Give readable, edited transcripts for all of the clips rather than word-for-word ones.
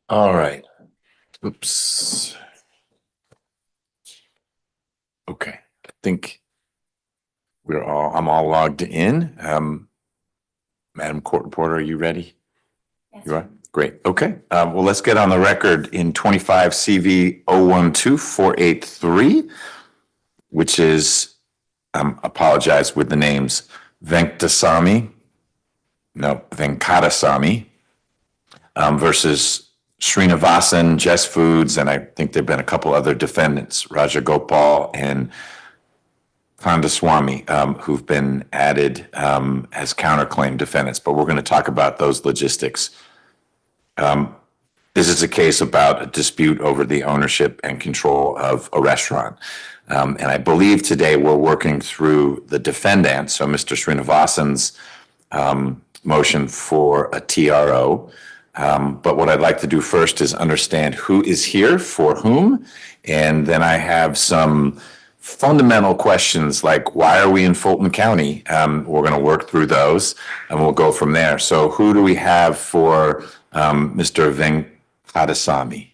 All right. Oops. Okay. I think I'm all logged in. Madam Court Reporter, are you ready? Yes. You are? Great. Okay. Well, let's get on the record in 25cv012483, which is, apologize with the names, Venkatasamy versus Srinivasan, Jess Foods, and I think there've been a couple other defendants, Rajagopal and Venkatasamy, who've been added as counterclaim defendants, but we're going to talk about those logistics. This is a case about a dispute over the ownership and control of a restaurant. And I believe today we're working through the defendant, so Mr. Srinivasan's motion for a TRO. But what I'd like to do first is understand who is here for whom. And then I have some fundamental questions like, why are we in Fulton County? We're going to work through those and we'll go from there. So who do we have for Mr. Venkatasamy?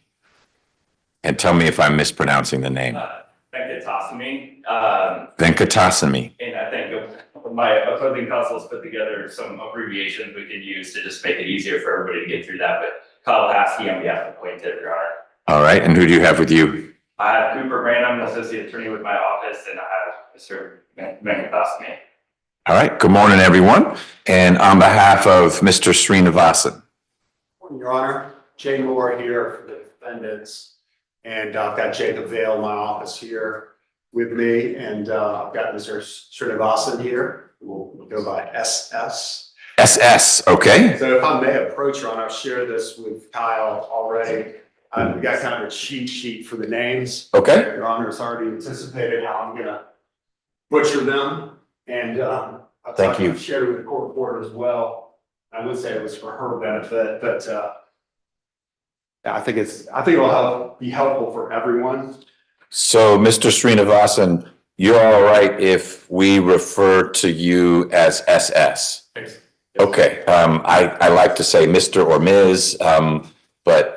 And tell me if I'm mispronouncing the name. Venkatasamy. Venkatasamy. And I think my opposing counsel has put together some abbreviations we can use to just make it easier for everybody to get through that. But Kyle Haskey on behalf of the plaintiff, Your Honor. All right. And who do you have with you? I have Cooper Branham, associate attorney with my office, and I have Mr. Venkatasamy. All right. Good morning, everyone. And on behalf of Mr. Srinivasan. Your Honor, Jay Moore here for the defendants, and I've got Jacob Vale in my office here with me, and I've got Mr. Srinivasan here, who will go by SS. SS, okay. So if I may approach, Your Honor, I've shared this with Kyle already. We've got kind of a cheat sheet for the names. Okay. Your Honor has already anticipated how I'm gonna butcher them, and Thank you. I've shared it with the court reporter as well. I would say it was for her benefit, but I think it'll be helpful for everyone. So, Mr. Srinivasan, you're all right if we refer to you as SS? Thanks. Okay. I like to say Mr. or Ms., but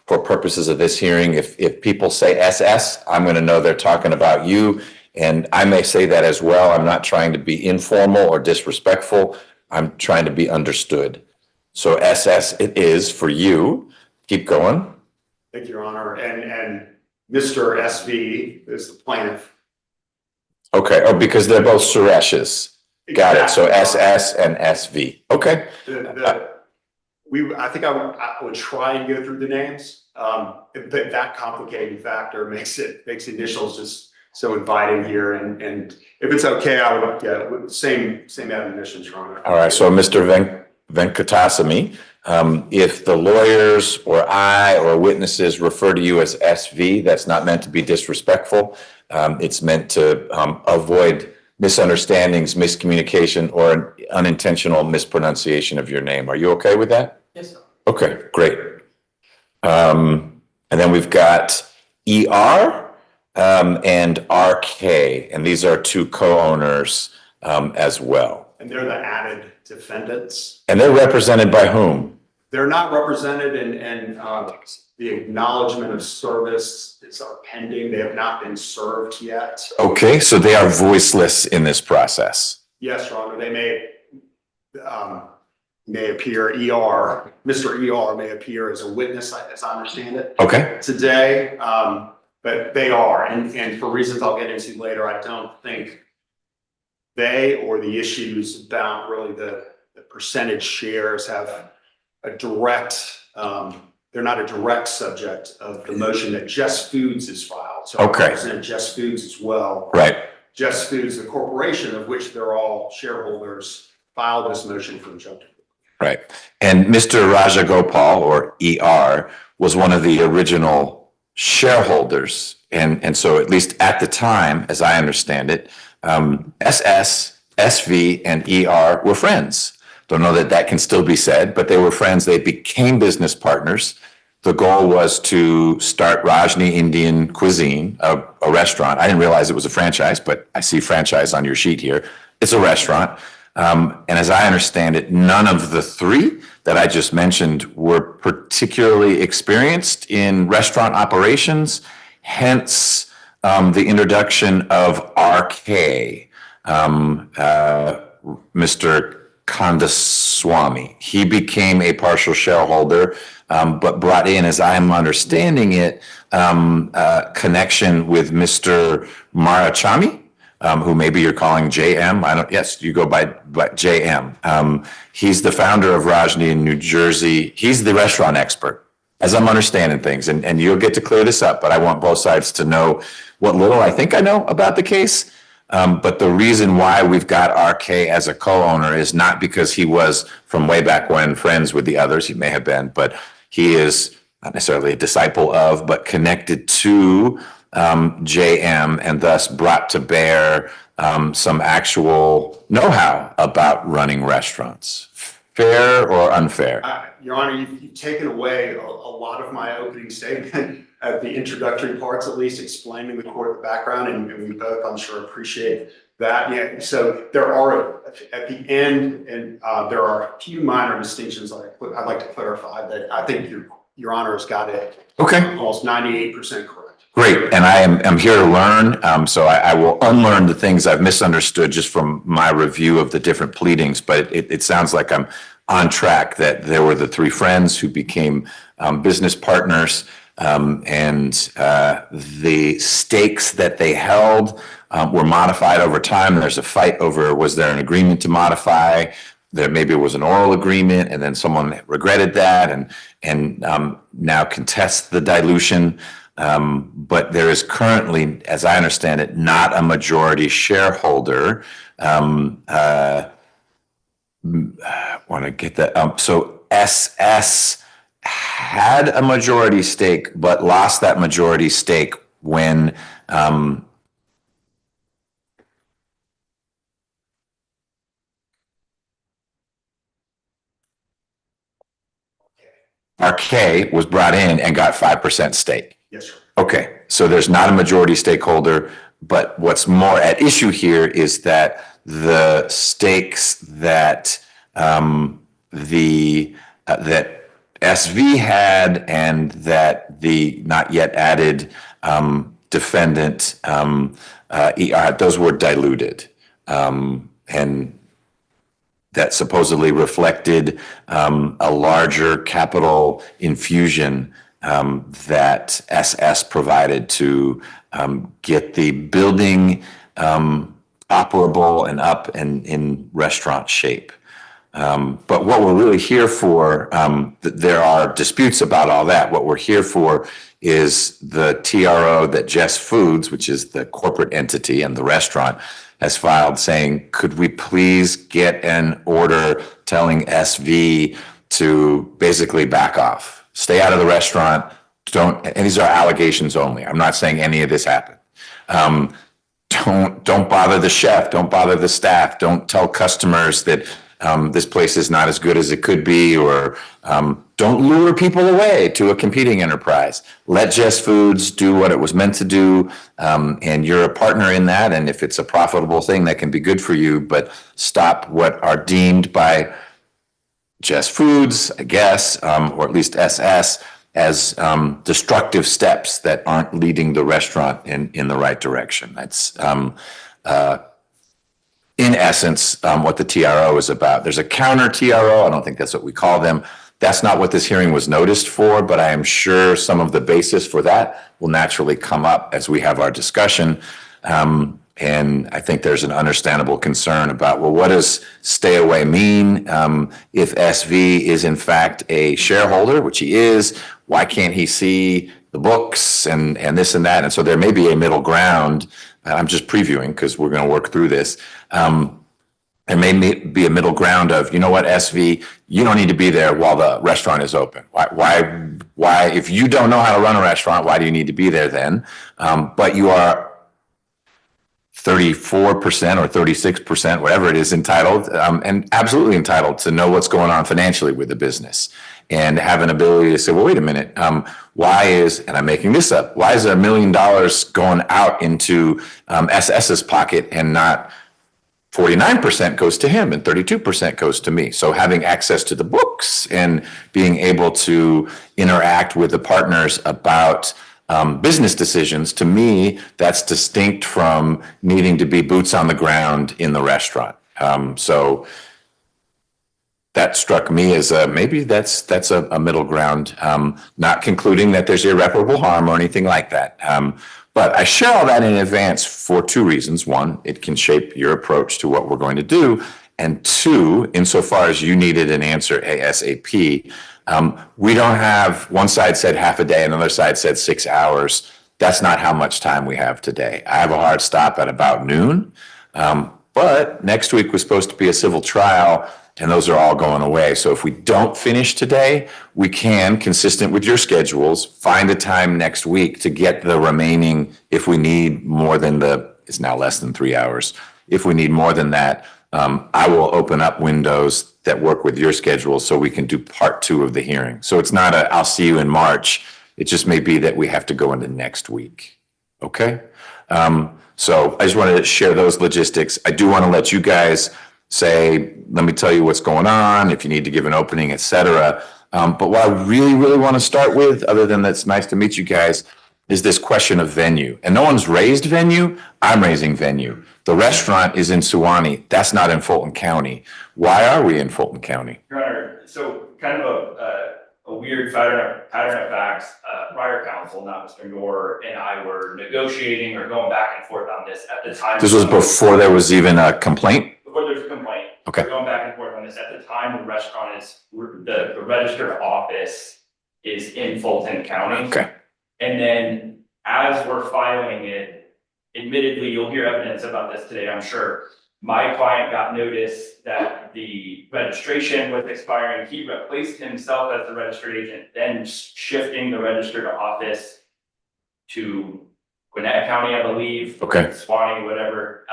for purposes of this hearing, if people say SS, I'm going to know they're talking about you. And I may say that as well. I'm not trying to be informal or disrespectful. I'm trying to be understood. So SS it is for you. Keep going. Thank you, Your Honor. And Mr. SV is the plaintiff. Okay. Oh, because they're both Sureshes. Got it. So Exactly. SS and SV. Okay. I think I would try and go through the names. But that complicating factor makes the initials just so inviting here. And if it's okay, I would, yeah, same admonitions, Your Honor. All right. So Mr. Venkatasamy, if the lawyers or I or witnesses refer to you as SV, that's not meant to be disrespectful. It's meant to avoid misunderstandings, miscommunication, or an unintentional mispronunciation of your name. Are you okay with that? Yes, sir. Okay, great. And then we've got ER and RK, and these are two co-owners as well. And they're the added defendants. And they're represented by whom? They're not represented in the acknowledgement of service. It's pending. They have not been served yet. Okay, so they are voiceless in this process. Yes, Your Honor. They may appear, Mr. ER may appear as a witness, as I understand it. Okay. Today, but they are, and for reasons I'll get into later, I don't think they or the issues about really the percentage shares have a direct, they're not a direct subject of the motion that Jess Foods has filed. So Okay. I represent Jess Foods as well. Right. Jess Foods, the corporation of which they're all shareholders, filed this motion for injunctive. Right. And Mr. Rajagopal, or ER, was one of the original shareholders. And so at least at the time, as I understand it, SS, SV, and ER were friends. Don't know that that can still be said, but they were friends. They became business partners. The goal was to start Rajni Indian Cuisine, a restaurant. I didn't realize it was a franchise, but I see franchise on your sheet here. It's a restaurant. And as I understand it, none of the three that I just mentioned were particularly experienced in restaurant operations, hence the introduction of RK, Mr. Kandaswamy. He became a partial shareholder, but brought in, as I'm understanding it, connection with Mr. Marachami, who maybe you're calling JM. Yes, you go by JM. He's the founder of Rajni in New Jersey. He's the restaurant expert, as I'm understanding things. And you'll get to clear this up, but I want both sides to know what little I think I know about the case. But the reason why we've got RK as a co-owner is not because he was from way back when friends with the others. He may have been, but he is not necessarily a disciple of, but connected to JM, and thus brought to bear some actual know-how about running restaurants. Fair or unfair? Your Honor, you've taken away a lot of my opening statement at the introductory parts, at least explaining the court the background, and we both, I'm sure, appreciate that. Yeah. So there are at the end, and there are a few minor distinctions I'd like to clarify that I think Your Honor has got it. Okay. Almost 98% correct. Great, and I am here to learn, so I will unlearn the things I've misunderstood just from my review of the different pleadings, but it sounds like I'm on track that there were the three friends who became business partners, and the stakes that they held were modified over time. There's a fight over, was there an agreement to modify? There maybe was an oral agreement, and then someone regretted that and now contests the dilution. But there is currently, as I understand it, not a majority shareholder. Want to get that. So SS had a majority stake, but lost that majority stake when RK was brought in and got 5% stake. Yes, sir. Okay, so there's not a majority stakeholder, but what's more at issue here is that the stakes that that SV had and that the not yet added defendant those were diluted, and that supposedly reflected a larger capital infusion that SS provided to get the building operable and up and in restaurant shape. But what we're really here for, there are disputes about all that. What we're here for is the TRO that Jess Foods, which is the corporate entity and the restaurant, has filed saying, could we please get an order telling SV to basically back off, stay out of the restaurant, and these are allegations only. I'm not saying any of this happened. Don't bother the chef, don't bother the staff, don't tell customers that this place is not as good as it could be, or don't lure people away to a competing enterprise. Let Jess Foods do what it was meant to do, and you're a partner in that, and if it's a profitable thing, that can be good for you, but stop what are deemed by Jess Foods, I guess, or at least SS, as destructive steps that aren't leading the restaurant in the right direction. That's in essence, what the TRO is about. There's a counter TRO. I don't think that's what we call them. That's not what this hearing was noticed for, but I am sure some of the basis for that will naturally come up as we have our discussion. And I think there's an understandable concern about, well, what does stay away mean? If SV is in fact a shareholder, which he is, why can't he see the books and this and that? And so there may be a middle ground. I'm just previewing because we're going to work through this. There may be a middle ground of, you know what, SV, you don't need to be there while the restaurant is open. Why, if you don't know how to run a restaurant, why do you need to be there then? But you are 34% or 36%, whatever it is, entitled, and absolutely entitled to know what's going on financially with the business and have an ability to say, well, wait a minute, why is, and I'm making this up, why is $1 million going out into SS's pocket and not 49% goes to him and 32% goes to me. So having access to the books and being able to interact with the partners about business decisions, to me, that's distinct from needing to be boots on the ground in the restaurant. So that struck me as maybe that's a middle ground, not concluding that there's irreparable harm or anything like that. But I share all that in advance for two reasons. One, it can shape your approach to what we're going to do. And two, insofar as you needed an answer ASAP, we don't have, one side said half a day, another side said 6 hours. That's not how much time we have today. I have a hard stop at about noon. But next week was supposed to be a civil trial, and those are all going away. So if we don't finish today, we can, consistent with your schedules, find a time next week to get the remaining, if we need more than it's now less than 3 hours. If we need more than that, I will open up windows that work with your schedule so we can do part 2 of the hearing. So it's not I'll see you in March. It just may be that we have to go into next week. Okay? So I just wanted to share those logistics. I do want to let you guys say, let me tell you what's going on, if you need to give an opening, et cetera. But what I really, really want to start with, other than that's nice to meet you guys, is this question of venue. And no one's raised venue. I'm raising venue. The restaurant is in Suwannee. That's not in Fulton County. Why are we in Fulton County? Your Honor, so kind of a weird pattern of facts. Prior counsel, not Mr. Noor, and I were negotiating or going back and forth on this at the time. This was before there was even a complaint? Before there's a complaint. Okay. We're going back and forth on this. At the time, the restaurant the registered office is in Fulton County. Okay. And then as we're filing it, admittedly, you'll hear evidence about this today, I'm sure. My client got notice that the registration was expiring. He replaced himself as the registered agent, then shifting the registered office to Gwinnett County, I believe. Okay. Suwannee, whatever.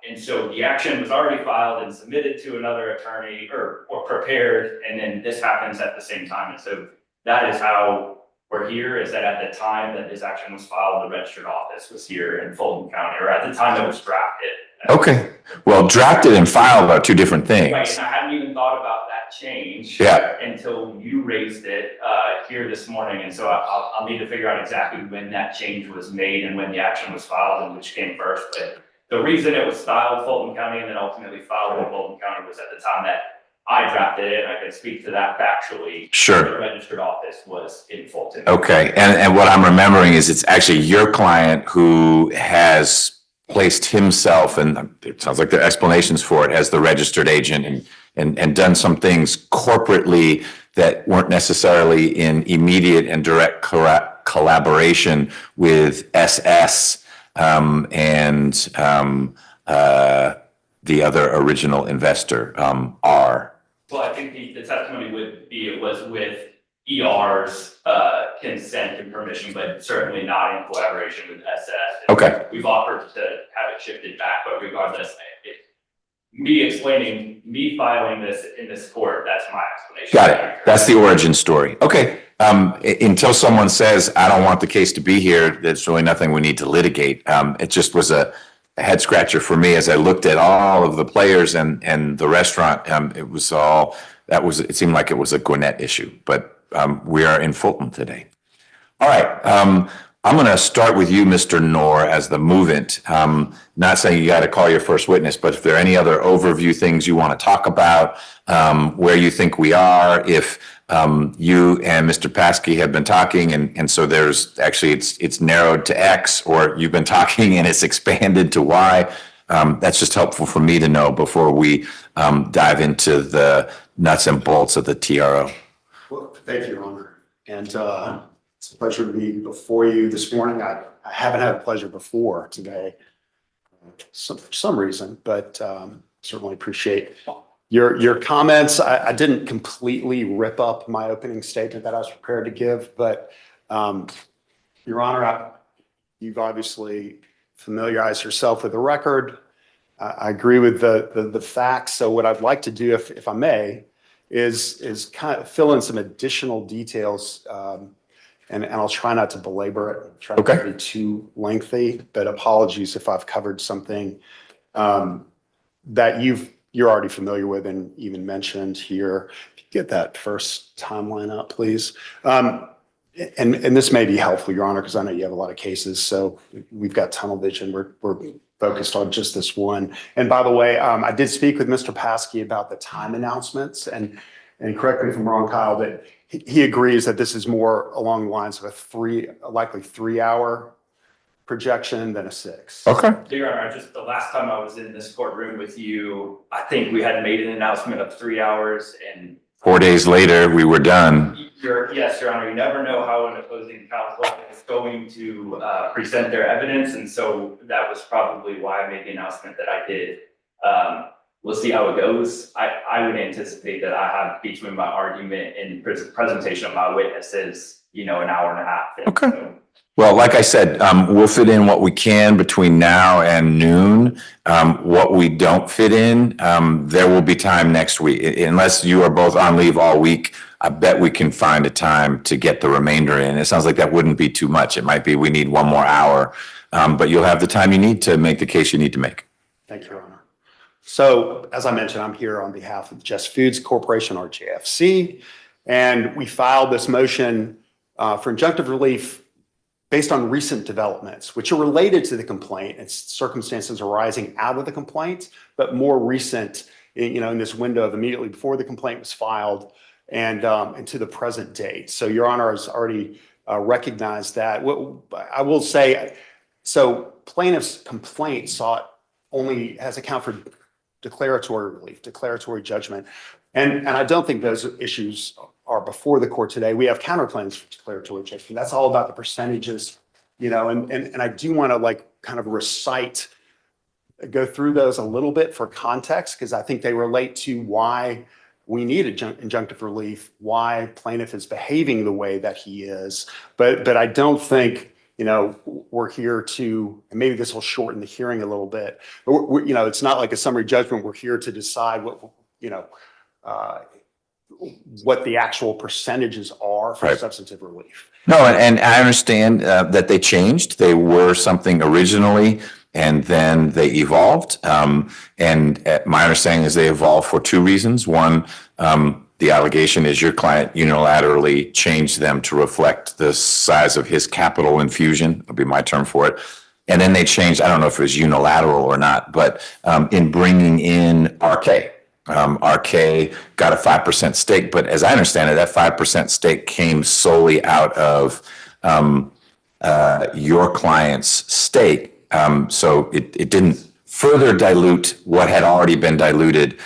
And so the action was already filed and submitted to another attorney or prepared, and then this happens at the same time. And so that is how we're here, is that at the time that this action was filed, the registered office was here in Fulton County, or at the time it was drafted. Okay. Well, drafted and filed are two different things. Right, and I hadn't even thought about that change. Yeah. Until you raised it here this morning, and so I'll need to figure out exactly when that change was made and when the action was filed and which came first. But the reason it was styled Fulton County and then ultimately filed in Fulton County was at the time that I drafted it, and I can speak to that factually. Sure. The registered office was in Fulton. Okay. And what I'm remembering is it's actually your client who has placed himself, and it sounds like there are explanations for it, as the registered agent and done some things corporately that weren't necessarily in immediate and direct collaboration with SS and the other original investor, R. Well, I think the testimony would be it was with ER's consent and permission, but certainly not in collaboration with SS. Okay. We've offered to have it shifted back, but regardless, me filing this in this court, that's my explanation. Got it. That's the origin story. Okay. Until someone says, I don't want the case to be here, there's really nothing we need to litigate. It just was a head scratcher for me as I looked at all of the players and the restaurant. It seemed like it was a Gwinnett issue, but we are in Fulton today. All right. I'm going to start with you, Mr. Noor, as the movant. Not saying you got to call your first witness, but if there are any other overview things you want to talk about, where you think we are, if you and Mr. Paskey have been talking, and so there's actually it's narrowed to X, or you've been talking and it's expanded to Y. That's just helpful for me to know before we dive into the nuts and bolts of the TRO. Well, thank you, Your Honor. And it's a pleasure to be before you this morning. I haven't had a pleasure before today, for some reason, but certainly appreciate your comments. I didn't completely rip up my opening statement that I was prepared to give, but Your Honor, you've obviously familiarized yourself with the record. I agree with the facts. So what I'd like to do, if I may, is kind of fill in some additional details, and I'll try not to belabor it, try not to be too lengthy, but apologies if I've covered something that you're already familiar with and even mentioned here. If you get that first timeline up, please. And this may be helpful, Your Honor, because I know you have a lot of cases. So we've got tunnel vision. We're focused on just this one. And by the way, I did speak with Mr. Paskey about the time announcements, and correct me if I'm wrong, Kyle, but he agrees that this is more along the lines of a likely 3-hour projection than a 6. Okay. Your Honor, just the last time I was in this courtroom with you, I think we had made an announcement of 3 hours, and 4 days later, we were done. Yes, Your Honor, you never know how an opposing counsel is going to present their evidence, and so that was probably why I made the announcement that I did. We'll see how it goes. I would anticipate that I have between my argument and presentation of my witnesses, an hour and a half. Okay. So, well, like I said, we'll fit in what we can between now and noon. What we don't fit in, there will be time next week. Unless you are both on leave all week, I bet we can find a time to get the remainder in. It sounds like that wouldn't be too much. It might be we need 1 more hour, but you'll have the time you need to make the case you need to make. Thank you, Your Honor. So as I mentioned, I'm here on behalf of Jess Foods Corporation, or JFC, and we filed this motion for injunctive relief based on recent developments, which are related to the complaint. It's circumstances arising out of the complaint, but more recent, in this window of immediately before the complaint was filed and to the present date. So Your Honor has already recognized that. I will say, so plaintiff's complaint has account for declaratory relief, declaratory judgment. And I don't think those issues are before the court today. We have counterclaims for declaratory judgment. That's all about the percentages, and I do want to kind of go through those a little bit for context, because I think they relate to why we need injunctive relief, why plaintiff is behaving the way that he is. But I don't think, we're here to, and maybe this will shorten the hearing a little bit, but it's not like a summary judgment. We're here to decide what the actual percentages are for substantive relief. No, and I understand that they changed. They were something originally, and then they evolved. And my understanding is they evolved for 2 reasons. One, the allegation is your client unilaterally changed them to reflect the size of his capital infusion, would be my term for it. And then they changed, I don't know if it was unilateral or not, but in bringing in RK. RK got a 5% stake, but as I understand it, that 5% stake came solely out of your client's stake. So it didn't further dilute what had already been diluted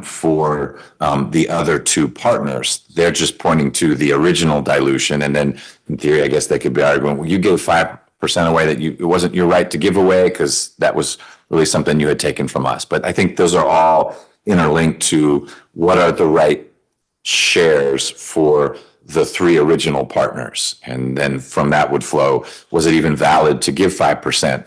for the other 2 partners. They're just pointing to the original dilution. And then in theory, I guess they could be arguing, well, you gave 5% away that it wasn't your right to give away because that was really something you had taken from us. But I think those are all interlinked to what are the right shares for the 3 original partners. And then from that would flow, was it even valid to give 5%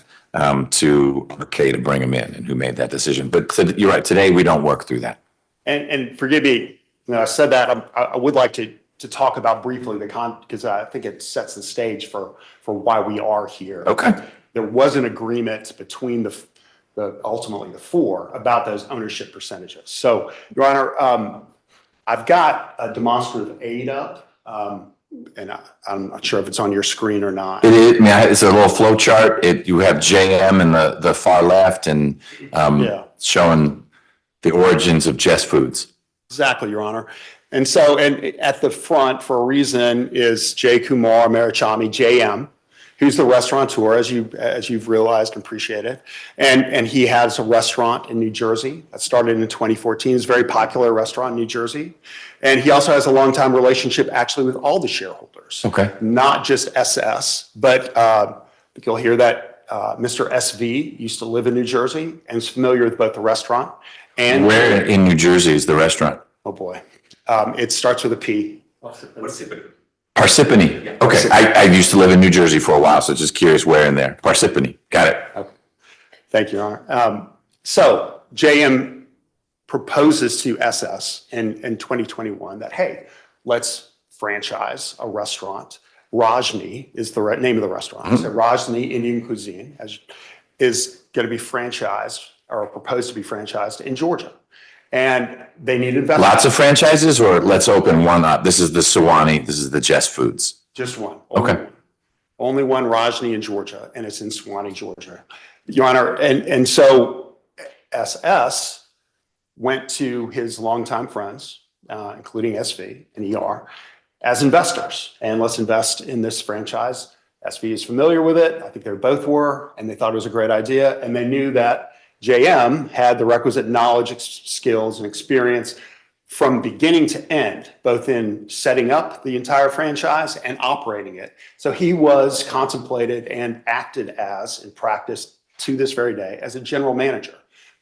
to RK to bring them in, and who made that decision? But you're right, today we don't work through that. And forgive me, I said that, I would like to talk about briefly because I think it sets the stage for why we are here. Okay. There was an agreement between ultimately the 4 about those ownership percentages. So, Your Honor, I've got a demonstrative aid up, and I'm not sure if it's on your screen or not. It is. I mean, it's a little flow chart. You have JM in the far left, and showing the origins of Jess Foods. Exactly, Your Honor. And so, and at the front, for a reason, is J. Kumar Marachami, JM, who's the restaurateur, as you've realized and appreciated. And he has a restaurant in New Jersey that started in 2014. It's a very popular restaurant in New Jersey. And he also has a long-time relationship actually with all the shareholders. Okay. Not just SS, but you'll hear that Mr. SV used to live in New Jersey and is familiar with both the restaurant and— Where in New Jersey is the restaurant? Oh boy. It starts with a P. Parsippany. Okay, I used to live in New Jersey for a while, so just curious where in there. Parsippany. Got it. Okay. Thank you, Your Honor. So JM proposes to SS in 2021 that, hey, let's franchise a restaurant. Rajni is the name of the restaurant. So Rajni Indian Cuisine is going to be franchised are proposed to be franchised in Georgia. And they need investment. Lots of franchises, or let's open one up? This is the Sewanee, this is the Jess Foods. Just one. Okay. Only one Rajni in Georgia, and it's in Sewanee, Georgia. Your Honor, and so SS went to his longtime friends, including SV and ER, as investors. And let's invest in this franchise. SV is familiar with it. I think they both were, and they thought it was a great idea. And they knew that JM had the requisite knowledge, skills, and experience from beginning to end, both in setting up the entire franchise and operating it. So he was contemplated and acted as, in practice to this very day, as a general manager,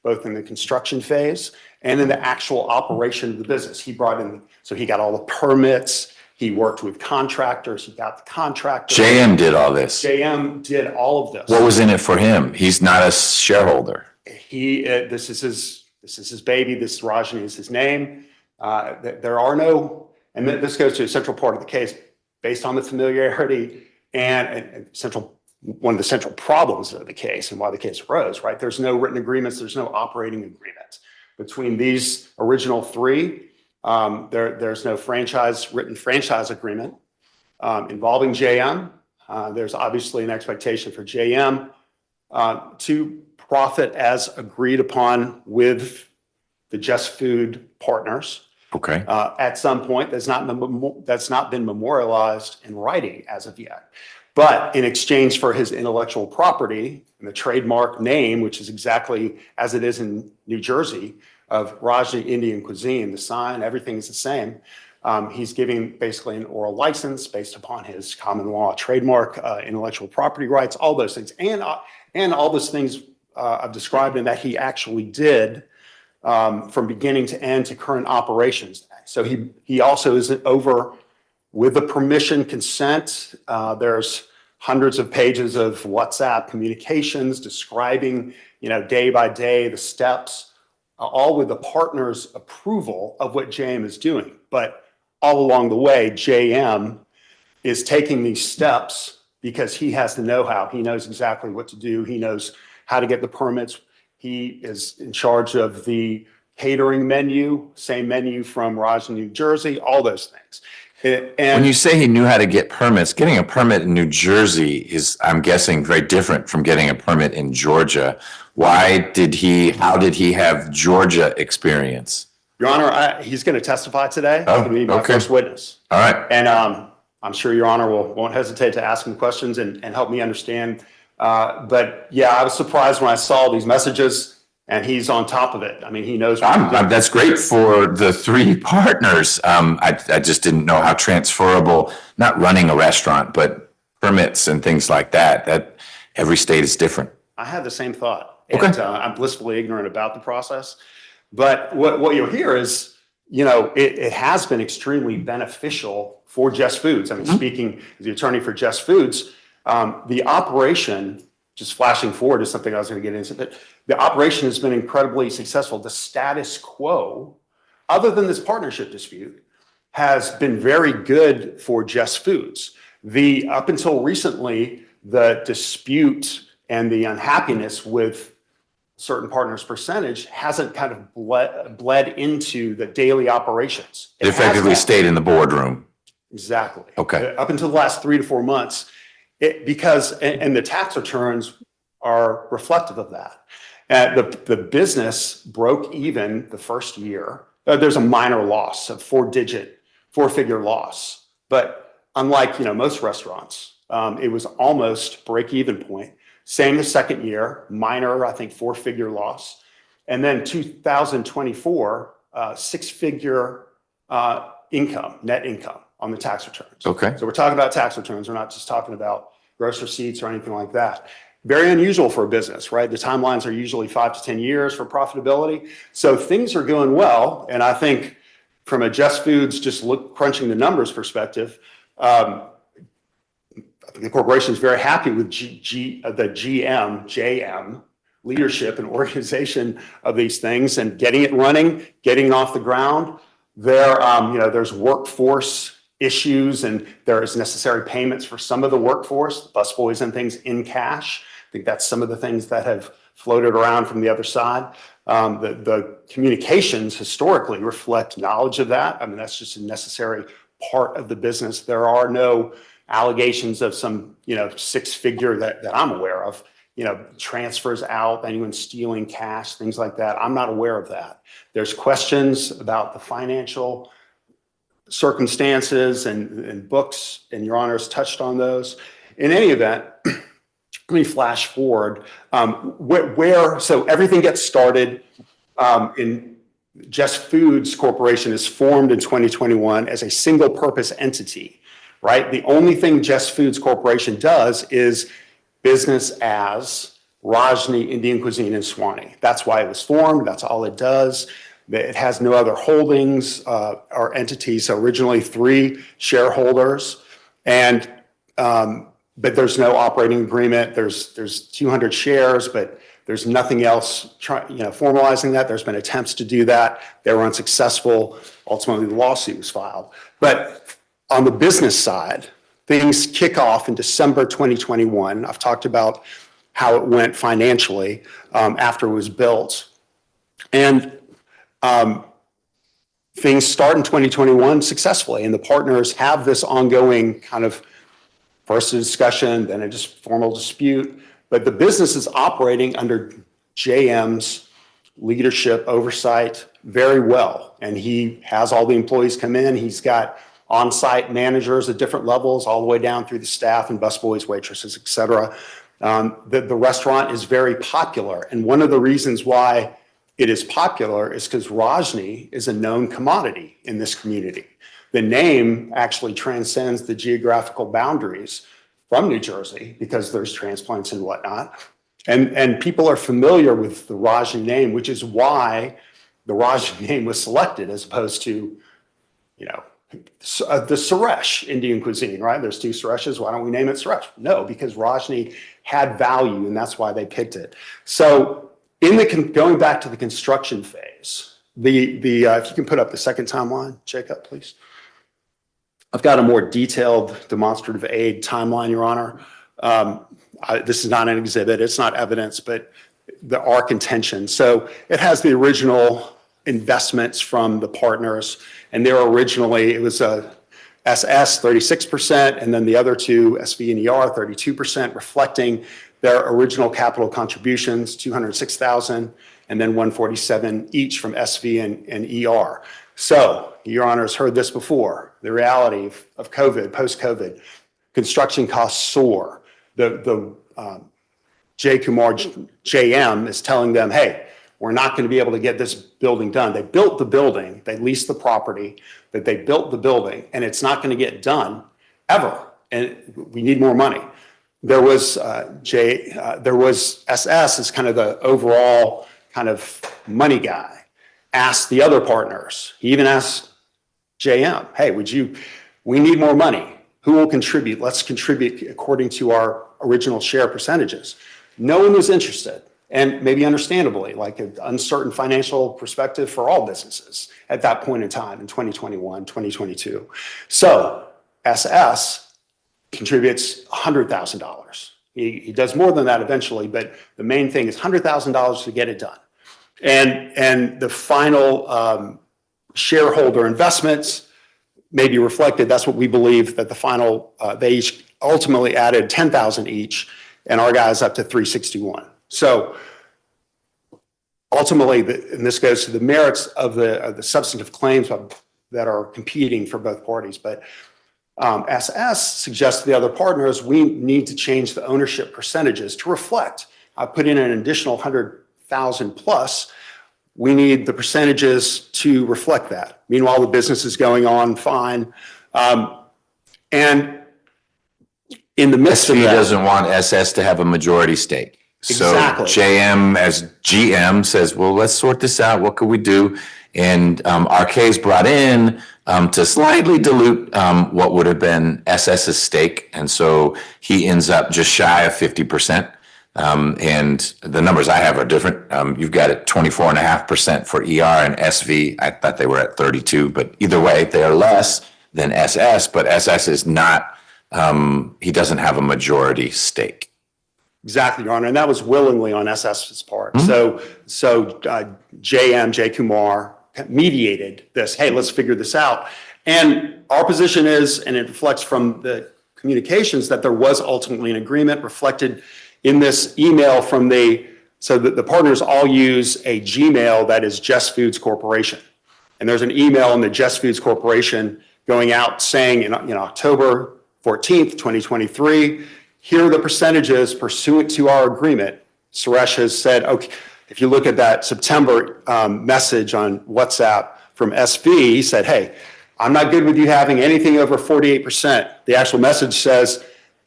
both in the construction phase and in the actual operation of the business. He brought in, so he got all the permits, he worked with contractors, he got the contractors. JM did all this. JM did all of this. What was in it for him? He's not a shareholder. This is his baby. This Rajni is his name. There are no, and this goes to a central part of the case, based on the familiarity and one of the central problems of the case and why the case arose. Right, there's no written agreements. There's no operating agreements between these original three. There's no written franchise agreement involving JM. There's obviously an expectation for JM to profit as agreed upon with the Jess Food partners. Okay. At some point, that's not been memorialized in writing as of yet. But in exchange for his intellectual property and the trademark name, which is exactly as it is in New Jersey, of Rajni Indian Cuisine, the sign, everything is the same. He's giving basically an oral license based upon his common law trademark, intellectual property rights, all those things, and all those things I've described and that he actually did from beginning to end to current operations. So he also is over with the permission consent. There's hundreds of pages of WhatsApp communications describing, day by day the steps, all with the partner's approval of what JM is doing. But all along the way, JM is taking these steps because he has the know-how. He knows exactly what to do. He knows how to get the permits. He is in charge of the catering menu, same menu from Rajni, New Jersey, all those things. And when you say he knew how to get permits, getting a permit in New Jersey is, I'm guessing, very different from getting a permit in Georgia. How did he have Georgia experience? Your Honor, he's going to testify today. Oh, He's going to be my okay. first witness. All right. And I'm sure Your Honor won't hesitate to ask him questions and help me understand. But yeah, I was surprised when I saw these messages, and he's on top of it. I mean, he knows. That's great for the three partners. I just didn't know how transferable, not running a restaurant, but permits and things like that every state is different. I had the same thought. Okay. And I'm blissfully ignorant about the process. But what you'll hear is, it has been extremely beneficial for Jess Foods. I mean, speaking as the attorney for Jess Foods, the operation, just flashing forward to something I was going to get into, but the operation has been incredibly successful. The status quo, other than this partnership dispute, has been very good for Jess Foods. Up until recently, the dispute and the unhappiness with certain partners' percentage hasn't kind of bled into the daily operations. It effectively stayed in the boardroom. Exactly. Okay. Up until the last 3 to 4 months, because the tax returns are reflective of that. The business broke even the first year. There's a minor loss, a four-figure loss. But unlike most restaurants, it was almost break-even point. Same the second year, minor, I think, four-figure loss. And then 2024, six-figure net income on the tax returns. Okay. So we're talking about tax returns. We're not just talking about gross receipts or anything like that. Very unusual for a business, right? The timelines are usually 5 to 10 years for profitability. So things are going well. And I think from a Jess Foods, just crunching the numbers perspective, I think the corporation is very happy with the JM leadership and organization of these things and getting it running, getting it off the ground. There's workforce issues and there is necessary payments for some of the workforce, busboys and things in cash. I think that's some of the things that have floated around from the other side. The communications historically reflect knowledge of that. I mean, that's just a necessary part of the business. There are no allegations of some, six-figure that I'm aware of, transfers out, anyone stealing cash, things like that. I'm not aware of that. There's questions about the financial circumstances and books, and Your Honors touched on those. In any event, let me flash forward. So everything gets started in Jess Foods Corporation is formed in 2021 as a single purpose entity, right? The only thing Jess Foods Corporation does is business as Rajni Indian Cuisine in Swanee. That's why it was formed. That's all it does. It has no other holdings or entities. So originally 3 shareholders, and but there's no operating agreement. There's 200 shares, but there's nothing else formalizing that. There's been attempts to do that. They were unsuccessful. Ultimately, the lawsuit was filed. But on the business side, things kick off in December 2021. I've talked about how it went financially after it was built. And things start in 2021 successfully, and the partners have this ongoing kind of first a discussion, then a just formal dispute. But the business is operating under JM's leadership oversight very well. And he has all the employees come in. He's got on-site managers at different levels, all the way down through the staff and busboys, waitresses, et cetera. The restaurant is very popular. And one of the reasons why it is popular is because Rajni is a known commodity in this community. The name actually transcends the geographical boundaries from New Jersey because there's transplants and whatnot. And people are familiar with the Rajni name, which is why the Rajni name was selected as opposed to, the Suresh Indian cuisine, right? There's 2 Sureshes. Why don't we name it Suresh? No, because Rajni had value, and that's why they picked it. So going back to the construction phase, if you can put up the second timeline, Jacob, please. I've got a more detailed demonstrative aid timeline, Your Honor. This is not an exhibit, it's not evidence, but our contention. So it has the original investments from the partners, and it was a SS 36%, and then the other 2, SV and ER 32%, reflecting their original capital contributions, $206,000, and then $147,000 each from SV and ER. So, Your Honor's heard this before. The reality of COVID, post-COVID, construction costs soar. The J. Kumar JM is telling them, hey, we're not going to be able to get this building done. They built the building, they leased the property, but they built the building, and it's not going to get done ever. And we need more money. There was SS as kind of the overall kind of money guy. Asked the other partners. He even asked JM, hey, we need more money. Who will contribute? Let's contribute according to our original share percentages. No one was interested, and maybe understandably, like an uncertain financial perspective for all businesses at that point in time in 2021, 2022. So SS contributes $100,000. He does more than that eventually, but the main thing is $100,000 to get it done. And the final shareholder investments may be reflected. That's what we believe that the final, they each ultimately added $10,000 each, and our guys up to $361,000. So ultimately, and this goes to the merits of the substantive claims that are competing for both parties. But SS suggests to the other partners, we need to change the ownership percentages to reflect. I put in an additional 100,000 plus. We need the percentages to reflect that. Meanwhile, the business is going on fine. And in the midst of SV that, doesn't want SS to have a majority stake. Exactly. So JM as GM says, well, let's sort this out. What could we do? And RK's brought in to slightly dilute what would have been SS's stake. And so he ends up just shy of 50%. And the numbers I have are different. You've got it 24.5% for ER and SV. I thought they were at 32, but either way, they are less than SS, but SS is not, he doesn't have a majority stake. Exactly, Your Honor, and that was willingly on SS's part. JM, Jay Kumar mediated this, hey, let's figure this out. And our position is, and it reflects from the communications, that there was ultimately an agreement reflected in this email from so that the partners all use a Gmail that is Jess Foods Corporation. And there's an email in the Jess Foods Corporation going out saying in October 14th, 2023, here are the percentages pursuant to our agreement. Suresh has said, okay, if you look at that September message on WhatsApp from SV, he said, hey, I'm not good with you having anything over 48%. The actual message says,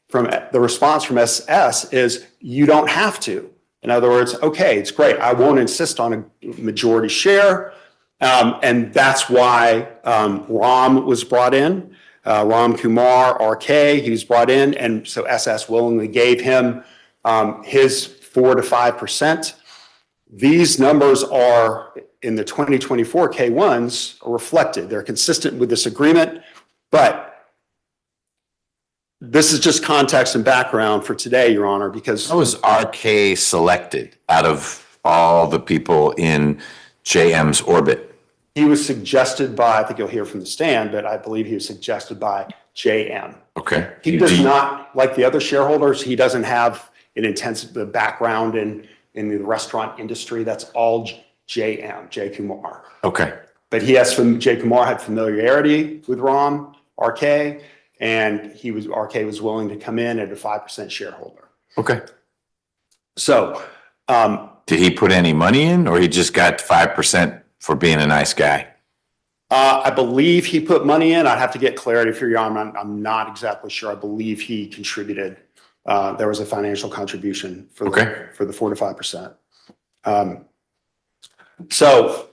from the response from SS is, you don't have to. In other words, okay, it's great. I won't insist on a majority share. And that's why Ram was brought in. Ram Kumar, RK, he was brought in. And so SS willingly gave him his 4 to 5%. These numbers are in the 2024 K1s are reflected. They're consistent with this agreement, but this is just context and background for today, Your Honor, because— How was RK selected out of all the people in JM's orbit? He was suggested by, I think you'll hear from the stand, but I believe he was suggested by JM. Okay. He does not, like the other shareholders, he doesn't have an intensive background in the restaurant industry. That's all JM, Jay Kumar. Okay. But Jay Kumar had familiarity with Ram, RK, and RK was willing to come in at a 5% shareholder. Okay. So, did he put any money in, or he just got 5% for being a nice guy? I believe he put money in. I'd have to get clarity for you. I'm not exactly sure. I believe he contributed. There was a financial contribution for the 4 to 5%. So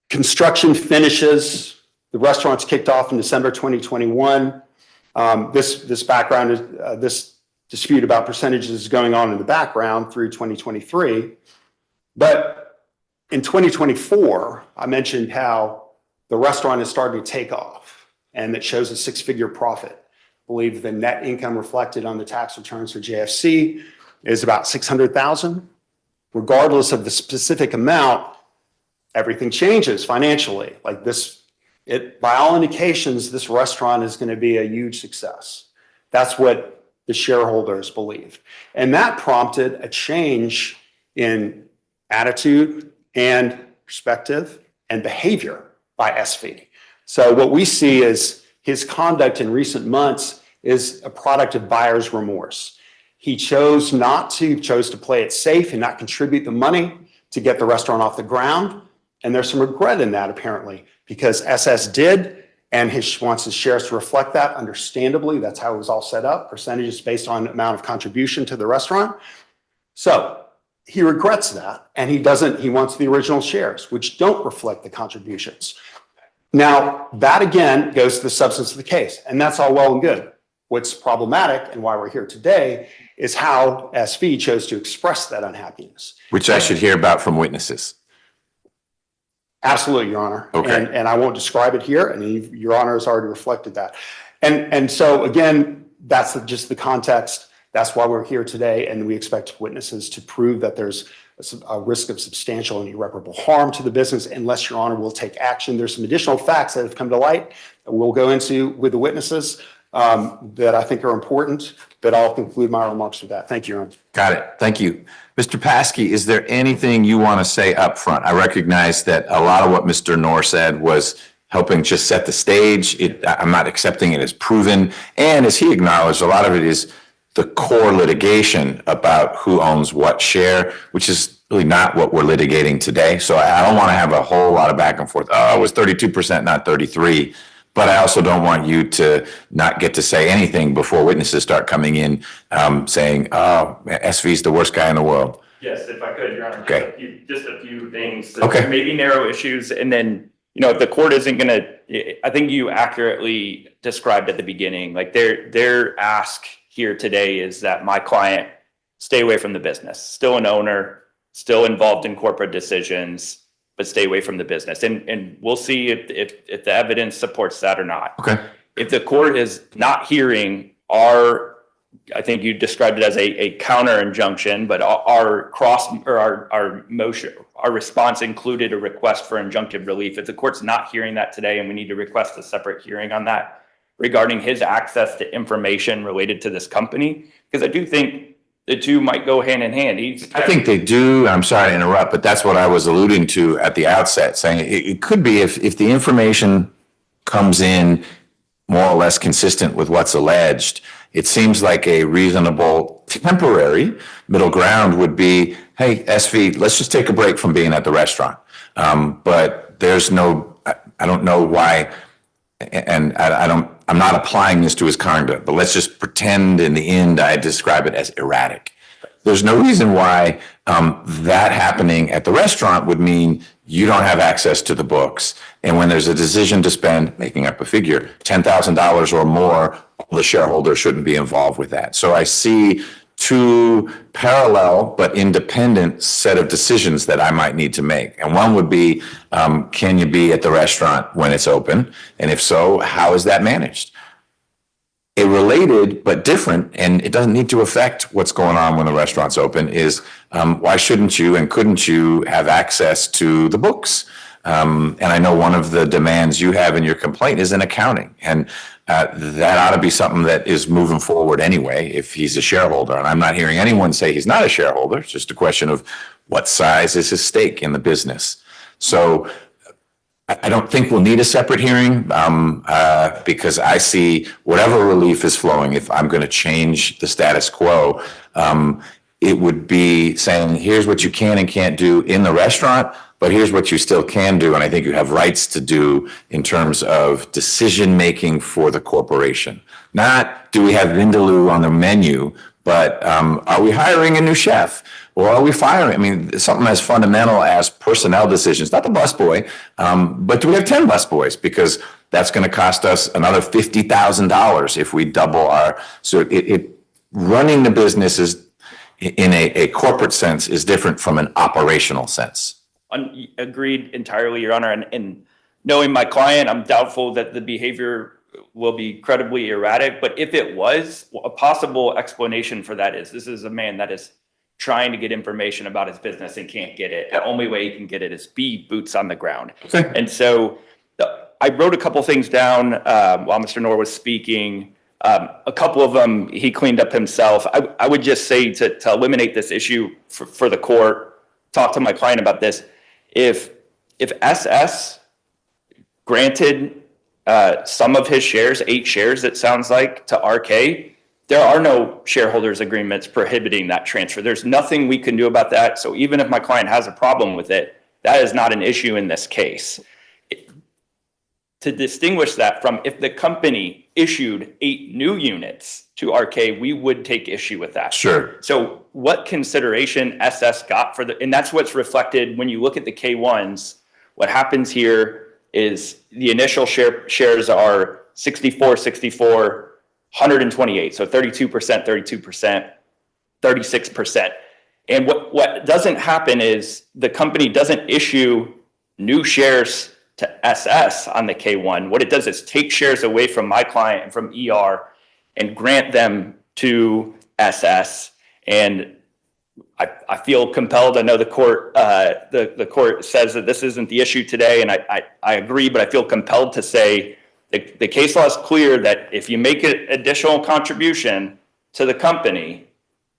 construction finishes. The restaurant's kicked off in December 2021. This background is this dispute about percentages is going on in the background through 2023. But in 2024, I mentioned how the restaurant is starting to take off, and it shows a 6-figure profit. I believe the net income reflected on the tax returns for JFC is about $600,000. Regardless of the specific amount, everything changes financially. Like this, by all indications, this restaurant is going to be a huge success. That's what the shareholders believe. And that prompted a change in attitude and perspective and behavior by SV. So what we see is his conduct in recent months is a product of buyer's remorse. He chose to play it safe and not contribute the money to get the restaurant off the ground. And there's some regret in that, apparently, because SS did, and wants his shares to reflect that. Understandably, that's how it was all set up, percentages based on amount of contribution to the restaurant. So he regrets that, and he wants the original shares, which don't reflect the contributions. Now, that again goes to the substance of the case, and that's all well and good. What's problematic, and why we're here today, is how SV chose to express that unhappiness. Which I should hear about from witnesses. Absolutely, Your Honor. Okay. And I won't describe it here, and Your Honor has already reflected that. And so again, that's just the context. That's why we're here today, and we expect witnesses to prove that there's a risk of substantial and irreparable harm to the business unless Your Honor will take action. There's some additional facts that have come to light that we'll go into with the witnesses that I think are important, but I'll conclude my remarks with that. Thank you, Your Honor. Got it. Thank you. Mr. Paskey, is there anything you want to say up front? I recognize that a lot of what Mr. Knorr said was helping just set the stage. I'm not accepting it as proven. And as he acknowledged, a lot of it is the core litigation about who owns what share, which is really not what we're litigating today. So I don't want to have a whole lot of back and forth. Oh, it was 32%, not 33. But I also don't want you to not get to say anything before witnesses start coming in saying, oh, SV is the worst guy in the world. Yes, if I could, Your Honor. Okay. Just a few things. Okay. Maybe narrow issues. And then, if the court isn't going to, I think you accurately described at the beginning, like their ask here today is that my client stay away from the business, still an owner, still involved in corporate decisions, but stay away from the business. And we'll see if the evidence supports that or not. Okay. If the court is not hearing I think you described it as a counter injunction, but our response included a request for injunctive relief. If the court's not hearing that today and we need to request a separate hearing on that regarding his access to information related to this company, because I do think the two might go hand in hand. I think they do. I'm sorry to interrupt, but that's what I was alluding to at the outset, saying it could be if the information comes in more or less consistent with what's alleged, it seems like a reasonable temporary middle ground would be, hey, SV, let's just take a break from being at the restaurant. But there's no, I don't know why, and I'm not applying this to his conduct, but let's just pretend in the end I describe it as erratic. There's no reason why that happening at the restaurant would mean you don't have access to the books. And when there's a decision to spend, making up a figure, $10,000 or more, the shareholder shouldn't be involved with that. So I see two parallel but independent set of decisions that I might need to make. And one would be, can you be at the restaurant when it's open? And if so, how is that managed? A related but different, and it doesn't need to affect what's going on when the restaurant's open, is why shouldn't you and couldn't you have access to the books? And I know one of the demands you have in your complaint is an accounting, and that ought to be something that is moving forward anyway if he's a shareholder. And I'm not hearing anyone say he's not a shareholder. It's just a question of what size is his stake in the business. So I don't think we'll need a separate hearing because I see whatever relief is flowing, if I'm going to change the status quo, it would be saying, here's what you can and can't do in the restaurant, but here's what you still can do. And I think you have rights to do in terms of decision-making for the corporation. Not do we have Vindaloo on the menu, but are we hiring a new chef? Or are we firing? I mean, something as fundamental as personnel decisions, not the busboy, but do we have 10 busboys? Because that's going to cost us another $50,000 if we double our, so running the business is, in a corporate sense, is different from an operational sense. Agreed entirely, Your Honor. And knowing my client, I'm doubtful that the behavior will be credibly erratic. But if it was, a possible explanation for that is this is a man that is trying to get information about his business and can't get it. The only way he can get it is be boots on the ground. Okay. And so I wrote a couple things down while Mr. Knorr was speaking. A couple of them he cleaned up himself. I would just say to eliminate this issue for the court, talk to my client about this. If SS granted some of his shares, 8 shares it sounds like, to RK, there are no shareholders agreements prohibiting that transfer. There's nothing we can do about that. So even if my client has a problem with it, that is not an issue in this case. To distinguish that from if the company issued 8 new units to RK, we would take issue with that. Sure. So what consideration SS got for and that's what's reflected when you look at the K1s. What happens here is the initial shares are 64, 64, 128. So 32%, 32%, 36%. And what doesn't happen is the company doesn't issue new shares to SS on the K1. What it does is take shares away from my client and from ER and grant them to SS. And I feel compelled. I know the court the court says that this isn't the issue today, and I agree, but I feel compelled to say the case law is clear that if you make an additional contribution to the company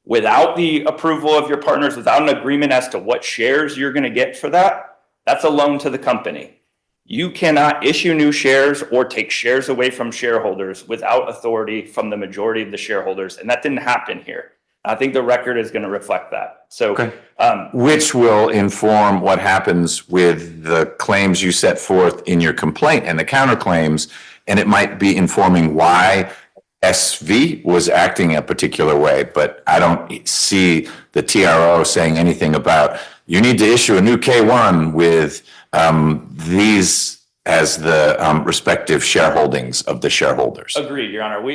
without the approval of your partners, without an agreement as to what shares you're going to get for that, that's a loan to the company. You cannot issue new shares or take shares away from shareholders without authority from the majority of the shareholders. And that didn't happen here. I think the record is going to reflect that. So, okay. Which will inform what happens with the claims you set forth in your complaint and the counterclaims. And it might be informing why SV was acting a particular way, but I don't see the TRO saying anything about you need to issue a new K1 with these as the respective shareholdings of the shareholders. Agreed, Your Honor.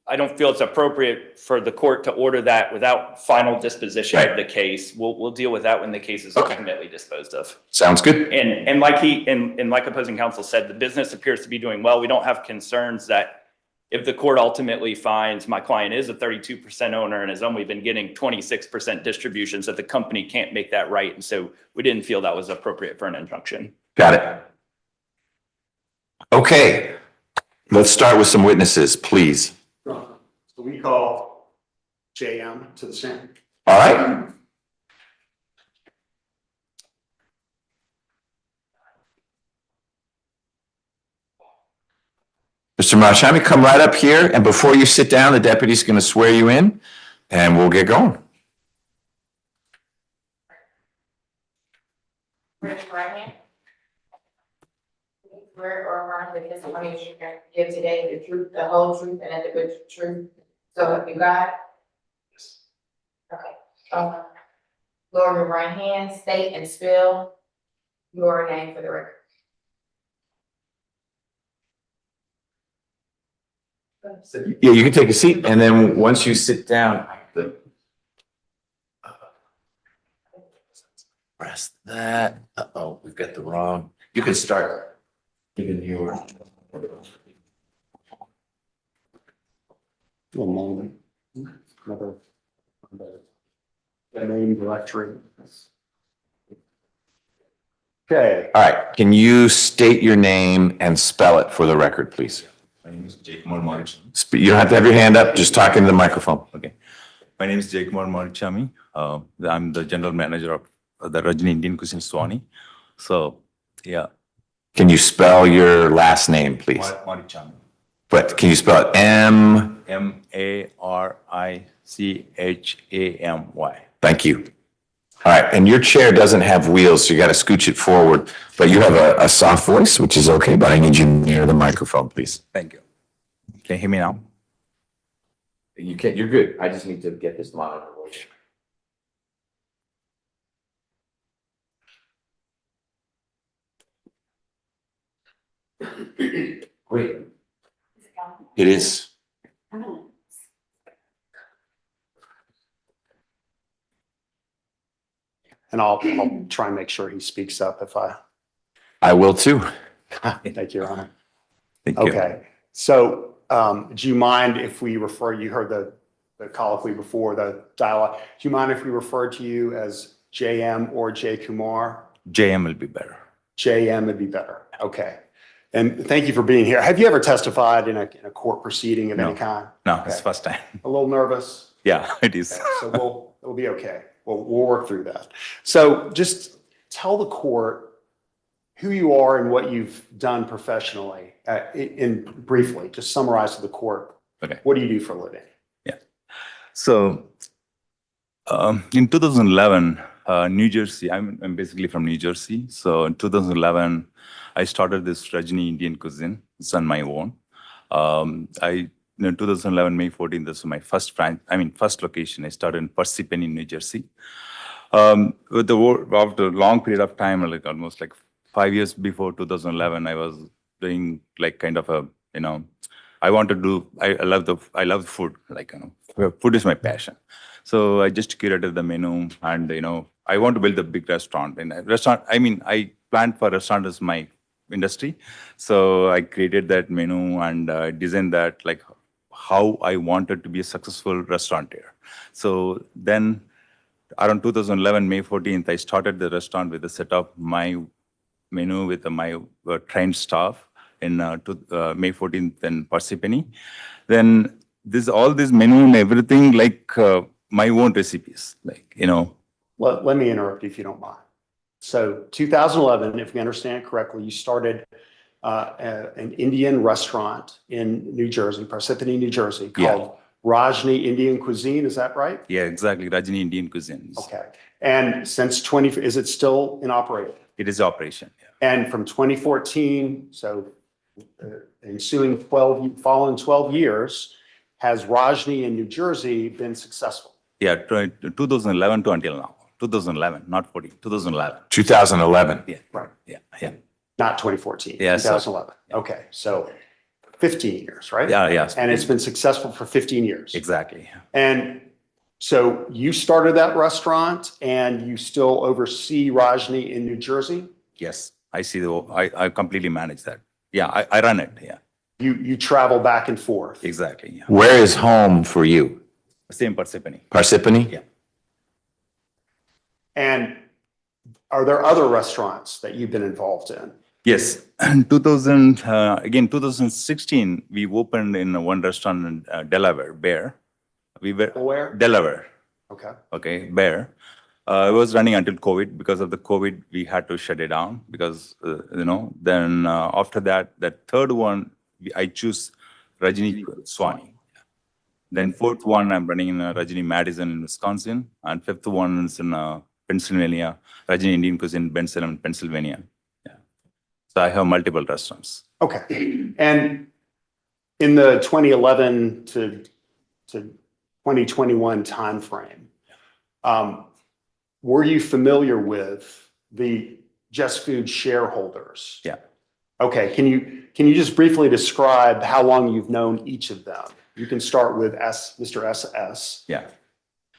I don't feel it's appropriate for the court to order that without final disposition of the case. We'll deal with that when the case is ultimately disposed of. Sounds good. And like opposing counsel said, the business appears to be doing well. We don't have concerns that if the court ultimately finds my client is a 32% owner and has only been getting 26% distributions, that the company can't make that right. And so we didn't feel that was appropriate for an injunction. Got it. Okay, let's start with some witnesses, please. So we call JM to the stand. All right. Mr. Venkatasamy, come right up here, and before you sit down, the deputy's going to swear you in, and we'll get going. Raise your right hand. Swear or affirm that the testimony you give today the truth, the whole truth, and nothing but the truth. So help you God. Okay. Lower your right hand, state and spell your name for the record. Yeah, you can take a seat, and then once you sit down, press that. Uh-oh, we've got the wrong. You can start. Even your. One moment. Another. The name directory. Okay. All right, can you state your name and spell it for the record, please? My name is Jaikumar Marichami. You don't have to have your hand up, just talk into the microphone. Okay. My name is Jaikumar Marichami. I'm the general manager of the Rajni Indian Cuisine Swani. So, yeah. Can you spell your last name, please? Marichami. But can you spell it M? Marichamy. Thank you. All right, and your chair doesn't have wheels, so you got to scooch it forward, but you have a soft voice, which is okay, but I need you near the microphone, please. Thank you. Can you hear me now? You can't, you're good. I just need to get this monitor. Great. It is. And I'll try and make sure he speaks up if I will too. thank you, Your Honor. Thank you. Okay, so do you mind if we refer, you heard the colloquy before, the dialogue. Do you mind if we refer to you as JM or J Kumar? JM will be better. JM would be better. Okay. And thank you for being here. Have you ever testified in a court proceeding of any kind? No, it's Okay. first time. A little nervous? Yeah, it is. Okay, so it'll be okay. We'll work through that. So just tell the court who you are and what you've done professionally, in briefly, just summarize to the court. Okay. What do you do for a living? So, in 2011, New Jersey, I'm basically from New Jersey. So in 2011, I started this Rajni Indian Cuisine. It's on my own. In 2011, May 14th, this was my first location. I started in Parsippany, New Jersey. After a long period of time, like almost like 5 years before 2011, I was doing like kind of a, I want to do, I love food, like, food is my passion. So I just curated the menu and, I want to build a big restaurant. And I planned for restaurant as my industry. So I created that menu and designed that like how I wanted to be a successful restaurateur. So then around 2011, May 14th, I started the restaurant with a set of my menu with my trained staff in May 14th in Parsippany. Then all this menu and everything like my own recipes, like, Let me interrupt you if you don't mind. So 2011, if we understand correctly, you started an Indian restaurant in New Jersey, Parsippany, New Jersey, called Rajni Indian Cuisine. Is that right? Yeah, exactly. Rajni Indian Cuisine. Okay. And since is it still in operation? It is operation. Yeah. And from 2014, so ensuing following 12 years, has Rajni in New Jersey been successful? Yeah, 2011 to until now. 2011, not 14, 2011. 2011. Yeah. Right. Yeah. Not 2014, Yes, sir. 2011. Okay, so 15 years, right? Yeah, yes. And it's been successful for 15 years. Exactly. And so you started that restaurant and you still oversee Rajni in New Jersey? Yes, I see I completely manage that. Yeah, I run it. Yeah. You travel back and forth. Exactly, yeah. Where is home for you? Same Parsippany. Parsippany? Yeah. And are there other restaurants that you've been involved in? Yes, 2016, we opened in one restaurant in Delaware, Bear. We were Where? Delaware, Okay. okay, Bear. It was running until COVID. Because of the COVID, we had to shut it down because, then after that, that third one, I choose Rajini Swani. Then fourth one, I'm running in Rajini Madison in Wisconsin. And fifth one is in Pennsylvania, Rajini Indian Cuisine, Bensalem, Pennsylvania. Yeah. So I have multiple restaurants. Okay. And in the 2011 to 2021 timeframe, were you familiar with the Jess Food shareholders? Yeah. Okay. Can you just briefly describe how long you've known each of them? You can start with Mr. SS. Yeah.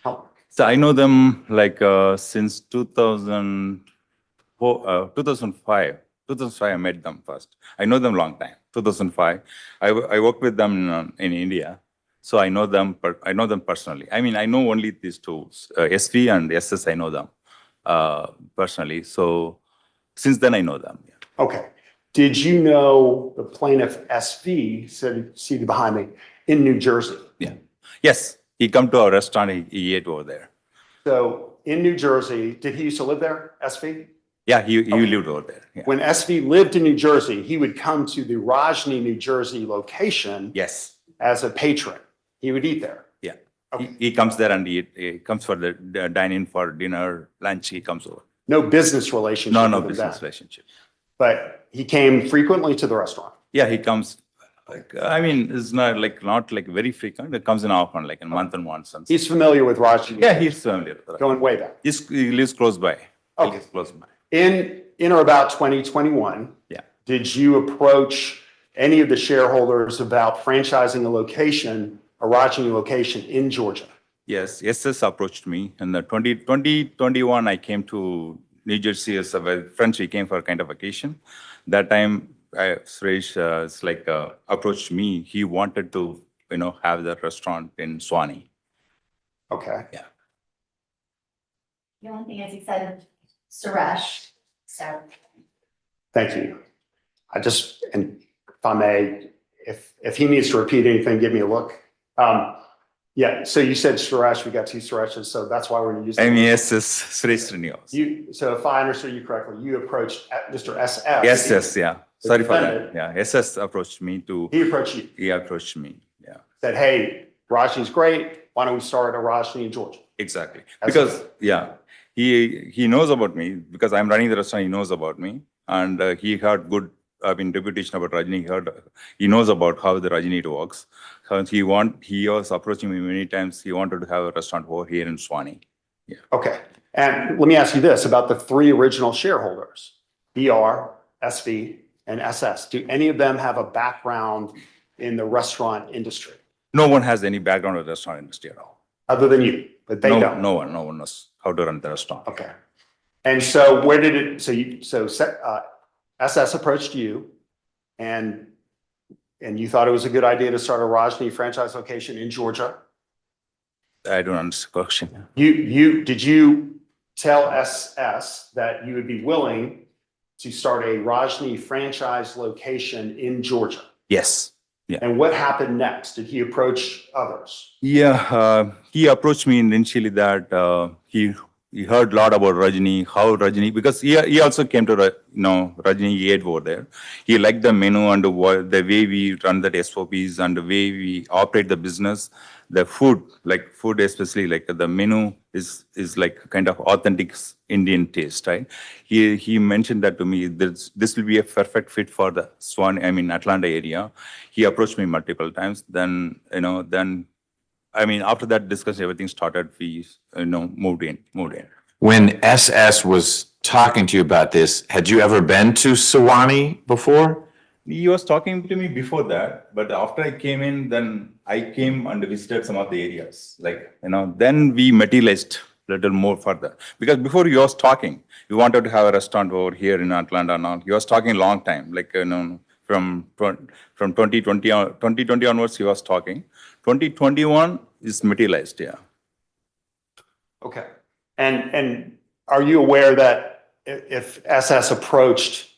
How- So I know them like since 2004, 2005. 2005, I met them first. I know them long time. 2005, I worked with them in India, so I know them. I know them personally. I mean, I know only these two, SV and SS. I know them personally. So since then, I know them. Yeah. Okay. Did you know the plaintiff SV, seated behind me, in New Jersey? Yeah. Yes, he come to our restaurant. He ate over there. So in New Jersey, did he used to live there, SV? Yeah, he lived over there. Yeah. When SV lived in New Jersey, he would come to the Rajni, New Jersey location Yes. as a patron. He would eat there. Yeah. Okay. He comes there and he comes for the dine-in for dinner, lunch. He comes over. No business relationship. No with business that. relationship. But he came frequently to the restaurant. Yeah, he comes. Like, I mean, it's not like very frequent. It comes in often, like in month and once. And He's familiar with Rajni. yeah, he's familiar with that. Going way back. He lives close by. He Okay. lives close by. In or about 2021, Yeah. did you approach any of the shareholders about franchising a location, a Rajni location in Georgia? Yes, SS approached me. In the 2021, I came to New Jersey as a friend. We came for a kind of vacation. That time, Suresh approached me. He wanted to, have the restaurant in Swani. Okay. Yeah. The only thing is he said Suresh, so. Thank you. And if I may, if he needs to repeat anything, give me a look. Yeah, so you said Suresh, we got two Sureshes, so that's why we're using. I mean, SS, Suresh Srinivas. So if I understood you correctly, you approached Mr. SF. SS, yeah. Sorry for that. defendant. Yeah, SS approached me to, He approached you, he approached me. Yeah, said, hey, Rajni's great. Why don't we start a Rajni in Georgia? exactly. That's Because, okay. yeah, he knows about me because I'm running the restaurant. He knows about me. And he heard good, reputation about Rajni. He knows about how the Rajni works. So he was approaching me many times. He wanted to have a restaurant over here in Swani. Okay. And let me ask you this about the three original shareholders, BR, SV, and SS. Do any of them have a background in the restaurant industry No one has any background in the restaurant industry at all. other than you? But they don't. No one knows how to run the restaurant. Okay. And so where did it, SS approached you and you thought it was a good idea to start a Rajni franchise location in Georgia? I don't understand the question. Did you tell SS that you would be willing to start a Rajni franchise location in Georgia? Yes. And what happened next? Did he approach others? Yeah, he approached me initially that he heard a lot about Rajni, how Rajni, because he also came to Rajni, he ate over there. He liked the menu and the way we run the SOPs and the way we operate the business. The food especially, like the menu is like kind of authentic Indian taste, right? He mentioned that to me. This will be a perfect fit for the Atlanta area. He approached me multiple times. Then after that discussion, everything started. We moved in. When SS was talking to you about this, had you ever been to Sewanee before? He was talking to me before that, but after I came in, then I came and visited some of the areas. Then we materialized a little more further. Because before he was talking, we wanted to have a restaurant over here in Atlanta. Now he was talking a long time, From 2020, 2020 onwards, he was talking. 2021 is materialized, yeah. Okay. And are you aware that if SS approached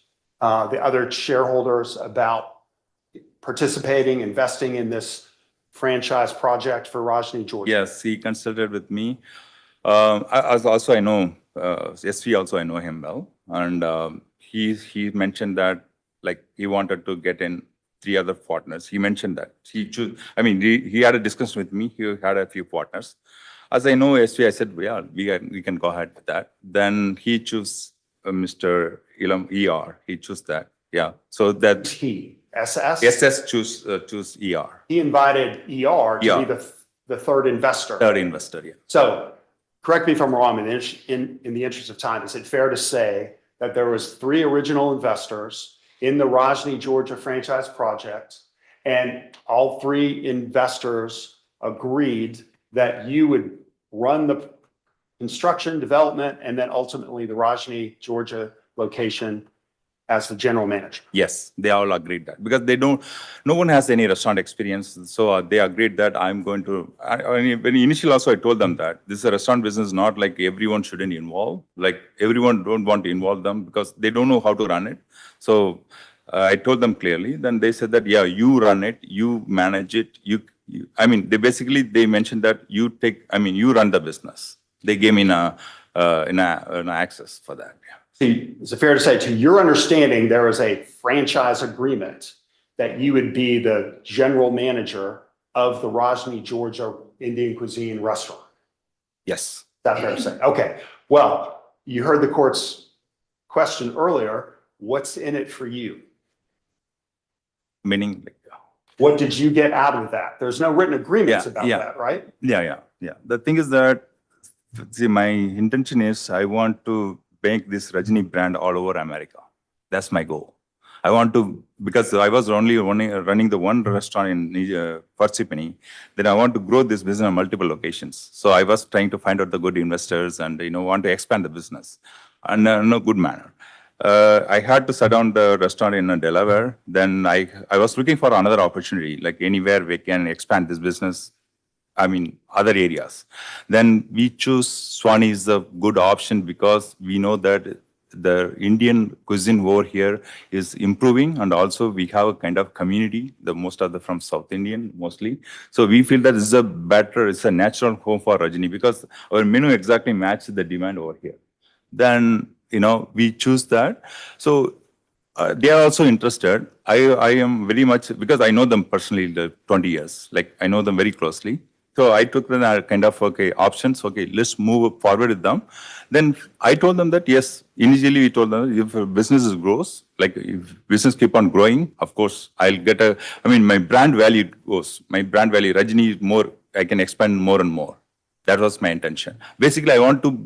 the other shareholders about participating, investing in this franchise project for Rajni, Georgia? Yes, he consulted with me. I know, SV also I know him well. And he mentioned that like he wanted to get in 3 other partners. He mentioned that. He had a discussion with me. He had a few partners. As I know SV, I said, yeah, we can go ahead with that. Then he chose Mr. Ilam ER. He chose that. Yeah. So that He, SS? SS choose ER. He invited ER to Yeah. be the third investor. Third investor, yeah. So, correct me if I'm wrong, in the interest of time, is it fair to say that there was 3 original investors in the Rajni, Georgia franchise project, and all 3 investors agreed that you would run the construction, development, and then ultimately the Rajni, Georgia location as the general manager? Yes, they all agreed that because no one has any restaurant experience. So they agreed that I'm going to, when initially also I told them that this is a restaurant business, not like everyone shouldn't involve, like everyone don't want to involve them because they don't know how to run it. So I told them clearly, then they said that, yeah, you run it, you manage it. They mentioned that you run the business. They gave me an access for that. Yeah. See, is it fair to say, to your understanding, there is a franchise agreement that you would be the general manager of the Rajni, Georgia Indian cuisine restaurant? Yes. Is that fair to say? Okay. Well, you heard the court's question earlier. What's in it for you? Meaning, like, What did you get out of that? There's no written agreements about yeah. that, right? Yeah. The thing is that, see, my intention is I want to make this Rajni brand all over America. That's my goal. I want to, because I was only running the one restaurant in Parsippany, then I want to grow this business on multiple locations. So I was trying to find out the good investors and, want to expand the business and in a good manner. I had to shut down the restaurant in Delaware. Then I was looking for another opportunity, like anywhere we can expand this business. Other areas. Then we choose Swani is a good option because we know that the Indian cuisine over here is improving, and also we have a kind of community, most of the from South Indian mostly. So we feel that it's a natural home for Rajni because our menu exactly matches the demand over here. Then, we choose that. So they are also interested. I am very much, because I know them personally the 20 years, like I know them very closely. So I took them kind of, options. Okay, let's move forward with them. Then I told them that, yes, initially we told them if business grows, like if business keep on growing, of course, I'll get my brand value goes. My brand value, Rajni is more, I can expand more and more. That was my intention. Basically, I want to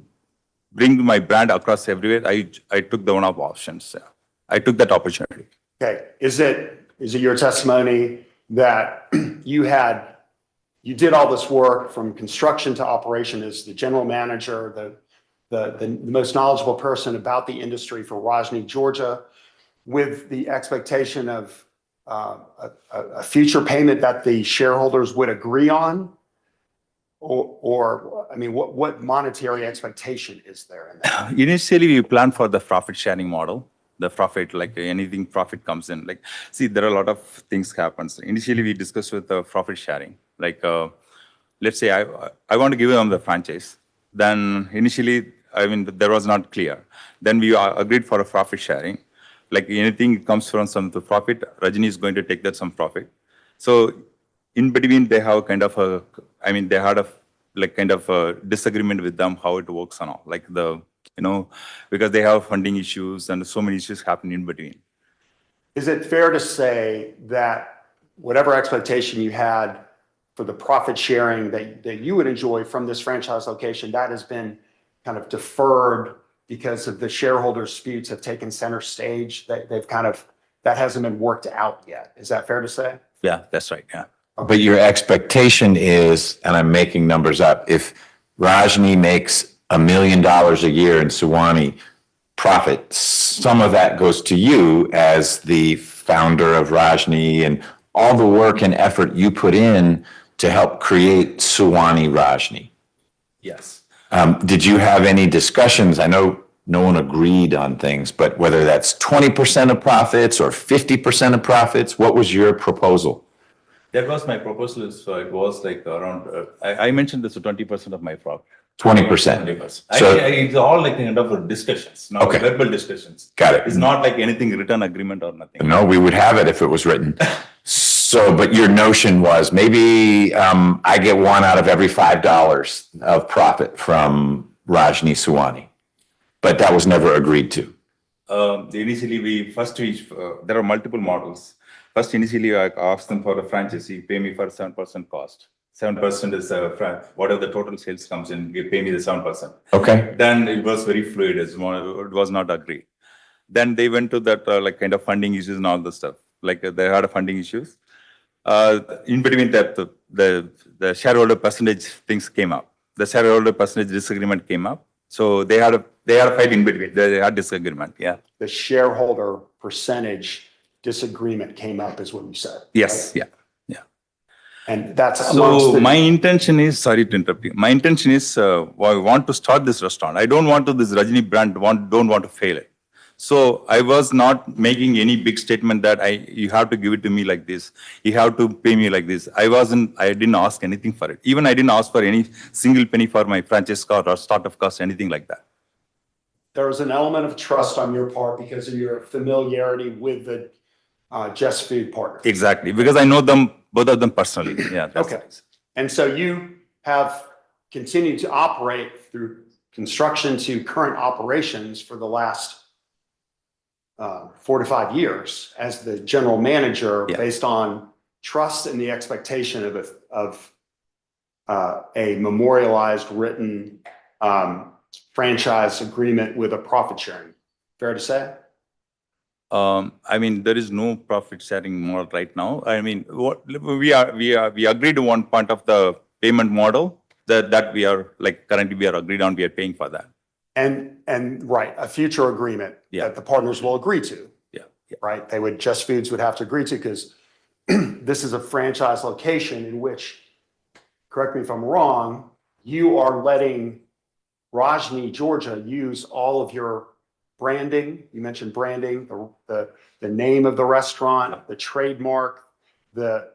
bring my brand across everywhere. I took the one-off options. Yeah. I took that opportunity. Okay. Is it your testimony that you did all this work from construction to operation as the general manager, the most knowledgeable person about the industry for Rajni, Georgia, with the expectation of a future payment that the shareholders would agree on? What monetary expectation is there in that? Initially, we planned for the profit sharing model. The profit, like anything profit comes in. Like, see, there are a lot of things happens. Initially, we discussed with the profit sharing. Like, let's say I want to give them the franchise. Then initially, there was not clear. Then we agreed for a profit sharing. Like anything comes from some the profit, Rajni is going to take that some profit. So in between, they have kind of they had a disagreement with them how it works and all. Like because they have funding issues and so many issues happen in between. Is it fair to say that whatever expectation you had for the profit sharing that you would enjoy from this franchise location, that has been kind of deferred because of the shareholder disputes have taken center stage? That hasn't been worked out yet. Is that fair to say? Yeah, that's right. Yeah. But your expectation is, and I'm making numbers up, if Rajni makes $1 million a year in Suwannee profit, some of that goes to you as the founder of Rajni, and all the work and effort you put in to help create Suwani Rajni. Yes. Did you have any discussions? I know no one agreed on things, but whether that's 20% of profits or 50% of profits, what was your proposal? That was my proposal. So it was like around, I mentioned this 20% of my profit. 20%. 20%. So- It's all like kind of discussions, not Okay. verbal discussions. Got it. It's not like anything written agreement or nothing. No, we would have it if it was written. So, but your notion was maybe I get one out of every $5 of profit from Rajni Suwani, but that was never agreed to. Initially, there are multiple models. First, initially, I asked them for a franchisee, pay me for 7% cost. 7% is whatever the total sales comes in, you pay me the 7%. Okay. Then it was very fluid. It was not agreed. Then they went to that like kind of funding issues and all the stuff. Like they had a funding issues. In between that, the shareholder percentage things came up. The shareholder percentage disagreement came up. So they had a fight in between. They had disagreement. Yeah. The shareholder percentage disagreement came up is what you said. Yes. right? Yeah. And that's amongst So the- my intention is, sorry to interrupt you. My intention is, I want to start this restaurant. I don't want to, this Rajni brand don't want to fail it. So I was not making any big statement that you have to give it to me like this. You have to pay me like this. I didn't ask anything for it. Even I didn't ask for any single penny for my franchise cost or startup cost, anything like that. There was an element of trust on your part because of your familiarity with the Jess Food partner. Exactly, because I know them, both of them personally. Yeah. that's Okay. it. And so you have continued to operate through construction to current operations for the last 4 to 5 years as the general manager, Yeah. based on trust and the expectation of a memorialized written franchise agreement with a profit sharing. Fair to say? I mean, there is no profit sharing model right now. I mean, what we agreed to one point of the payment model that we are like currently we are agreed on. We are paying for that. And right, a future agreement Yeah. that the partners will agree to. Yeah. Yeah. Right? Just Foods would have to agree to because this is a franchise location in which, correct me if I'm wrong, you are letting Rajni, Georgia, use all of your branding. You mentioned branding, the name of the restaurant, the trademark, the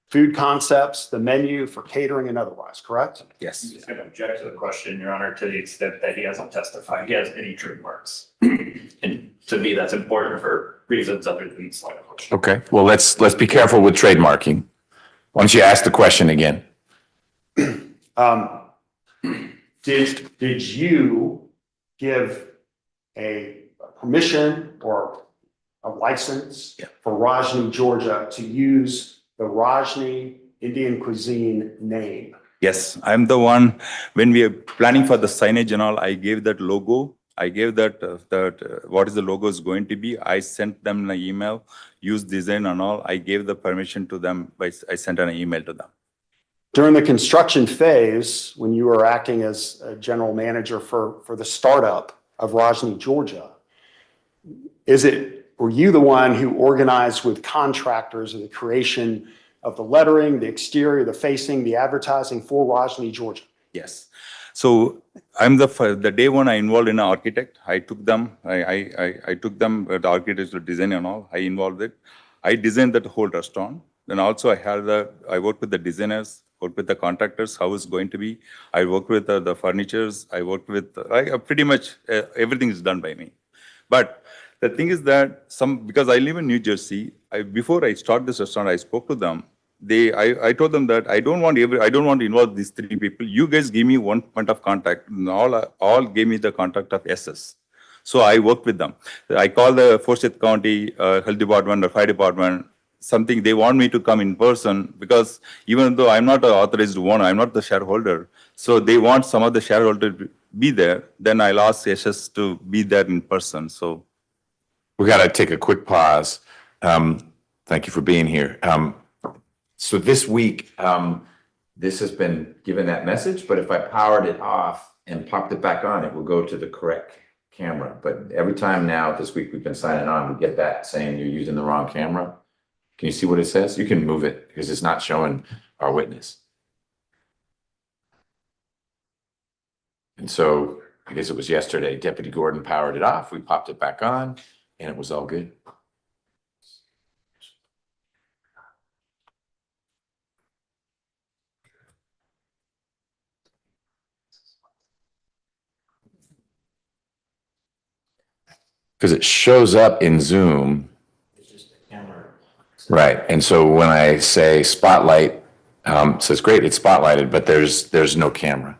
food concepts, the menu for catering and otherwise, correct? Yes. I'm just going to object to the question, Your Honor, to the extent that he hasn't testified he has any trademarks. And to me, that's important for reasons other than this line of question. Okay. Well, let's be careful with trademarking. Why don't you ask the question again? Did you give a permission or a license for Rajni, Georgia to use the Rajni Indian cuisine name? Yes, I'm the one. When we are planning for the signage and all, I gave that logo. I gave that what is the logo is going to be. I sent them an email, use design and all. I gave the permission to them. I sent an email to them. During the construction phase, when you were acting as a general manager for the startup of Rajni, Georgia, were you the one who organized with contractors the creation of the lettering, the exterior, the facing, the advertising for Rajni, Georgia? Yes. So I'm the day one I involved in an architect. I took them. I took them the architectural design and all. I involved it. I designed that whole restaurant. Then also I worked with the designers, worked with the contractors, how it's going to be. I worked with the furnitures. I worked with pretty much everything is done by me. But the thing is that because I live in New Jersey, before I start this restaurant, I spoke to them. I told them that I don't want to involve these 3 people. You guys give me one point of contact. All gave me the contact of SS. So I worked with them. I called the Forsyth County Health Department or Fire Department. Something they want me to come in person because even though I'm not an authorized owner, I'm not the shareholder. So they want some of the shareholder to be there. Then I'll ask SS to be there in person. So We got to take a quick pause. Thank you for being here. So this week, this has been given that message, but if I powered it off and popped it back on, it will go to the correct camera, but every time now this week we've been signing on, we get that saying you're using the wrong camera. Can you see what it says? You can move it because it's not showing our witness. And so I guess it was yesterday, Deputy Gordon powered it off. We popped it back on and it was all good. Because it shows up in Zoom. Right. And so when I say spotlight, it says great, it's spotlighted, but there's no camera.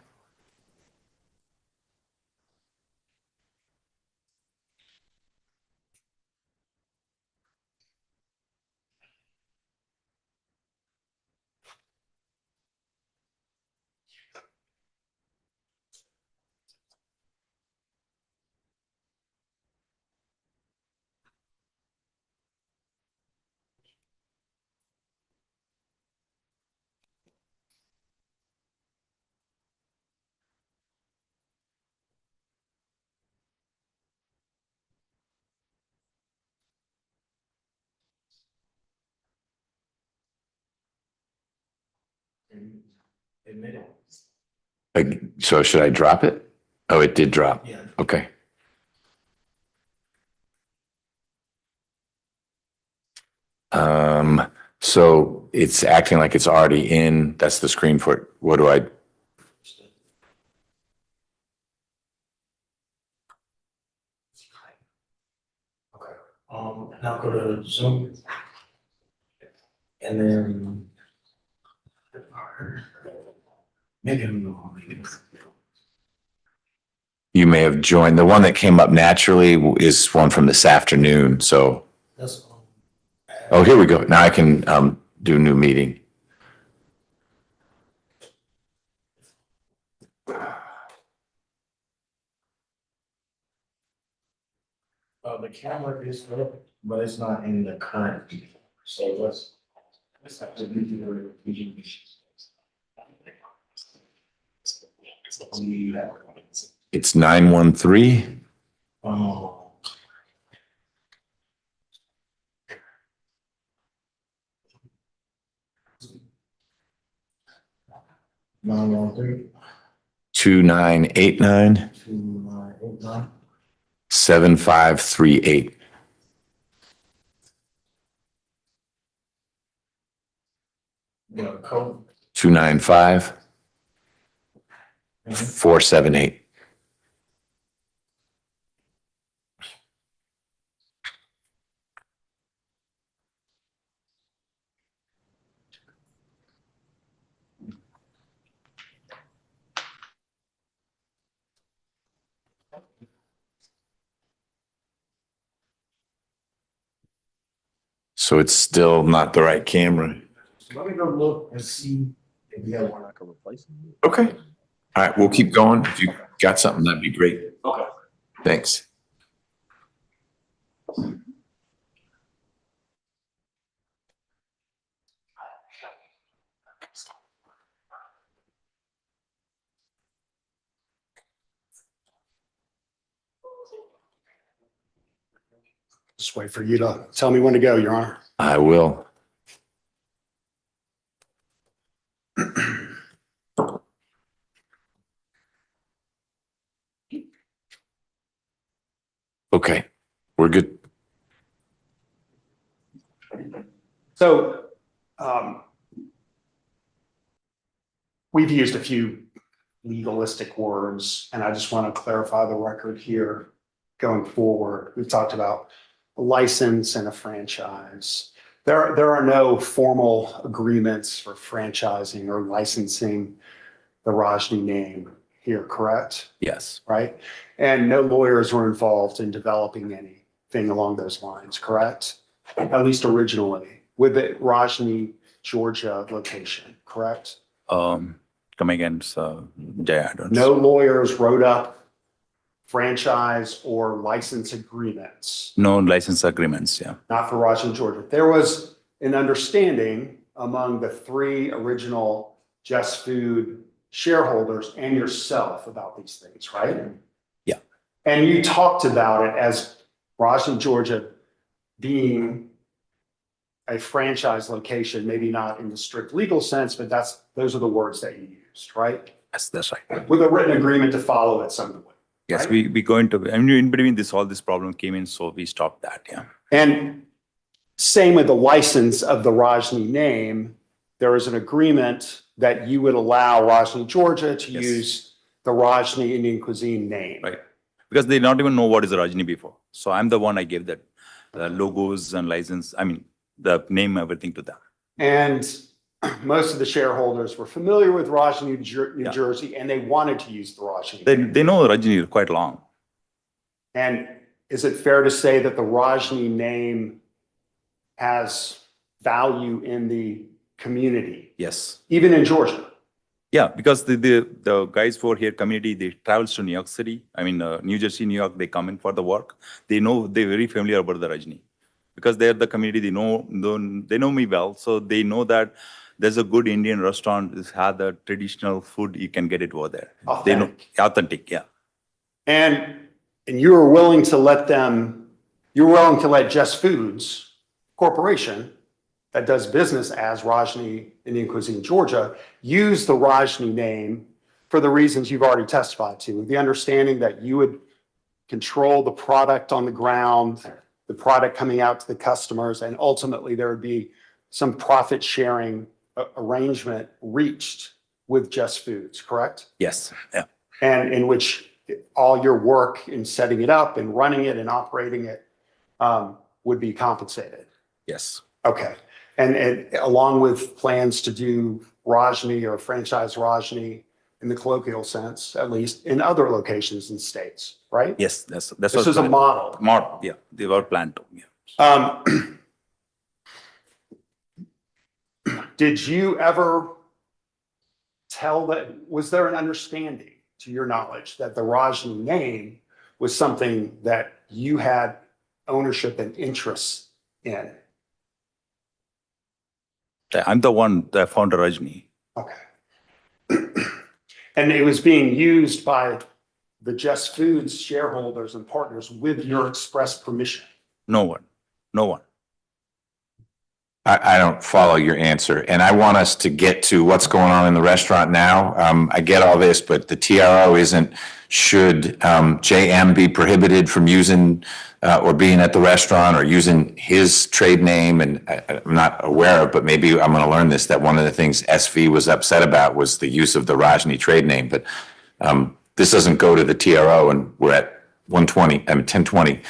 Like, so should I drop it? Oh, it did drop. Yeah. Okay. So it's acting like it's already in. That's the screen for it. What do I? Okay, now go to Zoom. And then. Maybe I'm wrong. You may have joined. The one that came up naturally is one from this afternoon. So, That's. oh, here we go. Now I can do new meeting. The camera is good, but it's not in the current. So let's have to do the meeting. It's 913. Oh. Nine one three 2989 2989 7538. Yeah, code. 295 478. So it's still not the right camera. Let me go look and see if we have one I can replace. Okay. All right, we'll keep going. If you got something, that'd be great. Okay. Thanks. Just wait for you to tell me when to go, Your Honor. I will. Okay, we're good. So, we've used a few legalistic words, and I just want to clarify the record here going forward. We've talked about a license and a franchise. There are no formal agreements for franchising or licensing the Rajni name here, correct? Yes. Right? And no lawyers were involved in developing anything along those lines, correct? At least originally, with the Rajni, Georgia location, correct? Come again, so Jay, I don't. No lawyers wrote up franchise or license agreements, No license agreements, yeah. not for Rajni, Georgia. There was an understanding among the three original Jess Food shareholders and yourself about these things, right? Yeah. And you talked about it as Rajni, Georgia being a franchise location, maybe not in the strict legal sense, but those are the words that you used, right? Yes, that's right. With a written agreement to follow at some point. Yes, right? we going to, I mean, in between this, all this problem came in, so we stopped that, yeah. And same with the license of the Rajni name, there is an agreement that you would allow Rajni, Georgia to Yes. use the Rajni Indian cuisine name. Right. Because they not even know what is a Rajni before. So I'm the one I gave that logos and license, I mean, the name, everything to them. And most of the shareholders were familiar with Rajni, New Yeah. Jersey, and they wanted to use the Rajni. They know Rajni quite long. And is it fair to say that the Rajni name has value in the community, Yes. even in Georgia? Yeah, because the guys for here community, they travels to New York City. I mean, New Jersey, New York, they come in for the work. They know, they're very familiar about the Rajni. Because they're the community, they know me well. So they know that there's a good Indian restaurant, this has the traditional food, you can get it over there. They know, authentic, yeah. And you were willing to let Jess Foods Corporation that does business as Rajni Indian Cuisine Georgia use the Rajni name for the reasons you've already testified to, with the understanding that you would control the product on the ground, the product coming out to the customers, and ultimately there would be some profit sharing arrangement reached with Jess Foods, correct? Yes, yeah. And in which all your work in setting it up and running it and operating it would be compensated. Yes. Okay. And along with plans to do Rajni or franchise Rajni in the colloquial sense, at least in other locations and states, right? Yes, that's This what is a plan. model. Model, yeah. They were planned to, yeah. Did you ever was there an understanding, to your knowledge, that the Rajni name was something that you had ownership and interest in? I'm the one that found a Rajni. Okay. And it was being used by the Jess Foods shareholders and partners with your express permission? No one. I don't follow your answer, and I want us to get to what's going on in the restaurant now. I get all this, but the TRO isn't, should JM be prohibited from using or being at the restaurant or using his trade name? And I'm not aware of, but maybe I'm going to learn this, that one of the things SV was upset about was the use of the Rajni trade name. But this doesn't go to the TRO, and we're at 1020.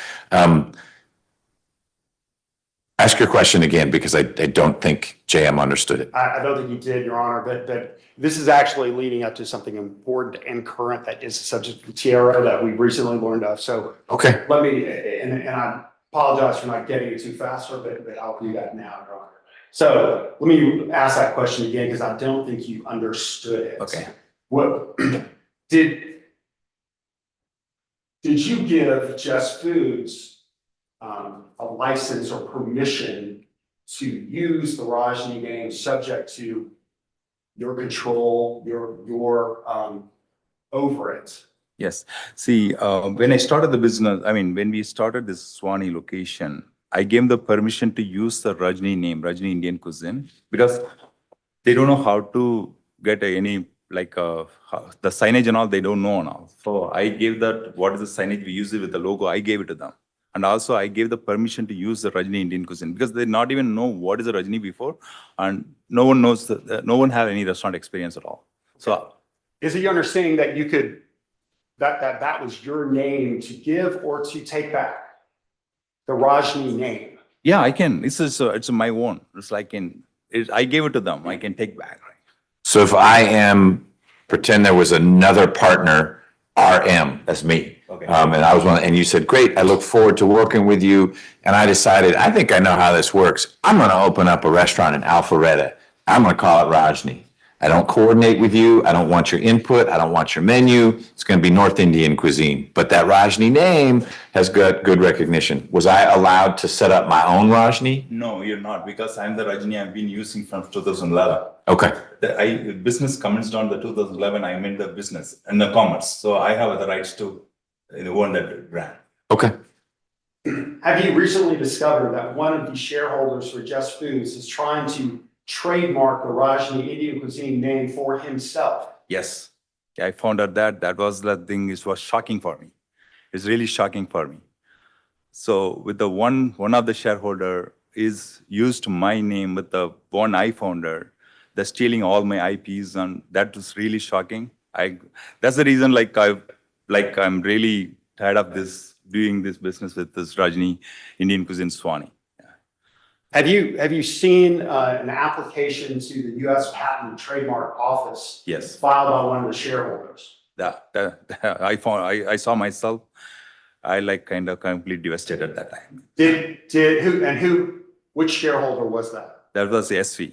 Ask your question again, because I don't think JM understood it. I don't think you did, Your Honor, but this is actually leading up to something important and current that is the subject of the TRO that we recently learned of. So Okay. let me, and I apologize for not getting it too faster, but I'll do that now, Your Honor. So let me ask that question again, because I don't think you understood it. Okay. What did you give Jess Foods a license or permission to use the Rajni name subject to your control, your over it? Yes. See, when I started the business, I mean, when we started this Swanee location, I gave the permission to use the Rajni name, Rajni Indian Cuisine, because they don't know how to get any, like, the signage and all, they don't know now. So I gave that, what is the signage we use it with the logo, I gave it to them. And also I gave the permission to use the Rajni Indian Cuisine, because they not even know what is a Rajni before, and no one knows, no one have any restaurant experience at all. So Is it your understanding that you could, that was your name to give or to take back? The Rajni name? yeah, I can, it's my own, it's like I gave it to them, I can take back. Right? So if pretend there was another partner, RM, that's me. Okay. And I was one, and you said, great, I look forward to working with you. And I decided, I think I know how this works. I'm going to open up a restaurant in Alpharetta. I'm going to call it Rajni. I don't coordinate with you. I don't want your input. I don't want your menu. It's going to be North Indian cuisine. But that Rajni name has got good recognition. Was I allowed to set up my own Rajni? No, you're not, because I'm the Rajni I've been using from 2011. Okay. The business commenced on the 2011, I made the business and the commerce. So I have the rights to the one that brand. Okay. Have you recently discovered that one of the shareholders for Jess Foods is trying to trademark the Rajni Indian cuisine name for himself? Yes. I found out that was the thing. It was shocking for me. It's really shocking for me. So with the one of the shareholder is used my name with the one I founder, they're stealing all my IPs, and that was really shocking. That's the reason I'm really tired of doing this business with this Rajni Indian cuisine Swani. Have you seen an application to the U.S. Patent and Trademark Office Yes. filed by one of the shareholders? I saw myself. I kind of completely devastated that time. Which shareholder was that? That was the SV.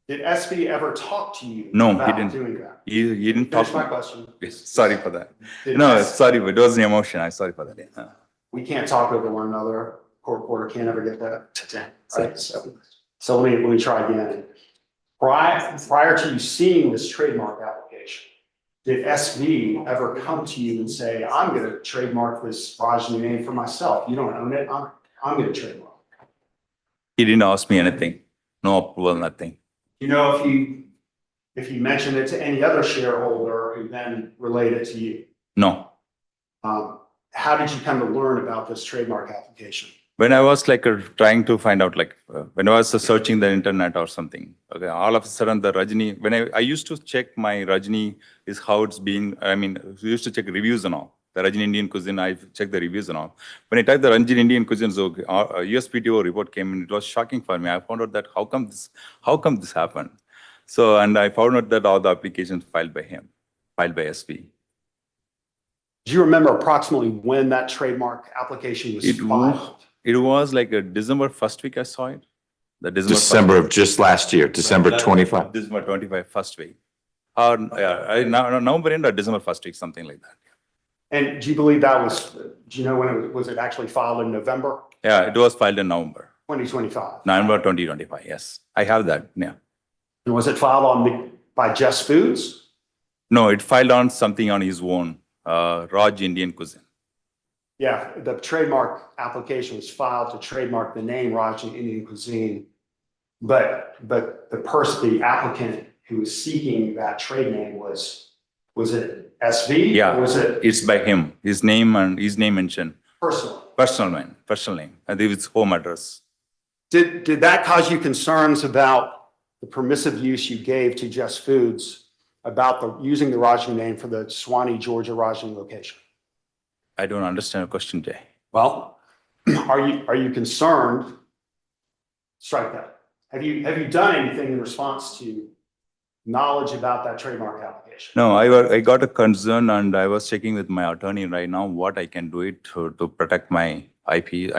Did SV ever talk to you No, he about didn't. doing that? He didn't talk. Finish my question. Yes, sorry for that. Did No, S- sorry, but it was an emotion. I'm sorry for that. Yeah. We can't talk over one another. Court reporter can't ever get that. Right? So let me try again. Prior to you seeing this trademark application, did SV ever come to you and say, I'm going to trademark this Rajni name for myself? You don't own it. I'm going to trademark. He didn't ask me anything. No approval, nothing. You know, if you mentioned it to any other shareholder who then relayed it to you, No. how did you come to learn about this trademark application? When I was trying to find out, when I was searching the internet or something, okay, all of a sudden the Rajni, when I used to check my Rajni is how it's been, I used to check reviews and all. The Rajni Indian cuisine, I checked the reviews and all. When I typed the Rajni Indian cuisine, so USPTO report came in, it was shocking for me. I found out that how come this happened? So, and I found out that all the applications filed by SV. Do you remember approximately when that trademark application was filed? It was like a December 1st week I saw it. The December of just last year, December 25. December 25, first week. Or November end or December 1st week, something like that. And do you believe that was, do you know when was it actually filed in November Yeah, it was filed in November 2025? 2025, yes. I have that, yeah. And was it filed by Jess Foods? No, it filed on something on his own, Raj Indian cuisine. Yeah, the trademark application was filed to trademark the name Rajni Indian cuisine. But the applicant who was seeking that trade name was it SV? Yeah, Or was it it's by him. His name mentioned. personal? Personal name, and his home address. Did that cause you concerns about the permissive use you gave to Jess Foods about using the Rajni name for the Swanee, Georgia Rajni location? I don't understand the question, Jay. Well, are you concerned? Strike that. Have you done anything in response to knowledge about that trademark application? No, I got a concern, and I was checking with my attorney right now what I can do it to protect my IP.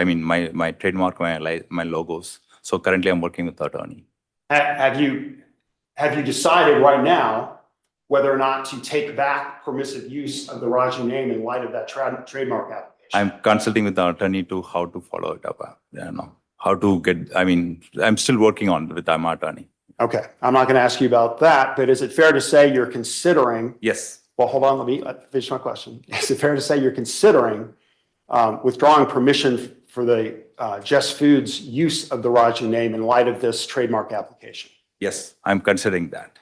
My trademark, my logos. So currently, I'm working with the attorney. Have you decided right now whether or not to take back permissive use of the Rajni name in light of that trademark application? I'm consulting with the attorney to how to follow it up. How to get. I'm still working on it with my attorney. Okay, I'm not going to ask you about that, but is it fair to say you're considering? Yes. Well, hold on, let me finish my question. Is it fair to say you're considering withdrawing permission for the Jess Foods use of the Rajni name in light of this trademark application? Yes, I'm considering that.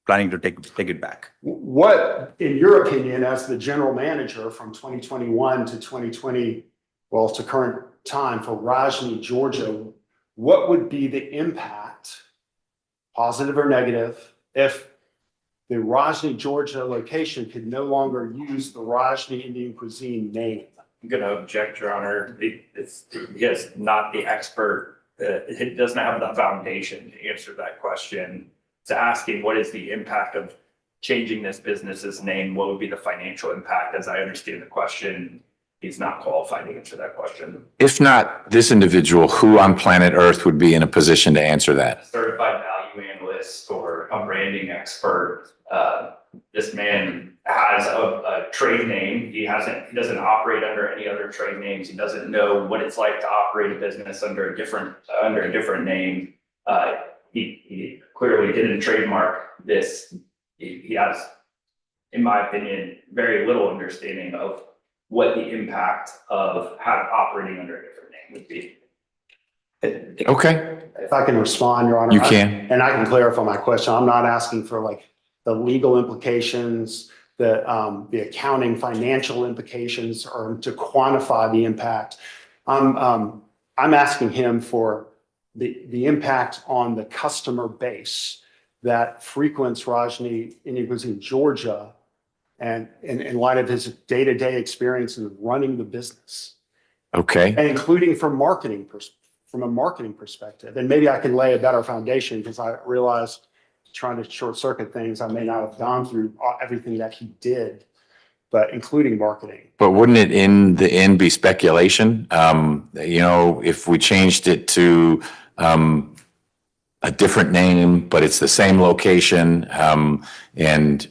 Planning to take it back. What, in your opinion, as the general manager from 2021 to 2020, well, to current time for Rajni, Georgia, what would be the impact, positive or negative, if the Rajni, Georgia location could no longer use the Rajni Indian cuisine name? I'm going to object, Your Honor. He is not the expert. It doesn't have the foundation to answer that question. It's asking what is the impact of changing this business's name? What would be the financial impact? As I understand the question, he's not qualified to answer that question. If not this individual, who on planet Earth would be in a position to answer that? A certified value analyst or a branding expert. This man has a trade name. He doesn't operate under any other trade names. He doesn't know what it's like to operate a business under a different name. He clearly didn't trademark this. He has, in my opinion, very little understanding of what the impact of operating under a different name would be. Okay, If I can respond, Your Honor. you can. And I can clarify my question. I'm not asking for like the legal implications, the accounting, financial implications, or to quantify the impact. I'm asking him for the impact on the customer base that frequents Rajni in Georgia, and in light of his day-to-day experience in running the business, Okay. and including from a marketing perspective. And maybe I can lay a better foundation, because I realize trying to short circuit things, I may not have gone through everything that he did, but including marketing. But wouldn't it in the end be speculation? If we changed it to a different name, but it's the same location, and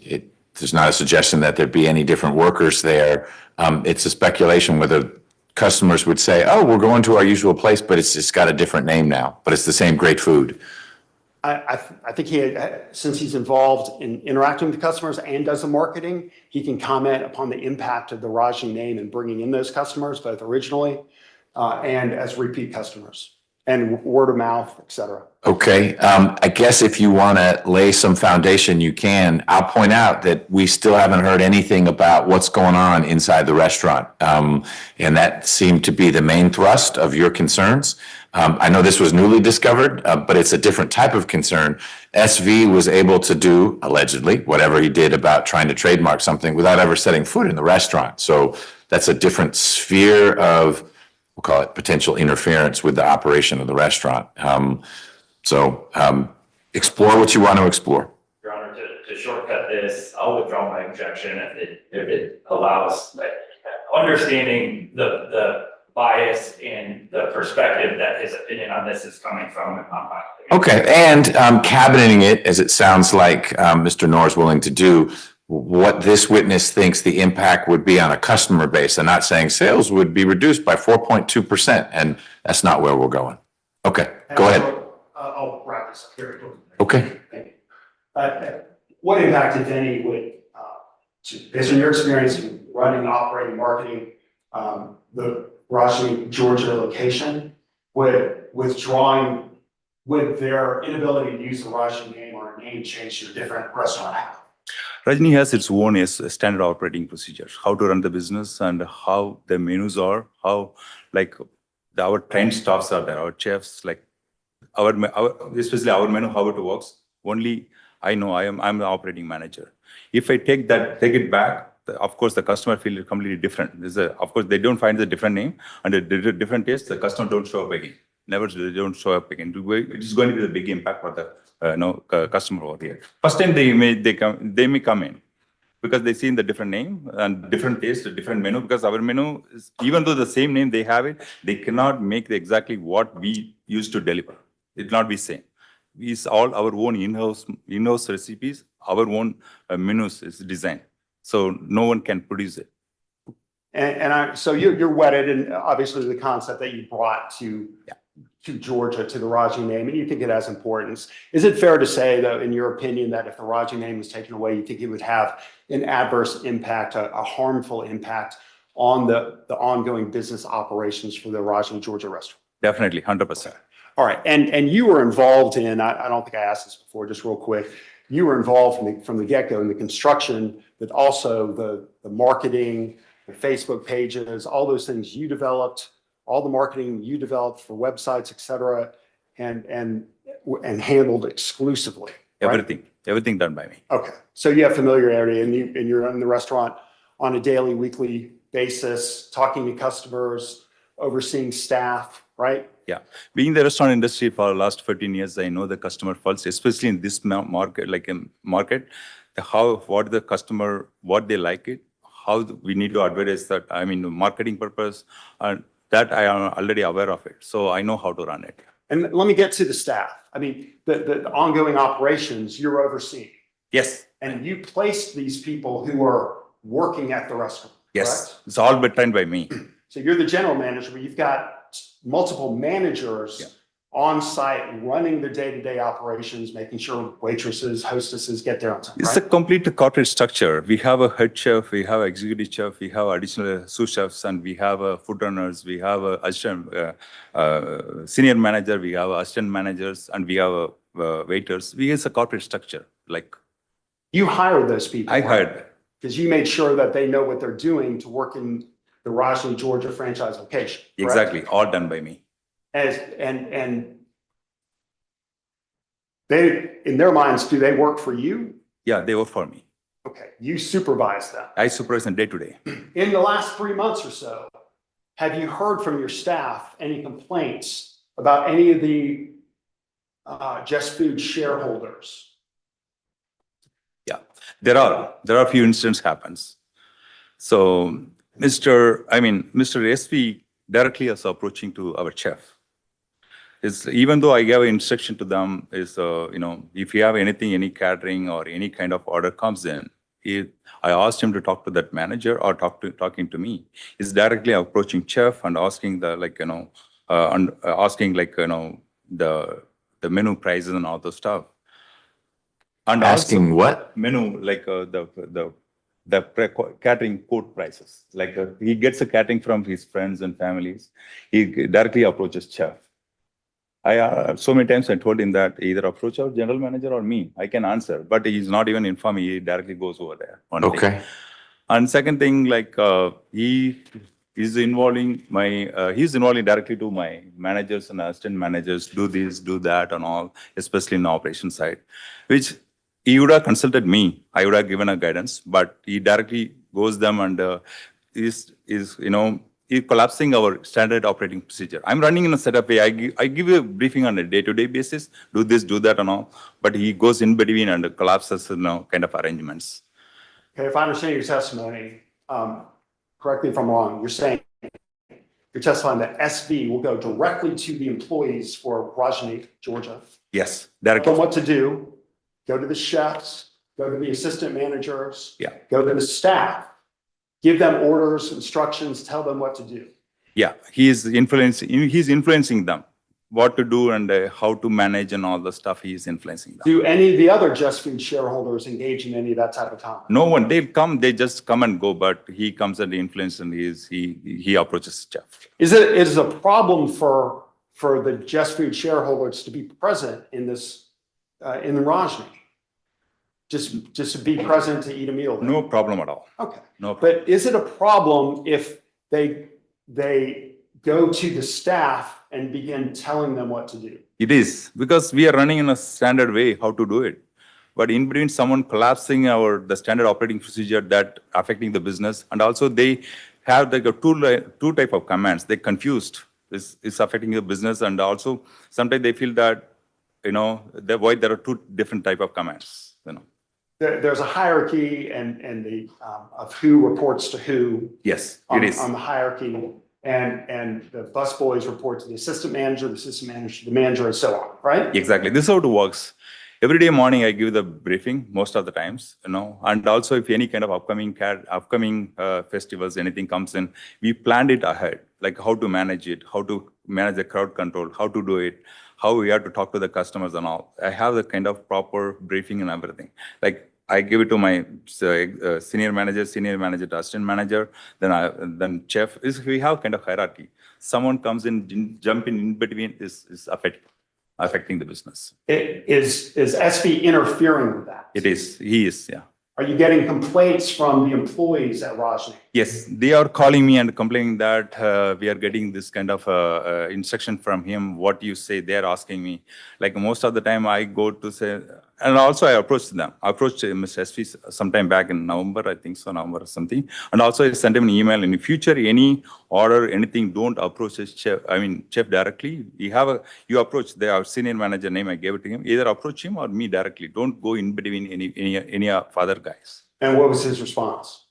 there's not a suggestion that there'd be any different workers there. It's a speculation whether customers would say, oh, we're going to our usual place, but it's got a different name now, but it's the same great food. I think since he's involved in interacting with the customers and does the marketing, he can comment upon the impact of the Rajni name and bringing in those customers, both originally and as repeat customers, and word of mouth, et cetera. Okay. I guess if you want to lay some foundation, you can. I'll point out that we still haven't heard anything about what's going on inside the restaurant. And that seemed to be the main thrust of your concerns. I know this was newly discovered, but it's a different type of concern. SV was able to do, allegedly, whatever he did about trying to trademark something without ever setting foot in the restaurant. So that's a different sphere of, we'll call it, potential interference with the operation of the restaurant. Explore what you want to explore. Your Honor, to shortcut this, I'll withdraw my objection if it allows, understanding the bias and the perspective that his opinion on this is coming from. Okay, and cabineting it, as it sounds like Mr. Knorr is willing to do, what this witness thinks the impact would be on a customer base, and not saying sales would be reduced by 4.2%, and that's not where we're going. Okay, go ahead. I'll wrap this up here. Okay. What impact, if any, would, based on your experience in running, operating, marketing, the Rajni, Georgia location, would their inability to use the Rajni name or a name change to a different restaurant have? Rajni has its own standard operating procedures, how to run the business and how the menus are, how our trained staffs are there, our chefs, especially our menu, how it works. Only I know I'm the operating manager. If I take it back, of course, the customer feel it completely different. Of course, they don't find the different name and a different taste. The customer don't show up again. They don't show up again. It's going to be the big impact for the customer over here. First time they may come in because they see in the different name and different taste, a different menu. Because our menu is, even though the same name they have it, they cannot make exactly what we used to deliver. It will not be same. It's all our own in-house recipes, our own menus is designed. So no one can produce it. So you're wedded, and obviously the concept that you brought to Georgia, to the Rajni name, and you think it has importance. Is it fair to say, though, in your opinion, that if the Rajni name was taken away, you think it would have an adverse impact, a harmful impact on the ongoing business operations for the Rajni, Georgia restaurant? Definitely, 100%. All right, and you were involved in, I don't think I asked this before, just real quick, you were involved from the get-go in the construction, but also the marketing, the Facebook pages, all those things you developed, all the marketing you developed for websites, et cetera, and handled exclusively. Right? Everything done by me. Okay, so you have familiarity, and you're in the restaurant on a daily, weekly basis, talking to customers, overseeing staff, right? Yeah, being in the restaurant industry for the last 15 years, I know the customer pulse, especially in this market, what the customer, what they like it, how we need to advertise that, marketing purpose, and that I am already aware of it. So I know how to run it. And let me get to the staff. The ongoing operations you're overseeing. Yes. And you placed these people who are working at the restaurant. Yes, correct? it's all been done by me. So you're the general manager, but you've got multiple managers on site, running the day-to-day operations, making sure waitresses, hostesses get there on time, It's a right? complete corporate structure. We have a head chef, we have executive chef, we have additional sous chefs, and we have food runners, we have a assistant, senior manager, we have assistant managers, and we have waiters. We use a corporate structure. Like You hired those people. I hired. Because you made sure that they know what they're doing to work in the Rajni, Georgia franchise location. correct? Exactly, all done by me. And they, in their minds, do they work for you? Yeah, they work for me. Okay, you supervise them. I supervise them day to day. In the last 3 months or so, have you heard from your staff any complaints about any of the Just Food shareholders? Yeah, there are a few incidents happens. So Mr. SV directly is approaching to our chef. Even though I gave an instruction to them if you have anything, any catering or any kind of order comes in, I asked him to talk to that manager or talking to me. He's directly approaching chef and asking the menu prices and all those stuff. And Asking what? menu, like catering quote prices. Like he gets a catering from his friends and families. He directly approaches chef. So many times I told him that either approach our general manager or me. I can answer, but he's not even informed me. He directly goes over there. Okay. And second thing, like he's involving directly to my managers and assistant managers, do this, do that and all, especially in the operation side, which he would have consulted me. I would have given a guidance, but he directly goes them and he's collapsing our standard operating procedure. I'm running in a setup way. I give you a briefing on a day-to-day basis, do this, do that and all, but he goes in between and collapses kind of arrangements. Okay, if I understand your testimony, correct me if I'm wrong, you're saying you're testifying that SV will go directly to the employees for Rajni, Georgia, Yes, tell directly. them what to do, go to the chefs, go to the assistant managers, Yeah. go to the staff, give them orders, instructions, tell them what to do. Yeah, he's influencing them, what to do and how to manage and all the stuff. He's influencing them. Do any of the other Just Food shareholders engage in any of that type of comment? No one, they just come and go, but he comes and influence and he approaches chef. Is it a problem for the Just Food shareholders to be present in this, in the Rajni? Just to be present to eat a meal there? No problem at all. Okay. No problem. But is it a problem if they go to the staff and begin telling them what to do? It is, because we are running in a standard way how to do it. But in between someone collapsing the standard operating procedure that affecting the business, and also they have like a two type of commands. They're confused. It's affecting the business, and also sometimes they feel that there are two different type of commands. There's a hierarchy and the of who reports to who. Yes, on, it is. on the hierarchy, and the busboys report to the assistant manager, the manager, and so on, right? Exactly. This is how it works. Every day morning, I give the briefing most of the times, and also if any kind of upcoming festivals, anything comes in, we planned it ahead, like how to manage it, how to manage the crowd control, how to do it, how we have to talk to the customers and all. I have the kind of proper briefing and everything. Like I give it to my senior manager to assistant manager, then chef. We have kind of hierarchy. Someone comes in, jumping in between is affecting the business. Is SV interfering with that? It is. He is. Yeah. Are you getting complaints from the employees at Rajni? Yes, they are calling me and complaining that we are getting this kind of instruction from him. What you say, they are asking me. Like most of the time, I go to say, and also I approached them. I approached Mr. SV sometime back in November, I think so, November or something. And also I sent him an email. In the future, any order, anything, don't approach his chef. Chef directly. You approach our senior manager name. I gave it to him. Either approach him or me directly. Don't go in between any of other guys. And what was his response?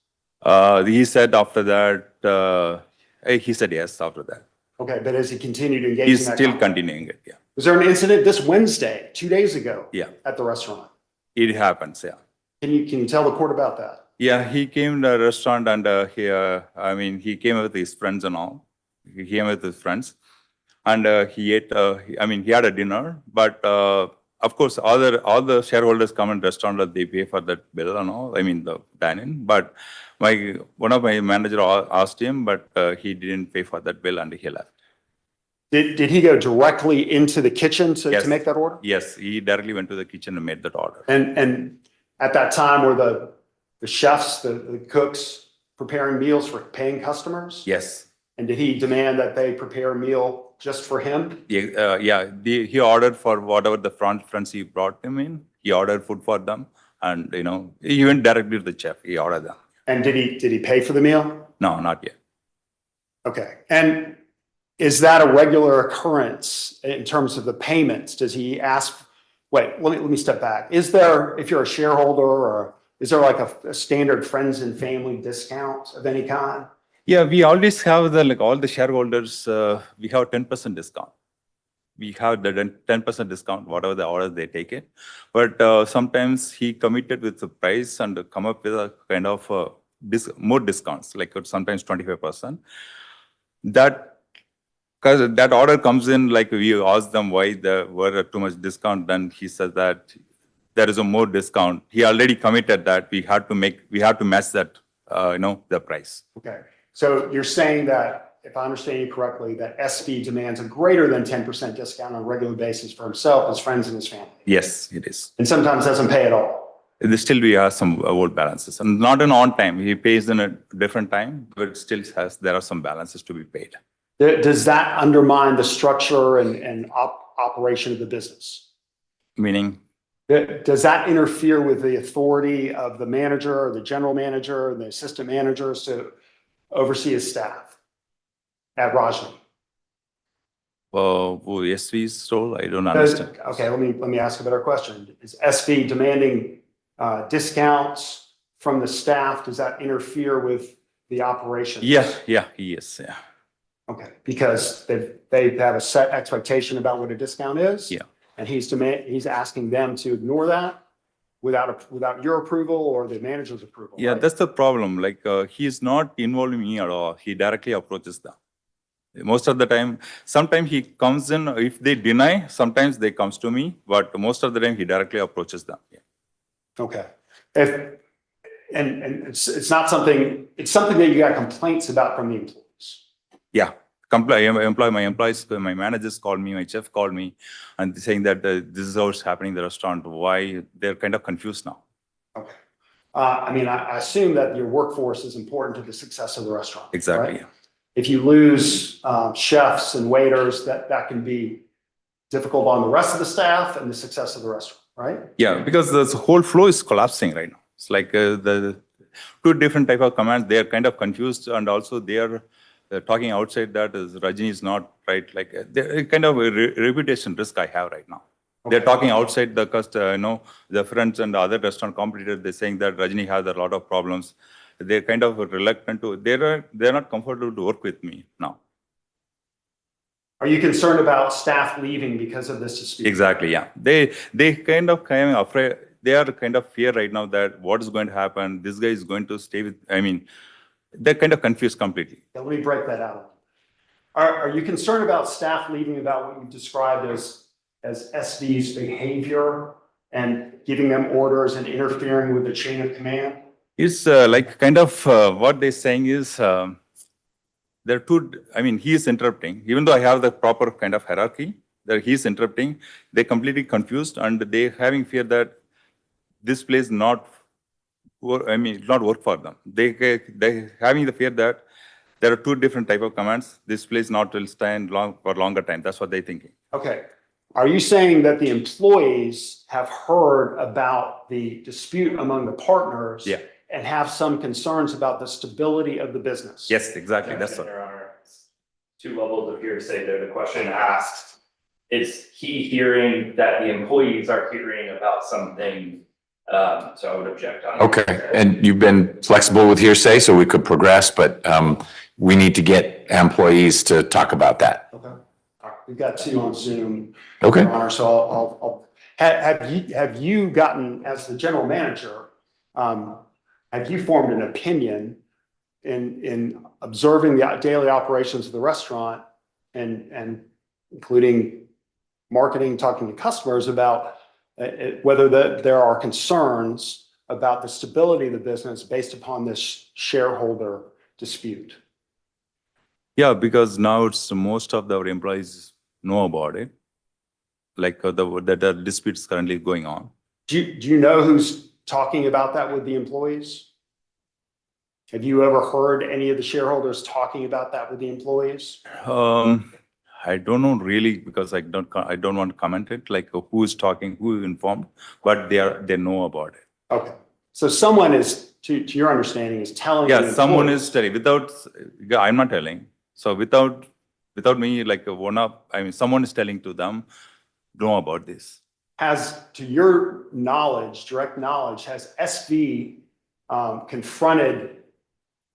He said after that, he said yes after that. Okay, but as he continued to engage He's in that still conversation? continuing it, yeah. Was there an incident this Wednesday, 2 days ago? Yeah. At the restaurant? It happens, yeah. Can you tell the court about that? Yeah, he came to the restaurant and he came with his friends and all. He came with his friends. and he ate. He had a dinner, but of course, all the shareholders come in restaurant, they pay for that bill and all. The dining. But one of my manager asked him, but he didn't pay for that bill, and he left. Did he go directly into the kitchen to Yes. make that order? Yes, he directly went to the kitchen and made that order. And at that time, were the chefs, the cooks preparing meals for paying customers? Yes. And did he demand that they prepare a meal just for him? He ordered for whatever the friends he brought him in. He ordered food for them, and he went directly to the chef. He ordered them. And did he pay for the meal? No, not yet. Okay. And is that a regular occurrence in terms of the payments? Does he ask, wait, let me step back. Is there, if you're a shareholder, or is there like a standard friends and family discount of any kind? Yeah, we always have all the shareholders, we have 10% discount. We have the 10% discount, whatever the order they take it. But sometimes he committed with the price and come up with a kind of more discounts, like sometimes 25%. Because that order comes in, like we ask them why there were too much discount, then he says that there is a more discount. He already committed that we have to match that, the price. Okay. So you're saying that, if I understand you correctly, that SV demands a greater than 10% discount on a regular basis for himself, his friends, and his family. Yes, it is. And sometimes doesn't pay at all. Still, we have some old balances, and not an on time. He pays in a different time, but still there are some balances to be paid. Does that undermine the structure and operation of the business? Meaning? Does that interfere with the authority of the manager or the general manager and the assistant managers to oversee his staff at Rajni? SV's role, I don't understand. Okay, let me ask a better question. Is SV demanding discounts from the staff? Does that interfere with the operations? Yeah, he is. Yeah. Okay, because they have a set expectation about what a discount is. Yeah. And he's asking them to ignore that without your approval or the manager's approval. Yeah, right? that's the problem. Like he's not involving me at all. He directly approaches them. Most of the time, sometimes he comes in. If they deny, sometimes they comes to me. But most of the time, he directly approaches them. Yeah. Okay. And it's not something. It's something that you got complaints about from the employees. Yeah. My employees, my managers called me, my chef called me, and saying that this is how it's happening in the restaurant. Why? They're kind of confused now. Okay. I assume that your workforce is important to the success of the restaurant. Exactly. Right? If you lose chefs and waiters, that can be difficult on the rest of the staff and the success of the restaurant, right? Yeah, because the whole flow is collapsing right now. It's like the two different type of commands. They are kind of confused, and also they're talking outside that Rajni is not right. Like kind of a reputation risk I have right now. Okay. They're talking outside the the friends and the other restaurant competitors. They're saying that Rajni has a lot of problems. They're kind of reluctant to. They're not comfortable to work with me now. Are you concerned about staff leaving because of this dispute? Exactly. Yeah. They kind of afraid. They are kind of fear right now that what is going to happen. This guy is going to stay with. They're kind of confused completely. Yeah, let me break that out. Are you concerned about staff leaving about what you've described as SV's behavior and giving them orders and interfering with the chain of command? It's like kind of what they're saying is there are two. He is interrupting. Even though I have the proper kind of hierarchy, that he's interrupting. They're completely confused and they're having fear that this place not work for them. They having the fear that there are two different type of commands. This place not will stand for longer time. That's what they're thinking. Okay. Are you saying that the employees have heard about the dispute among the partners? Yeah. And have some concerns about the stability of the business? Yes, exactly. That's what. Your Honor, two levels of hearsay there. The question asked, is he hearing that the employees are hearing about something? So I would object on. Okay, and you've been flexible with hearsay, so we could progress, but we need to get employees to talk about that. Okay. All right. We've got two on Zoom. Okay. Your Honor, so I'll have you gotten, as the general manager, have you formed an opinion in observing the daily operations of the restaurant and including marketing, talking to customers about whether there are concerns about the stability of the business based upon this shareholder dispute. Yeah, because now it's most of our employees know about it. Like the dispute is currently going on. Do you know who's talking about that with the employees? Have you ever heard any of the shareholders talking about that with the employees? I don't know really because I don't want to comment it, like who is talking, who is informed, but they know about it. Okay, so someone is, to your understanding, is telling the Yeah, someone employees. is telling I'm not telling. So without me, like someone is telling to them, know about this. Has, to your knowledge, direct knowledge, has SV confronted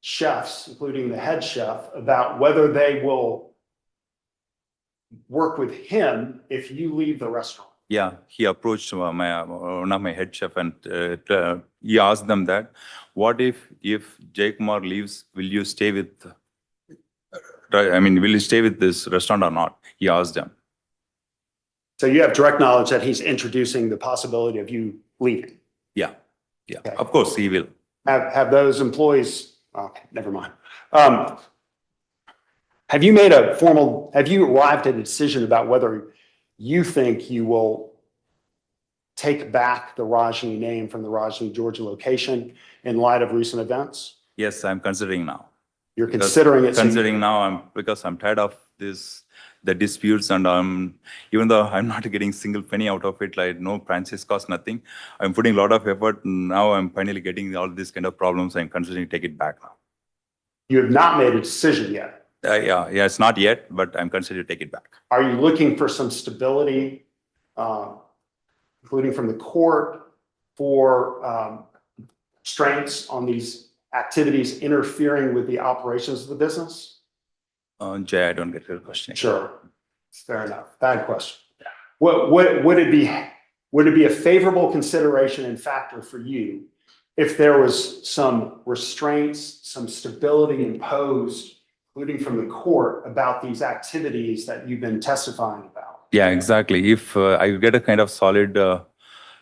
chefs, including the head chef, about whether they will work with him if you leave the restaurant? Yeah, he approached one of my head chef and he asked them that, what if Jay Kumar leaves, will you stay with, will you stay with this restaurant or not? He asked them. So you have direct knowledge that he's introducing the possibility of you leaving? Yeah, Okay. of course he will. Have those employees, okay, never mind. Have you arrived at a decision about whether you think you will take back the Rajni name from the Rajni, Georgia location in light of recent events? Yes, I'm considering now. You're considering it. Considering now, because I'm tired of the disputes, and even though I'm not getting single penny out of it, like no franchise cost, nothing, I'm putting a lot of effort. Now I'm finally getting all these kind of problems. I'm considering to take it back now. You have not made a decision yet. Yeah, it's not yet, but I'm considering to take it back. Are you looking for some stability, including from the court, for strengths on these activities interfering with the operations of the business? Jay, I don't get your question. Sure, fair enough. Bad question. Would it be a favorable consideration and factor for you if there was some restraints, some stability imposed, including from the court, about these activities that you've been testifying about? Yeah, exactly. If I get a kind of solid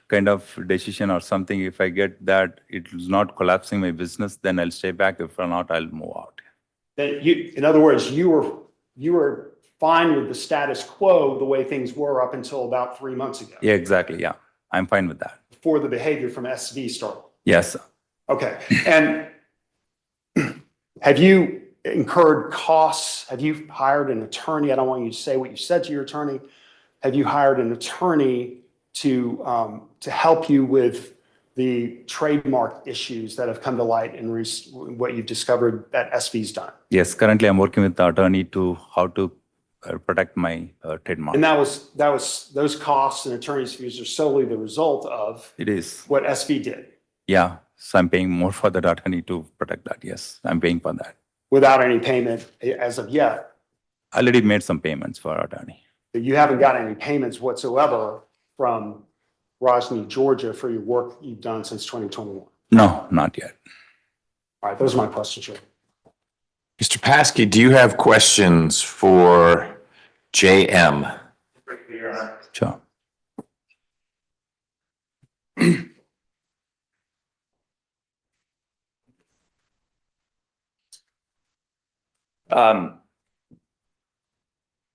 kind of decision or something, if I get that it is not collapsing my business, then I'll stay back. If not, I'll move out. Then in other words, you were fine with the status quo the way things were up until about 3 months ago. Yeah, exactly. Yeah, I'm fine with that. Before the behavior from SV started. Yes. Okay. And have you incurred costs? Have you hired an attorney? I don't want you to say what you said to your attorney. Have you hired an attorney to help you with the trademark issues that have come to light in what you've discovered that SV's done? Yes, currently I'm working with the attorney to how to protect my trademark. And those costs and attorney's fees are solely the result of It is. what SV did, Yeah, so I'm paying more for that attorney to protect that. Yes, I'm paying for that. without any payment as of yet. I already made some payments for attorney. You haven't got any payments whatsoever from Rajni, Georgia, for your work you've done since 2021. No, not yet. All right, those are my questions, Chair. Mr. Paskey, do you have questions for JM? Sure.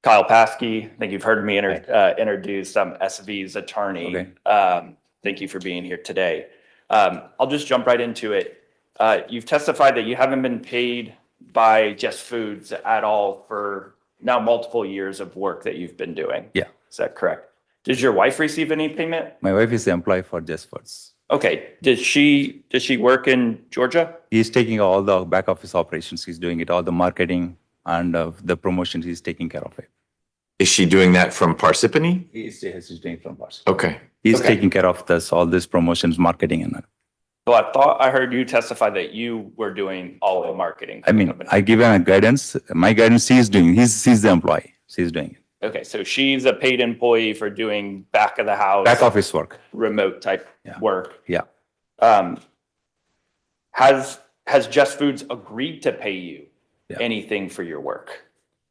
Kyle Paskey, I think you've heard me introduce. I'm SV's attorney. Okay. Thank you for being here today. I'll just jump right into it. You've testified that you haven't been paid by Jess Foods at all for now multiple years of work that you've been doing. Yeah. Is that correct? Does your wife receive any payment? My wife is the employee for Jess Foods. Okay. Does she work in Georgia? He's taking all the back office operations. He's doing it, all the marketing and the promotions. He's taking care of it. Is she doing that from Parsippany? He's doing it from Boston. Okay. He's Okay. taking care of all this promotions, marketing, and So I thought I heard you testify that you were doing all the marketing. I mean, I give him a guidance. My guidance he's doing. He's the employee. He's doing it. Okay, so she's a paid employee for doing back of the house. Back office work. Remote type Yeah. work. Yeah. Has Just Foods agreed to pay you Yeah. anything for your work?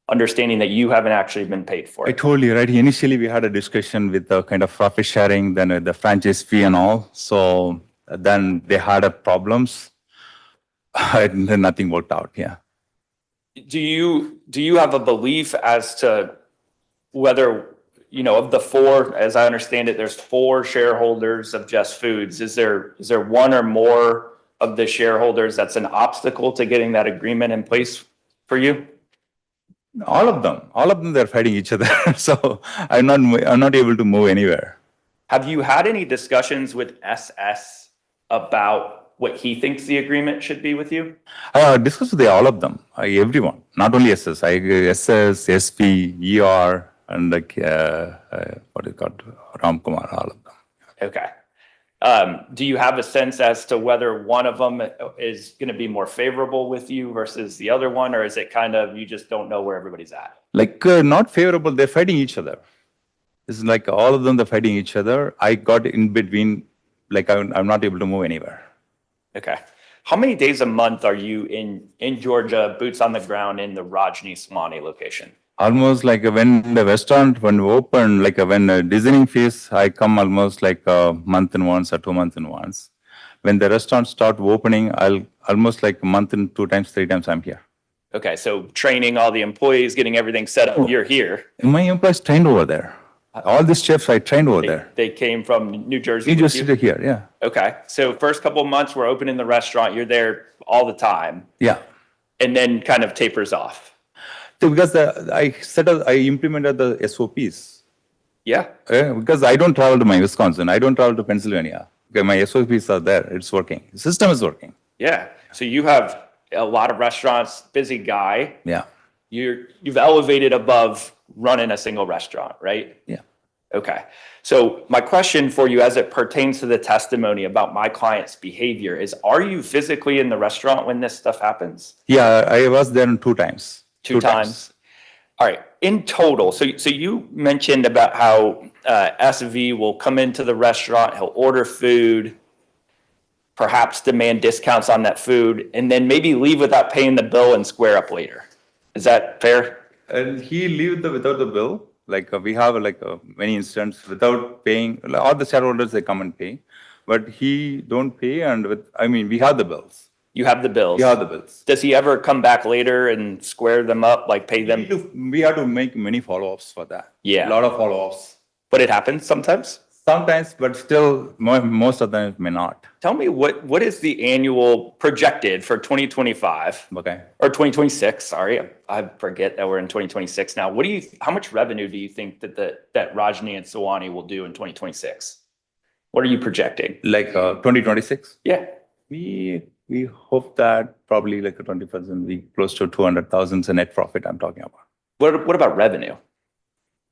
understanding that you haven't actually been paid for I it. told you, right? Initially, we had a discussion with the kind of profit sharing, then with the franchise fee and all. So then they had a problems. And then nothing worked out. Yeah. Do you have a belief as to whether, of the four, as I understand it, there's four shareholders of Just Foods. Is there one or more of the shareholders that's an obstacle to getting that agreement in place for you? All of them, they're fighting each other. So I'm not able to move anywhere. Have you had any discussions with SS about what he thinks the agreement should be with you? I discussed with all of them, everyone, not only SS, SS, SP, ER, and like, what is it called, Ram Kumar, all of them. Okay. Do you have a sense as to whether one of them is going to be more favorable with you versus the other one, or is it kind of you just don't know where everybody's at? Like, not favorable, they're fighting each other. It's like all of them, they're fighting each other. I got in between, like I'm not able to move anywhere. Okay. How many days a month are you in Georgia, boots on the ground in the Rajni Swanee location? Almost like when the restaurant, when we open, like when the designing phase, I come almost like a month in once or 2 months in once. When the restaurant start opening, I'll almost like a month in 2 times, 3 times I'm here. Okay, so training all the employees, getting everything set up, you're here. My employees trained over there. All these chefs I trained over there. They came from New Jersey. New with you? Jersey to here, yeah. Okay, so first couple of months we're opening the restaurant, you're there all the time, Yeah. and then kind of tapers off. So because I implemented the SOPs. Yeah. Because I don't travel to my Wisconsin. I don't travel to Pennsylvania. Okay, my SOPs are there. It's working. The system is working. Yeah. So you have a lot of restaurants, busy guy. Yeah. You've elevated above running a single restaurant, right? Yeah. Okay. So my question for you as it pertains to the testimony about my client's behavior is, are you physically in the restaurant when this stuff happens? Yeah, I was there 2 times. Two times. All right. In total, so you mentioned about how SV will come into the restaurant, he'll order food, perhaps demand discounts on that food, and then maybe leave without paying the bill and square up later. Is that fair? And he leave without the bill. Like we have many instances without paying. All the shareholders, they come and pay, but he don't pay. And we have the bills. You have the bills. We have the bills. Does he ever come back later and square them up, like pay them? We have to make many follow-ups for that. Yeah. A lot of follow-ups. But it happens sometimes? Sometimes, but still, most of them may not. Tell me what is the annual projected for 2025? Okay. Or 2026, sorry. I forget that we're in 2026 now. How much revenue do you think that Rajni and Sawani will do in 2026? What are you projecting? Like 2026? Yeah. We hope that probably like a 20% be close to 200,000 is a net profit I'm talking about. What about revenue?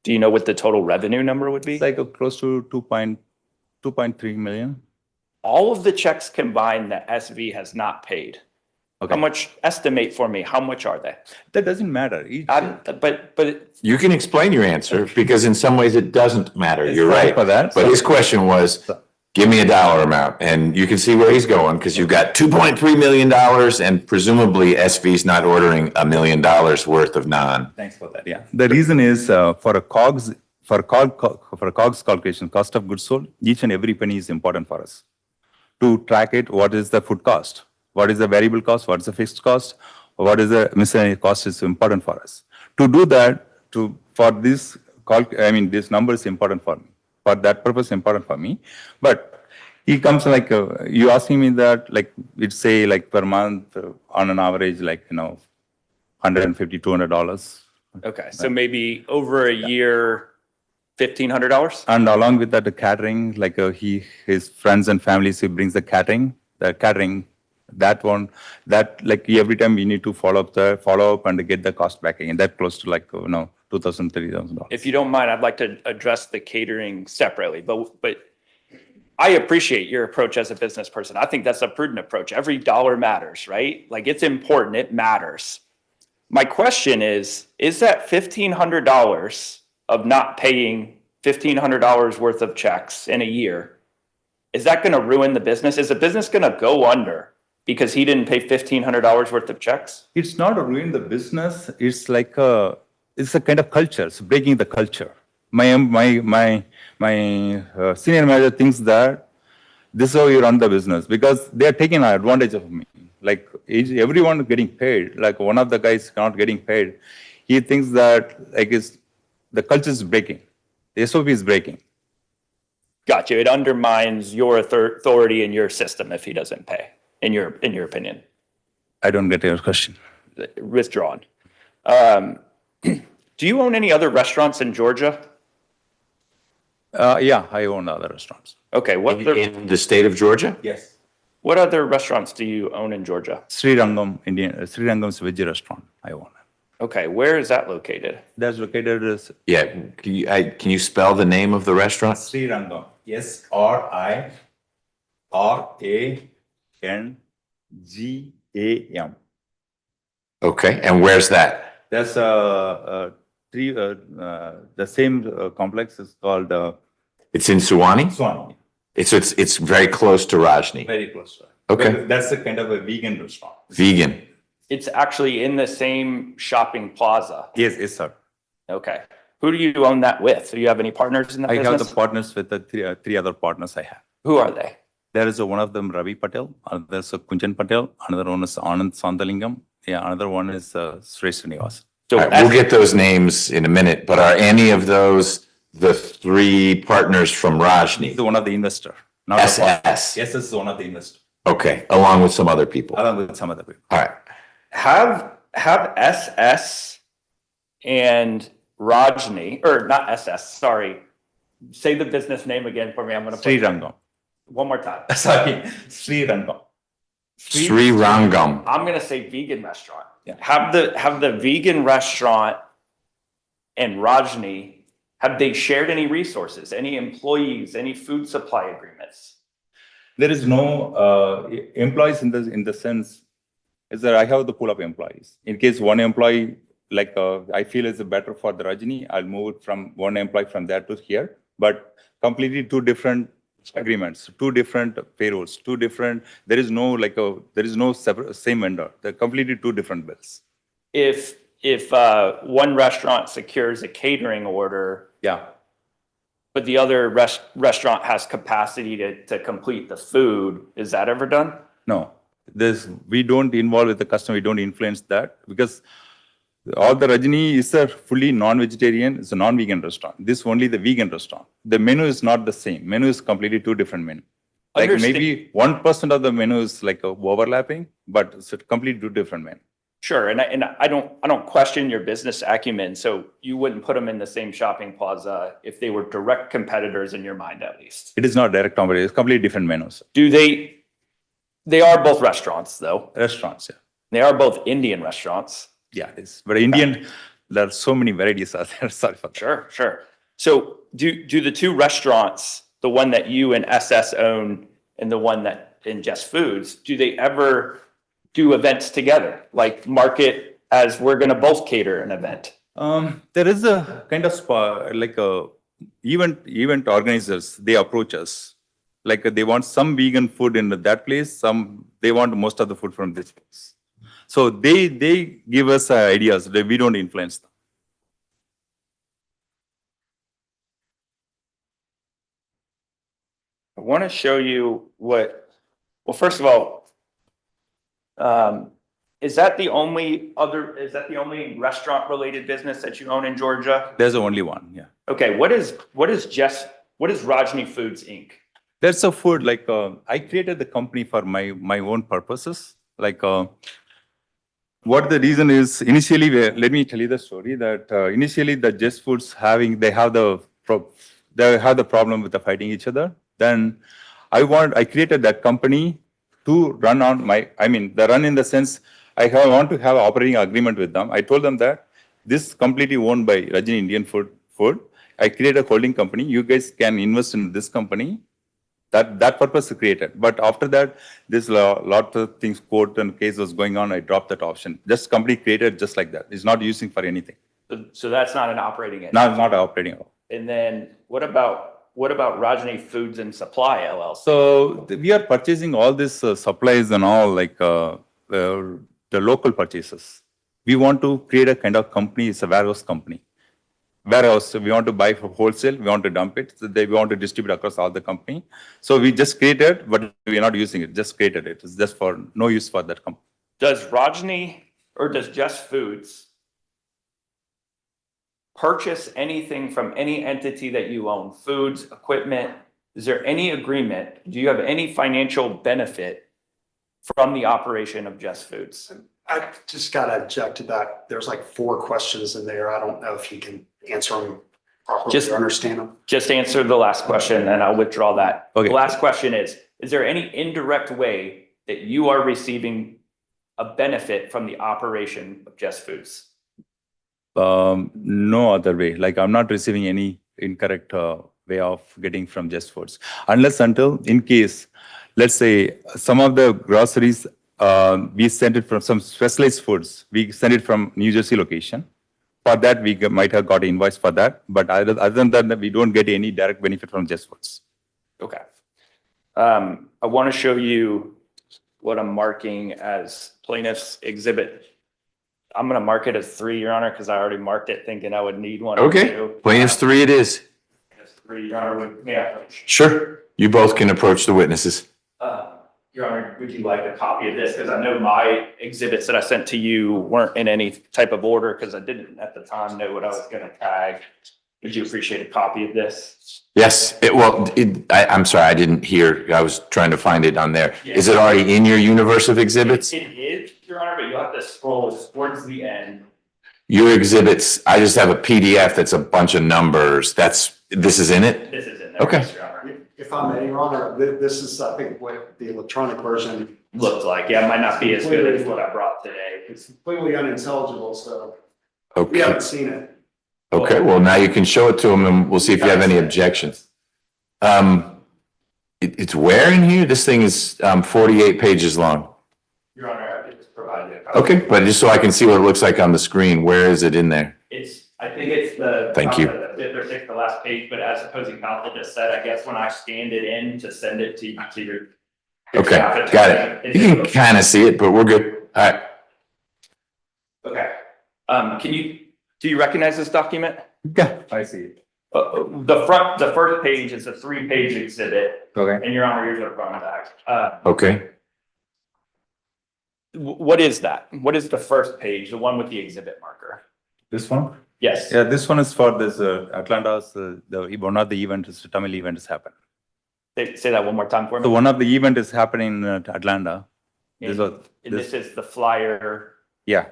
Do you know what the total revenue number would be? It's like close to 2.3 million. All of the checks combined that SV has not paid. Okay. How much, estimate for me, how much are they? That doesn't matter. But You can explain your answer because in some ways it doesn't matter. It's You're fine right. for that. But his question was, give me a dollar amount. And you can see where he's going because you've got $2.3 million and presumably SV's not ordering $1 million worth of naan. Thanks for that. Yeah. The reason is for a COGS calculation, cost of goods sold, each and every penny is important for us. To track it, what is the food cost? What is the variable cost? What is the fixed cost? What is the miscellaneous cost is important for us. To do that, this number is important for me. For that purpose, important for me. But he comes like, you asking me that, like, it's say like per month on an average, like, $150, $200. okay, so maybe over a year, $1,500? And along with that, the catering, like his friends and families, he brings the catering, like every time we need to follow up and get the cost back again. That close to like, $2,000, $3,000. If you don't mind, I'd like to address the catering separately, but I appreciate your approach as a business person. I think that's a prudent approach. Every dollar matters, right? Like it's important, it matters. My question is that $1,500 of not paying $1,500 worth of checks in a year, is that going to ruin the business? Is the business going to go under because he didn't pay $1,500 worth of checks? It's not a ruin the business. It's like it's a kind of culture. It's breaking the culture. My senior manager thinks that this is how you run the business because they are taking advantage of me. Like everyone getting paid. Like one of the guys not getting paid. He thinks that like the culture is breaking. The SOP is breaking. Gotcha. It undermines your authority in your system if he doesn't pay, in your opinion. I don't get your question. Withdrawn. Do you own any other restaurants in Georgia? Yeah, I own other restaurants. Okay, In the state of Georgia? Yes. what other restaurants do you own in Georgia? Sri Rangam's veg restaurant. I own it. Okay, where is that located? That's located as Yeah, can you spell the name of the restaurant? Sri Rangam. SRIRANGAM. Okay, and where's that? That's the same complex is called It's in Suwannee? Swan. It's very close to Rajni. Very close. Okay. But that's a kind of a vegan restaurant. Vegan. It's actually in the same shopping plaza. Yes, sir. Okay. Who do you own that with? Do you have any partners in that I business? have the partners with the three other partners I have. Who are they? There is one of them Ravi Patel, another is Kunjan Patel, another one is Anand Sandalingam, yeah, another one is Sri Srinivas. So All right, we'll get those names in a minute, but are any of those the three partners from Rajni? He's one of the investor. Not the partner. SS. Yes, this is one of the investors, Okay, along with some other people. All along with some other people. right. have SS and Rajni, or not SS, sorry. Say the business name again for me. I'm going to Sri Rangam. one more time. Sorry, Sri Rangam. Sri Rangam. I'm going to say vegan restaurant. Yeah. Have the vegan restaurant and Rajni, have they shared any resources, any employees, any food supply agreements? There is no employees in the sense is that I have the pool of employees. In case one employee, like I feel is better for the Rajni, I'll move it from one employee from there to here, but completely two different agreements, two different payrolls, two different, there is no separate, same vendor. They're completely two different bills. If one restaurant secures a catering order, Yeah. but the other restaurant has capacity to complete the food, is that ever done? No, we don't involve with the customer. We don't influence that because all the Rajni is a fully non-vegetarian. It's a non-vegan restaurant. This only the vegan restaurant. The menu is not the same. Menu is completely two different menu. Like maybe 1% of the menu is like overlapping, but it's a completely two different menu. Sure, and I don't question your business acumen. So you wouldn't put them in the same shopping plaza if they were direct competitors in your mind, at least. It is not direct competition. It's completely different menus. Do they are both restaurants, though. Restaurants, yeah. They are both Indian restaurants. Yeah, it is. But Indian, there are so many varieties out there. Sorry for that. Sure. So do the two restaurants, the one that you and SS own and the one that in Jess Foods, do they ever do events together, like market as we're going to both cater an event? There is a kind of event organizers, they approach us. Like they want some vegan food in that place, they want most of the food from this place. So they give us ideas, we don't influence them. I want to show you well, first of all, is that the only restaurant related business that you own in Georgia? There's only one, yeah. Okay, what is Rajni Foods Inc.? That's a food, like I created the company for my own purposes. Like what the reason is, initially, let me tell you the story that initially the Jess Foods they have the problem with the fighting each other. Then I created that company to run on run in the sense, I want to have an operating agreement with them. I told them that this completely owned by Rajni Indian Food. I created a holding company. You guys can invest in this company. That purpose is created. But after that, there's a lot of things, court and case was going on. I dropped that option. Just company created just like that. It's not using for anything. So that's not an operating entity? No, it's not operating at all. And then what about Rajni Foods and Supply LLC? So we are purchasing all these supplies and all, like the local purchases. we want to create a kind of company, it's a warehouse company. Warehouse, so we want to buy for wholesale, we want to dump it, so we want to distribute across all the company. So we just created, but we are not using it, just created it. It's just for no use for that company. Does Rajni or does Just Foods purchase anything from any entity that you own, foods, equipment? Is there any agreement? Do you have any financial benefit from the operation of Just Foods? I just gotta object to that. There's like 4 questions in there. I don't know if you can answer them properly Just- or understand them. Just answer the last question and I'll withdraw that. Okay. The last question is there any indirect way that you are receiving a benefit from the operation of Just Foods? No other way. Like I'm not receiving any incorrect way of getting from Just Foods. Unless until in case, let's say some of the groceries, we send it from some specialized foods. We send it from New Jersey location. For that, we might have got invoice for that. But other than that, we don't get any direct benefit from Just Foods. Okay. I want to show you what I'm marking as plaintiff's exhibit. I'm going to mark it as 3, Your Honor, because I already marked it thinking I would need 1 or 2. Okay, plaintiff's 3 it is. As 3, Your Honor, may I approach? Sure, you both can approach the witnesses. Your Honor, would you like a copy of this? Because I know my exhibits that I sent to you weren't in any type of order because I didn't at the time know what I was going to tag. Would you appreciate a copy of this? Yes, I'm sorry, I didn't hear, I was trying to find it on there. Yeah. Is it already in your universe of exhibits? It is, Your Honor, but you'll have to scroll towards the end. Your exhibits, I just have a PDF that's a bunch of numbers. This is in it? This is in there, Okay. yes, Your Honor. If I may, Your Honor, this is, I think, what the electronic version. Looked like, yeah, it might not be as good as what I brought today. It's completely unintelligible, so we Okay, haven't seen it. okay, well, now you can show it to them and we'll see if you have any objections. It's where in here? This thing is 48 pages long. Your Honor, I just provided a copy. Okay, but just so I can see what it looks like on the screen, where is it in there? I think it's the. Thank you. The 5th or 6th, the last page, but as opposing counsel just said, I guess when I scanned it in to send it to your. Okay, staff got attorney, it. You can kind of see it, but we're good. All right. Okay. Do you recognize this document? Yeah, I see it. The first page is a 3-page exhibit, Okay. and Your Honor, here's a front and back. Okay. What is that? What is the first page, the one with the exhibit marker? This one? Yes. Yeah, this one is for this Atlanta's, one of the events, Tamil event is happening. Say that one more time for So me. one of the event is happening in Atlanta. This was, And this is the flyer. yeah,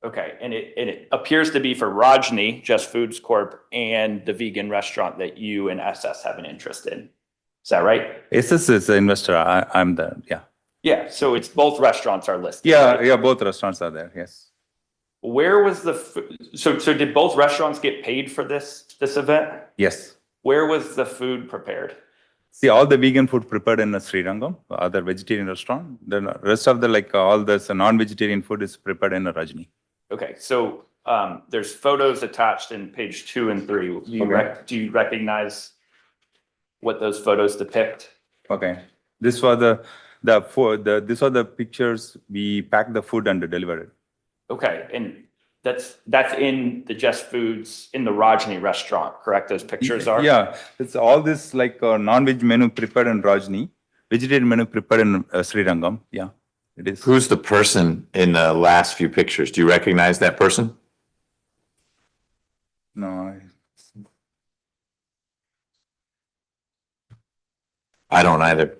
Okay, and it appears to be for Rajni, Just Foods Corp, and the vegan restaurant that you and SS have an interest in. Is that right? SS is the investor, I'm the, yeah. Yeah, so it's both restaurants are listed. Yeah, right? yeah, both restaurants are there, yes. Where was so did both restaurants get paid for this event? Yes. Where was the food prepared? See, all the vegan food prepared in a Srirangam, other vegetarian restaurant. The rest of the, all this non-vegetarian food is prepared in a Rajni. Okay, so there's photos attached in page 2 and 3. Do you recognize what those photos depict? Okay. This was these are the pictures, we packed the food and delivered it. Okay, and that's in the Just Foods, in the Rajni restaurant, correct? Those pictures are? Yeah, it's all this non-veg menu prepared in Rajni, vegetarian menu prepared in Srirangam. Yeah, it is. Who's the person in the last few pictures? Do you recognize that person? No, I don't either.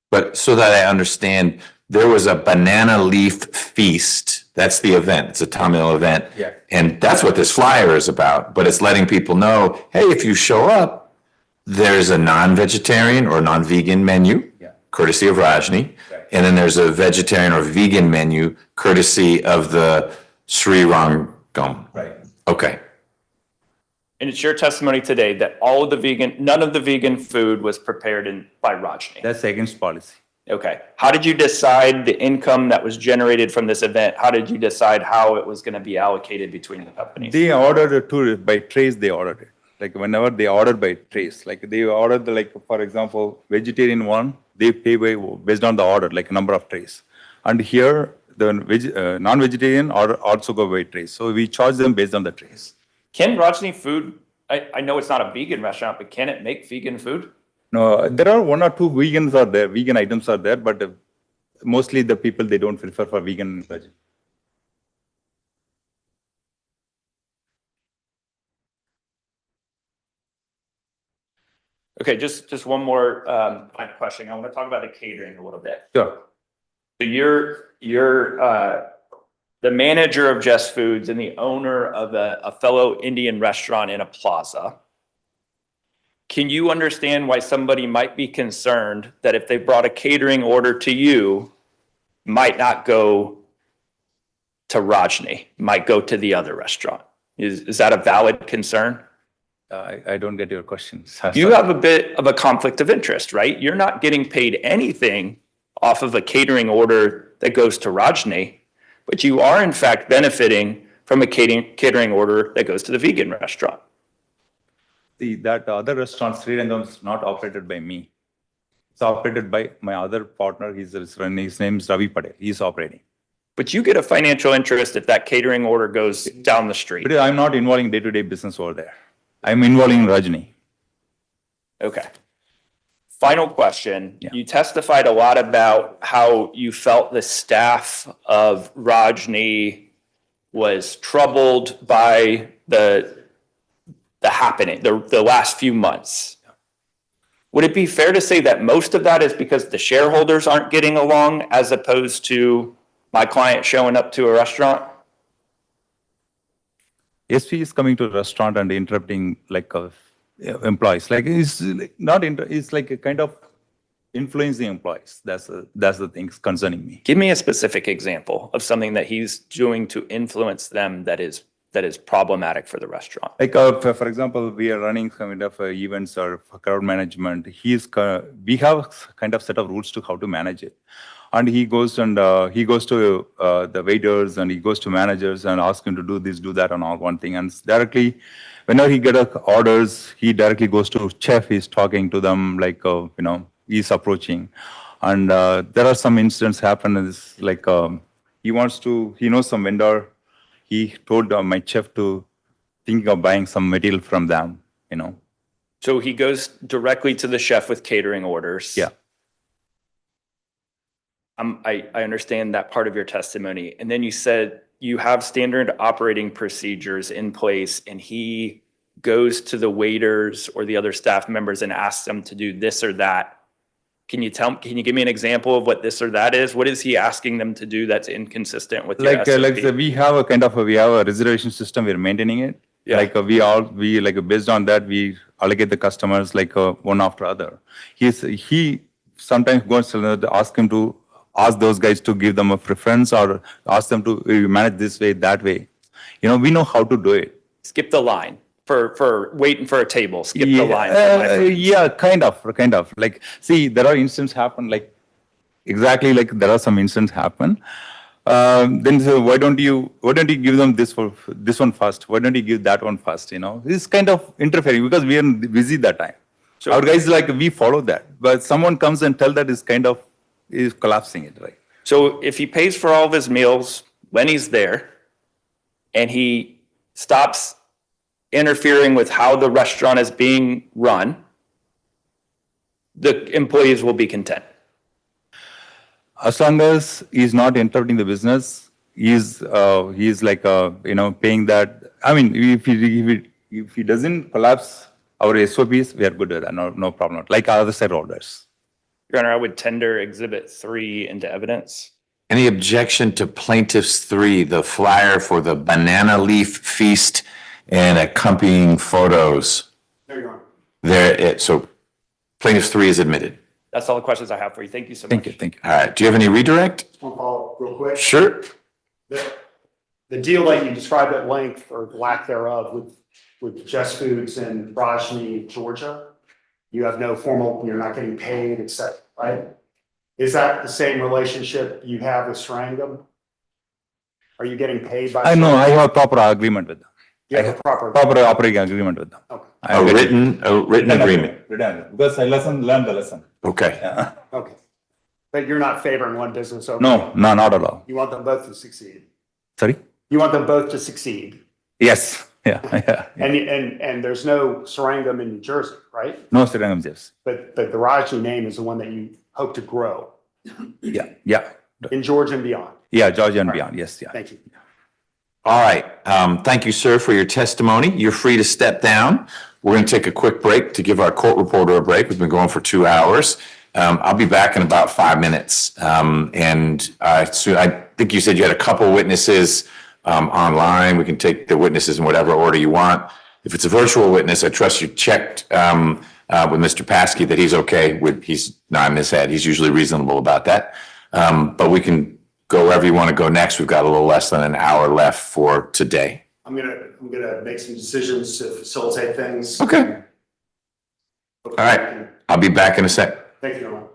But so that I understand, there was a banana leaf feast. That's the event. It's a Tamil event. Yeah. And that's what this flyer is about. But it's letting people know, hey, if you show up, there's a non-vegetarian or non-vegan menu, Yeah. courtesy of Rajni. Right. And then there's a vegetarian or vegan menu, courtesy of the Sri Rangam. right. Okay. And it's your testimony today that none of the vegan food was prepared by Rajni. That's against policy. Okay. How did you decide the income that was generated from this event? How did you decide how it was going to be allocated between the companies? They ordered it by trays, they ordered it. Like whenever they ordered by trays, like they ordered for example, vegetarian one, they pay based on the order, like number of trays. And here, the non-vegetarian or also go by trays. So we charge them based on the trays. Can Rajni Food, I know it's not a vegan restaurant, but can it make vegan food? No, there are one or two vegans are there, vegan items are there, but mostly the people, they don't prefer for vegan. Okay, just one more question. I want to talk about the catering a little bit. Sure. So you're the manager of Jess Foods and the owner of a fellow Indian restaurant in a plaza. Can you understand why somebody might be concerned that if they brought a catering order to you, might not go to Rajni, might go to the other restaurant? Is that a valid concern? I don't get your question. You have a bit of a conflict of interest, right? You're not getting paid anything off of a catering order that goes to Rajni, but you are in fact benefiting from a catering order that goes to the vegan restaurant. That other restaurant, Sri Rangam, is not operated by me. It's operated by my other partner. His name is Ravi Patel. He's operating. But you get a financial interest if that catering order goes down the street. But I'm not involving day-to-day business over there. I'm involving Rajni. Okay. Final question. Yeah. You testified a lot about how you felt the staff of Rajni was troubled by the happening, the last few months. Would it be fair to say that most of that is because the shareholders aren't getting along as opposed to my client showing up to a restaurant? SP is coming to a restaurant and interrupting like employees. Like he's not. It's like a kind of influencing employees. That's the thing concerning me. Give me a specific example of something that he's doing to influence them that is problematic for the restaurant. Like for example, we are running some kind of events or crowd management. We have kind of set of rules to how to manage it. And he goes to the waiters and he goes to managers and asks him to do this, do that, and all one thing. And directly, whenever he gets orders, he directly goes to chef. He's talking to them like he's approaching. And there are some incidents happen. Is like he knows some vendor. He told my chef to think of buying some material from them. So he goes directly to the chef with catering orders. Yeah. I understand that part of your testimony. And then you said you have standard operating procedures in place and he goes to the waiters or the other staff members and asks them to do this or that. Can you give me an example of what this or that is? What is he asking them to do that's inconsistent with your SOP? We have a reservation system. We're maintaining it. Yeah. Like based on that, we allocate the customers like one after other. He sometimes goes to ask him to ask those guys to give them a preference or ask them to manage this way, that way. We know how to do it. Skip the line for waiting for a table. Skip the line. Yeah, kind of. Like, see, there are incidents happen. Like, exactly like there are some incidents happen. Then so why don't you give them this one first? Why don't you give that one first? It's kind of interfering because we are busy that time. So our guys we follow that, but someone comes and tell that is collapsing it, right? So if he pays for all of his meals when he's there and he stops interfering with how the restaurant is being run, the employees will be content. As long as he's not interrupting the business, he's like paying that. I mean, if he doesn't collapse our SOPs, we are good with that. No problem. Like other set orders. Your Honor, I would tender Exhibit 3 into evidence. Any objection to Plaintiffs 3, the flyer for the banana leaf feast and accompanying photos? There you are. So Plaintiffs 3 is admitted. That's all the questions I have for you. Thank you so much. Thank you. All right. Do you have any redirect? One follow real quick. Sure. The deal that you described at length or lack thereof with Jess Foods in Rajni, Georgia, you have no formal, you're not getting paid, etc., right? Is that the same relationship you have with Srangam? Are you getting paid by? I know. I have a proper agreement with them. You have a proper operating agreement with them. Okay. A written agreement. Written, because I learned the lesson. Okay. Yeah. Okay. But you're not favoring one business over. No, no, not at all. You want them both to succeed. Sorry? You want them both to succeed. Yes, yeah, yeah. And there's no Sarangam in New Jersey, right? No Srirangam Jess. But the Raji name is the one that you hope to grow Yeah, yeah. in Georgia and beyond. Yeah, Georgia and beyond, yes, yeah. Thank you. All right. Thank you, sir, for your testimony. You're free to step down. We're going to take a quick break to give our court reporter a break. We've been going for 2 hours. I'll be back in about 5 minutes. I think you said you had a couple witnesses online. We can take the witnesses in whatever order you want. If it's a virtual witness, I trust you checked with Mr. Paskey that he's okay with, he's nodding his head. He's usually reasonable about that. But we can go wherever you want to go next. We've got a little less than an hour left for today. I'm gonna make some decisions to facilitate things. Okay. All right. I'll be back in a sec. Thank you, Norman.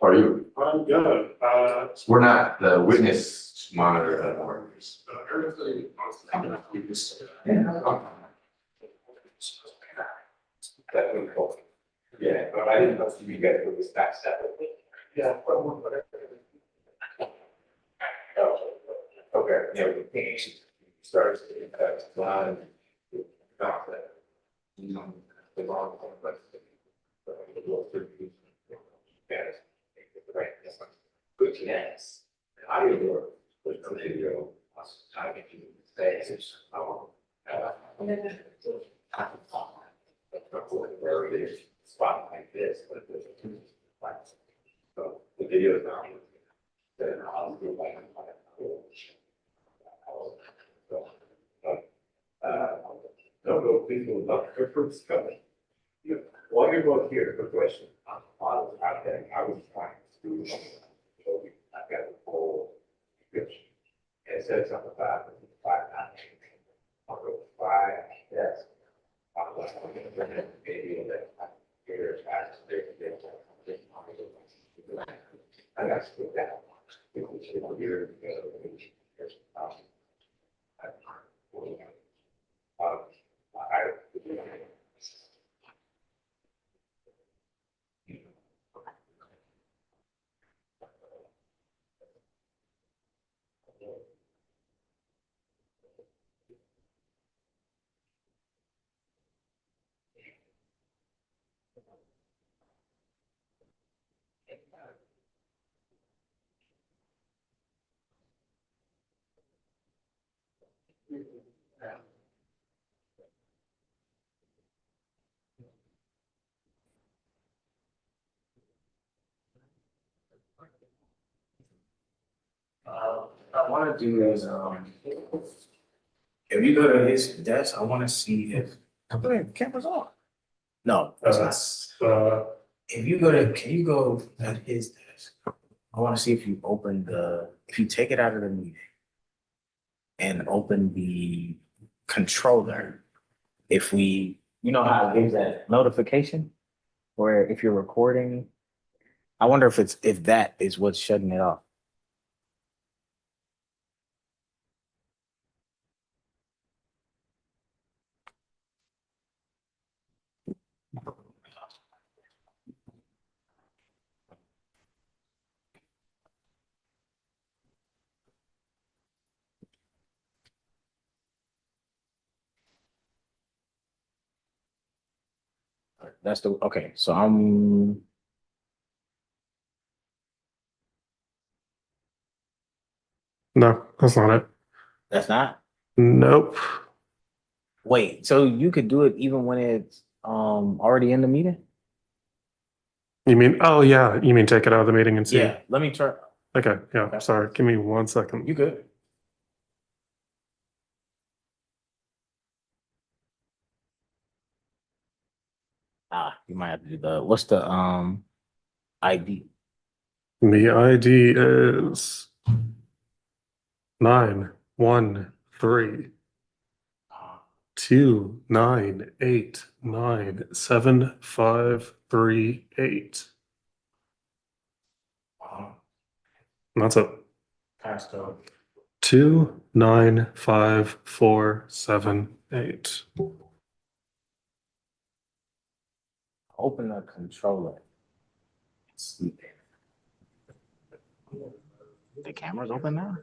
Are you? I'm good. We're not the witness monitor. Yeah, but I didn't know if you guys would stack separately. Yeah. Okay, yeah, we can start line. The wrong one, but. Good, yes. I do with the video. I can do this. Where it is, spot like this, but so the video is not. Then I'll do like. Don't go, please go look for fruits coming. While you're both here, good question. Out there, I was trying to do. I've got the whole description. It says something about 5. I'll go 5, yes. I'll let them video that here as I got to put that. Here. I want to do is, if you go to his desk, I want to see if, the camera's on. No, it's not. If you go to, can you go at his desk? I want to see if you open if you take it out of the meeting and open the controller, if we, you know how it gives that notification where if you're recording, I wonder if that is what's shutting it off. That's okay. So No, that's not it. that's not. Nope. Wait, so you could do it even when it's already in the meeting? You mean, oh yeah, you mean take it out of the meeting and see? Yeah, let me try. Okay, yeah, sorry. Give me 1 second. You good? Ah, You might have to do what's the ID? The ID is 913-298-9538. And that's it. Passcode. 295478. Open the controller. See. The camera's open now?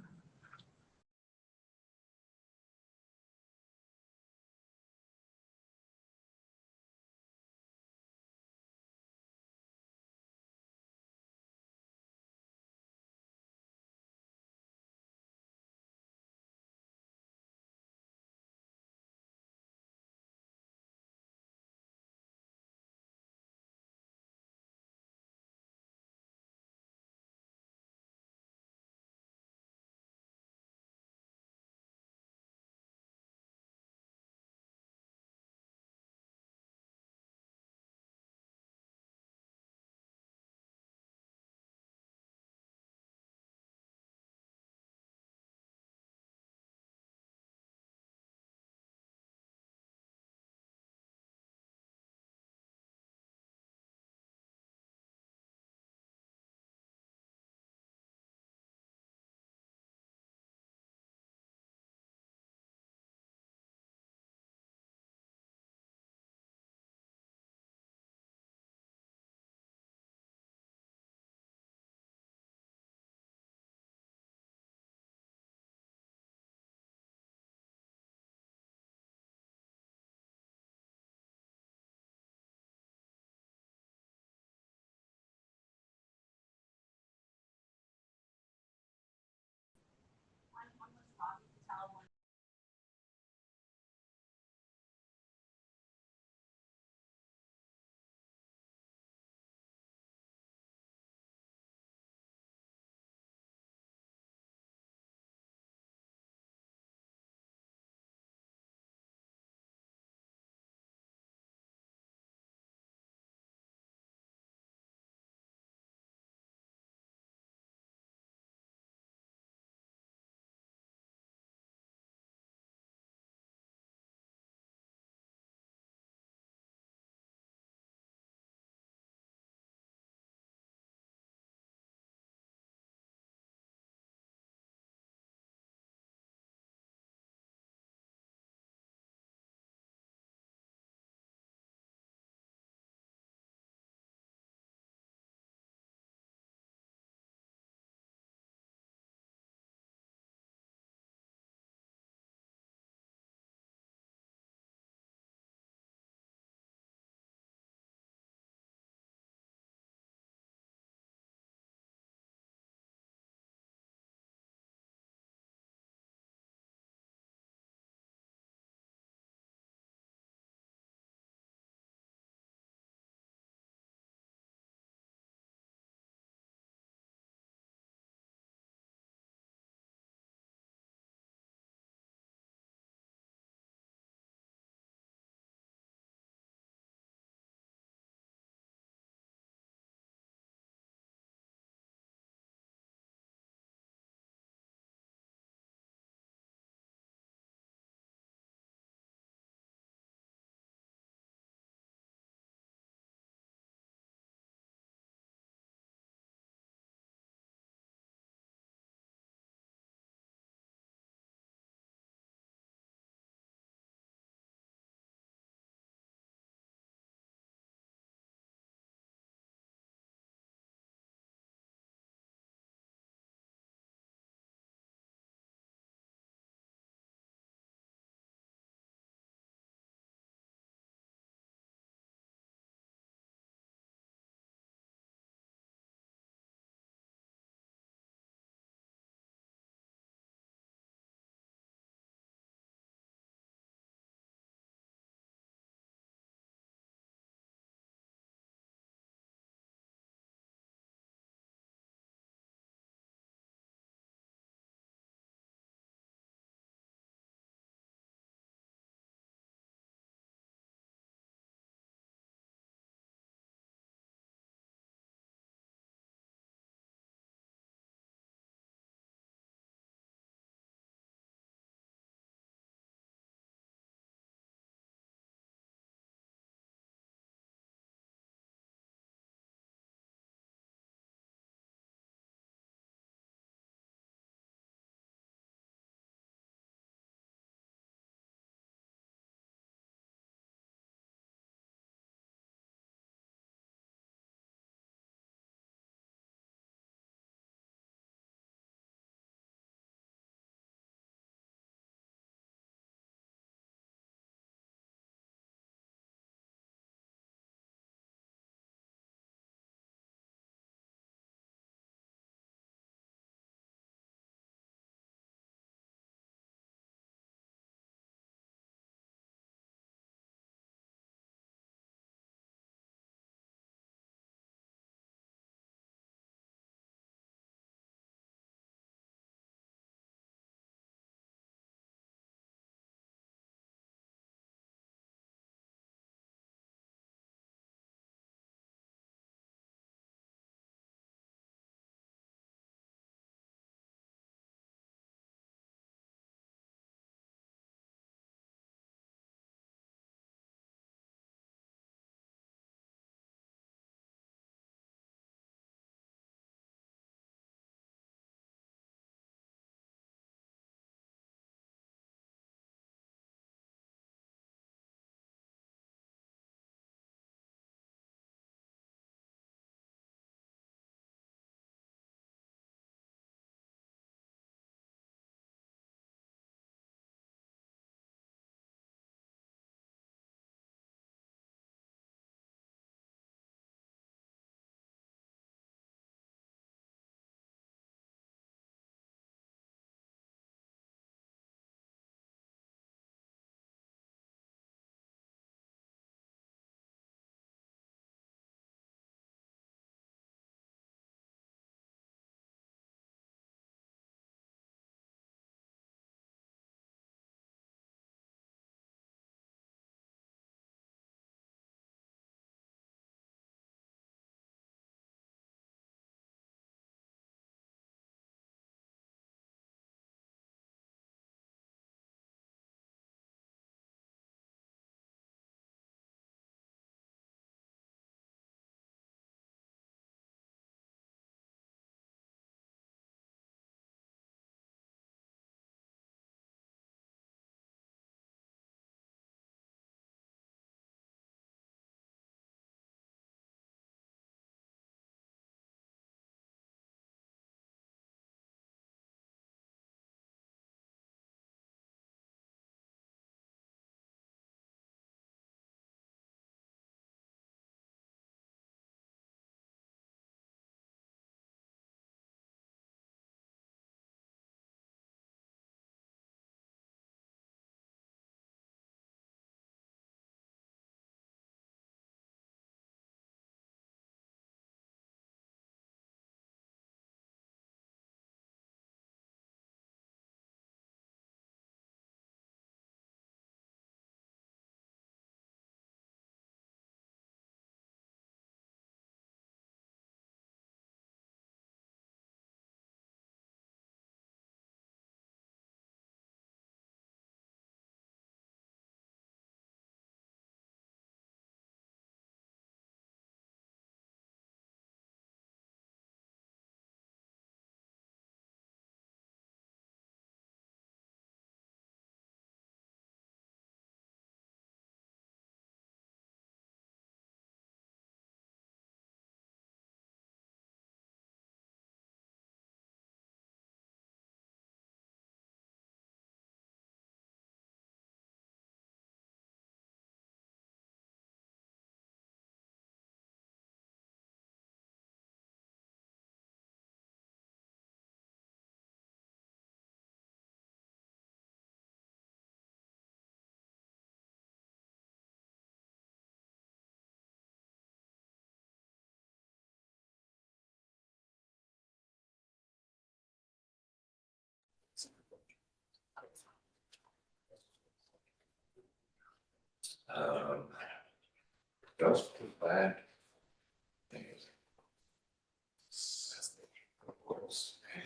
Goes back.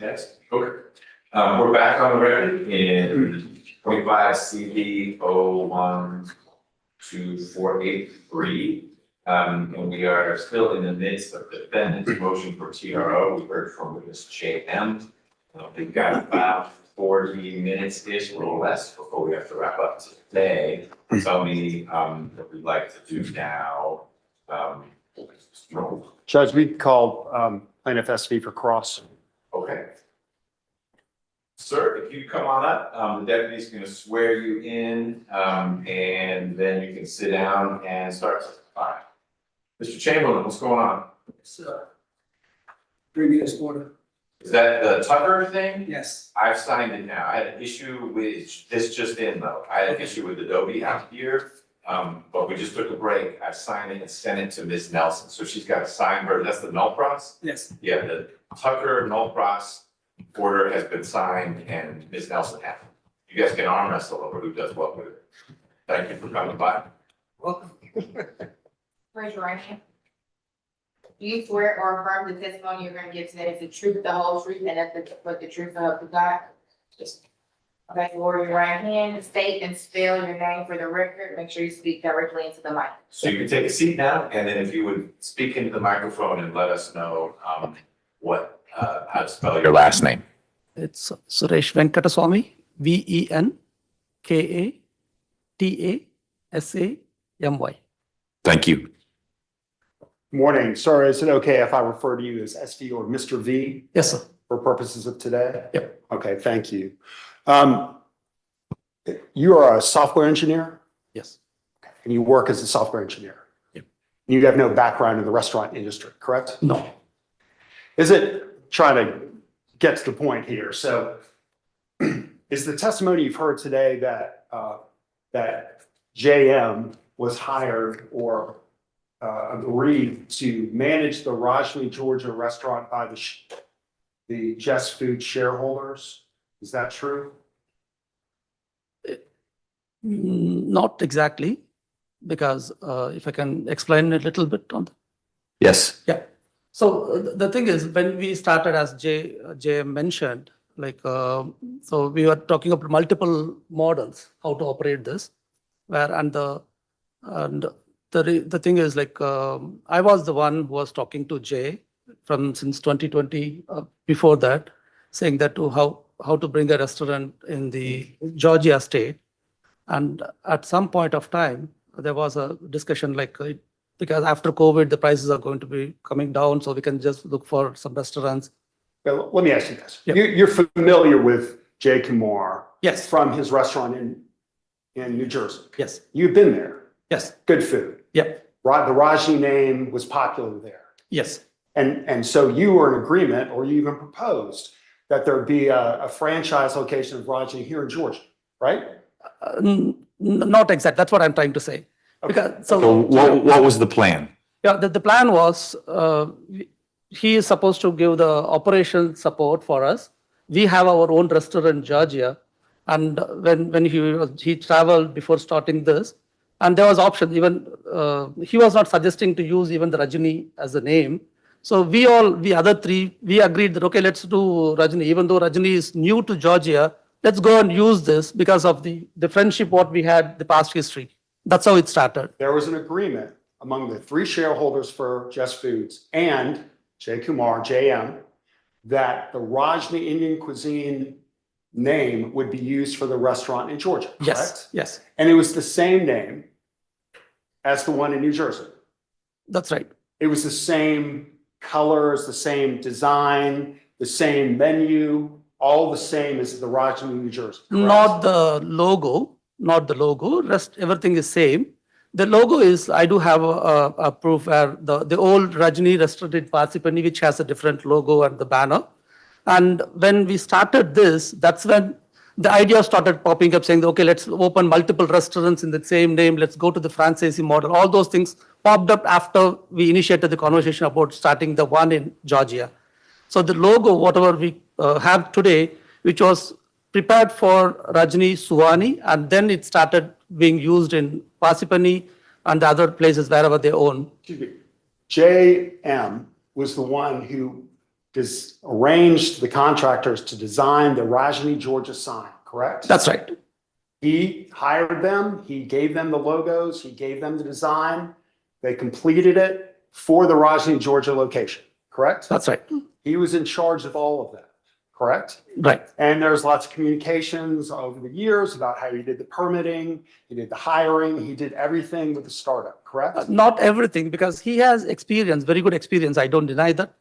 Yes, okay. We're back on the record in 25cv012483. And we are still in the midst of defendant's motion for TRO. We heard from witness JM. We've got about 40 minutes-ish, a little less, before we have to wrap up today. Tell me what we'd like to do now. Judge, we call plaintiff SV for cross. Okay. Sir, if you come on up, the deputy's going to swear you in, and then you can sit down and start testifying. Mr. Chamberlain, what's going on? Previous order. Is that the Tucker thing? Yes. I've signed it now. I had an issue with this just in though. I had an issue with Adobe out here. But we just took a break. I signed it and sent it to Ms. Nelson. So she's got a signed version. That's the Nullpros? Yes. Yeah, the Tucker Nullpros order has been signed and Ms. Nelson has it. You guys can arm wrestle over who does what with it. Thank you for coming by. Welcome. Raise your right hand. Do you swear or affirm the testimony you're gonna give today is the truth, the whole truth, and nothing but the truth, so help you God? Just, okay, lower your right hand, state and spell your name for the record, make sure you speak directly into the mic. So you can take a seat now, and then if you would speak into the microphone and let us know how to spell your last name. It's Suresh Venkatasamy, Venkatasamy. Thank you. Morning, sir. Is it okay if I refer to you as SV or Mr. V Yes, sir. for purposes of today? Yep. Okay, thank you. You are a software engineer Yes. and you work as a software engineer. Yep. You have no background in the restaurant industry, correct? No. Is it, trying to get to the point here, so is the testimony you've heard today that that JM was hired or agreed to manage the Rajni, Georgia restaurant by the Jess Food shareholders? Is that true? Not exactly, because if I can explain a little bit on that. Yes. Yeah. So the thing is, when we started, as Jay mentioned, like, so we were talking about multiple models, how to operate this, the thing is, like, I was the one who was talking to Jay since 2020, before that, saying that to how to bring a restaurant in the Georgia state. And at some point of time, there was a discussion like, because after COVID, the prices are going to be coming down, so we can just look for some restaurants. Well, let me ask you this. Yeah. You're familiar with Jay Kumar? Yes. From his restaurant in New Jersey? Yes. You've been there? Yes. Good food? Yep. The Rajni name was popular there? Yes. And so you were in agreement, or you even proposed, that there be a franchise location of Rajni here in Georgia, right? Not exact. That's what I'm trying to say. Okay. Because So what was the plan? yeah, the plan was he is supposed to give the operation support for us. We have our own restaurant in Georgia, and when he traveled before starting this, and there was option, even he was not suggesting to use even the Rajni as a name. So we other three, we agreed that okay, let's do Rajni, even though Rajni is new to Georgia. Let's go and use this because of the friendship what we had, the past history. That's how it started. There was an agreement among the three shareholders for Jess Foods and Jay Kumar, JM, that the Rajni Indian cuisine name would be used for the restaurant in Georgia, correct? Yes, yes, And it was the same name as the one in New Jersey. that's right. It was the same colors, the same design, the same menu, all the same as the Rajni, New Jersey, correct? Not the logo, rest everything is same. The logo is, I do have a proof where the old Rajni restaurant in Parsippany, which has a different logo and the banner. And when we started this, that's when the idea started popping up saying, okay, let's open multiple restaurants in the same name. Let's go to the franchisee model. All those things popped up after we initiated the conversation about starting the one in Georgia. So the logo, whatever we have today, which was prepared for Rajni Suwani, and then it started being used in Parsippany and other places wherever they own. Excuse me. JM was the one who arranged the contractors to design the Rajani, Georgia sign, correct? That's right. He hired them, he gave them the logos, he gave them the design. They completed it for the Rajani, Georgia location, correct? That's right. He was in charge of all of that, correct? Right. And there's lots of communications over the years about how he did the permitting, he did the hiring, he did everything with the startup, correct? Not everything, because he has experience, very good experience. I don't deny that.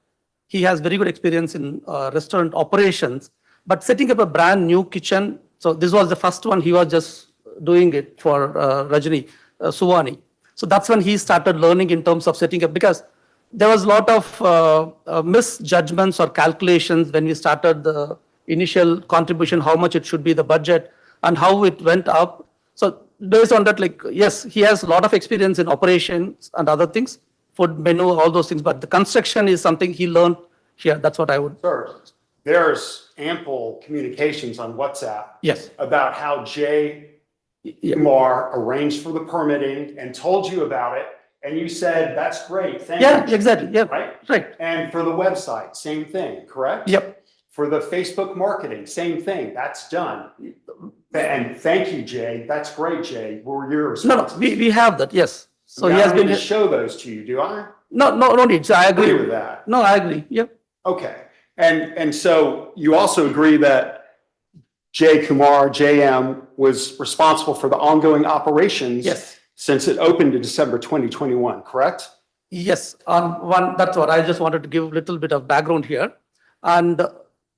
He has very good experience in restaurant operations, but setting up a brand new kitchen. So this was the first one. He was just doing it for Rajani, Suwani. So that's when he started learning in terms of setting up, because there was a lot of misjudgments or calculations when we started the initial contribution, how much it should be, the budget, and how it went up. So based on that, like, yes, he has a lot of experience in operations and other things, food menu, all those things, but the construction is something he learned here. That's what I would. Sir, there's ample communications on WhatsApp Yes. about how Jay Yeah. Kumar arranged for the permitting and told you about it, and you said, that's great, thank you. Yeah, exactly. Yeah. Right? Right. And for the website, same thing, correct? Yep. For the Facebook marketing, same thing, that's done. And thank you, Jay, that's great, Jay, what were your No, responses? we have that. Yes. So he Now has I need been. to show those to you, do I? No need. So I Agree agree with that. No, I agree. Yep. Okay, and so you also agree that Jay Kumar, JM, was responsible for the ongoing operations Yes. since it opened in December 2021, correct? Yes, that's what I just wanted to give a little bit of background here. And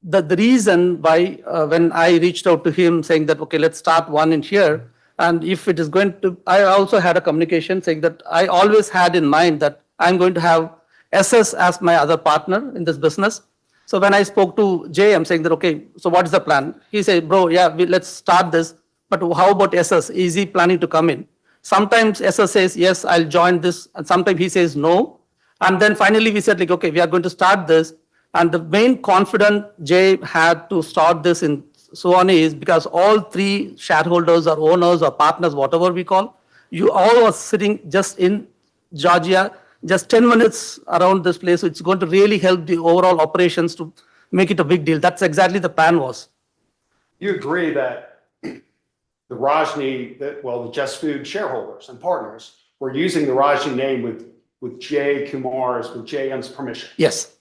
the reason why, when I reached out to him saying that, okay, let's start one in here. And if it is going to, I also had a communication saying that I always had in mind that I'm going to have SS as my other partner in this business. So when I spoke to Jay, I'm saying that, okay, so what is the plan? He said, bro, yeah, let's start this. But how about SS? Is he planning to come in? Sometimes SS says, yes, I'll join this. And sometimes he says no. And then finally we said, like, okay, we are going to start this. And the main confidence Jay had to start this in Suwani is because all three shareholders or owners or partners, whatever we call, you all are sitting just in Georgia, just 10 minutes around this place. So it's going to really help the overall operations to make it a big deal. That's exactly the plan was. You agree that the Rajni, the Jess Food shareholders and partners were using the Rajni name with Jay Kumar's, with JM's permission, Yes,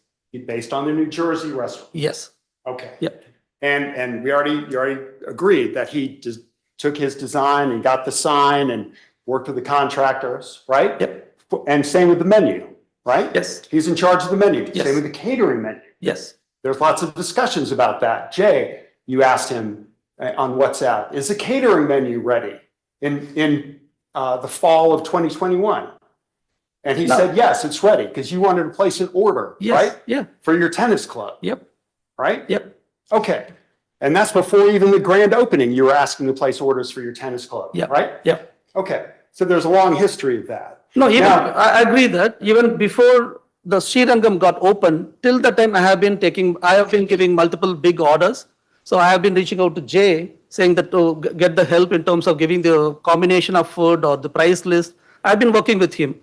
based on the New Jersey restaurant? yes, Okay. Yep. And you already agreed that he just took his design and got the sign and worked with the contractors, right? Yep. And same with the menu, right? yes, He's in charge of the menu. Yes. Same with the catering menu. yes. There's lots of discussions about that. Jay, you asked him on WhatsApp, is the catering menu ready in the fall of 2021? And he No. said, yes, it's ready, because you wanted to place an order, Yes, right? yeah, For your tennis club, yep, right? yep, Okay. And that's before even the grand opening, you were asking to place orders for your tennis club, Yep. right? yep. Okay. So there's a long history of that. No, even, Now- I agree that even before the Srirangam got open, till the time I have been giving multiple big orders. So I have been reaching out to Jay saying that to get the help in terms of giving the combination of food or the price list. I've been working with him.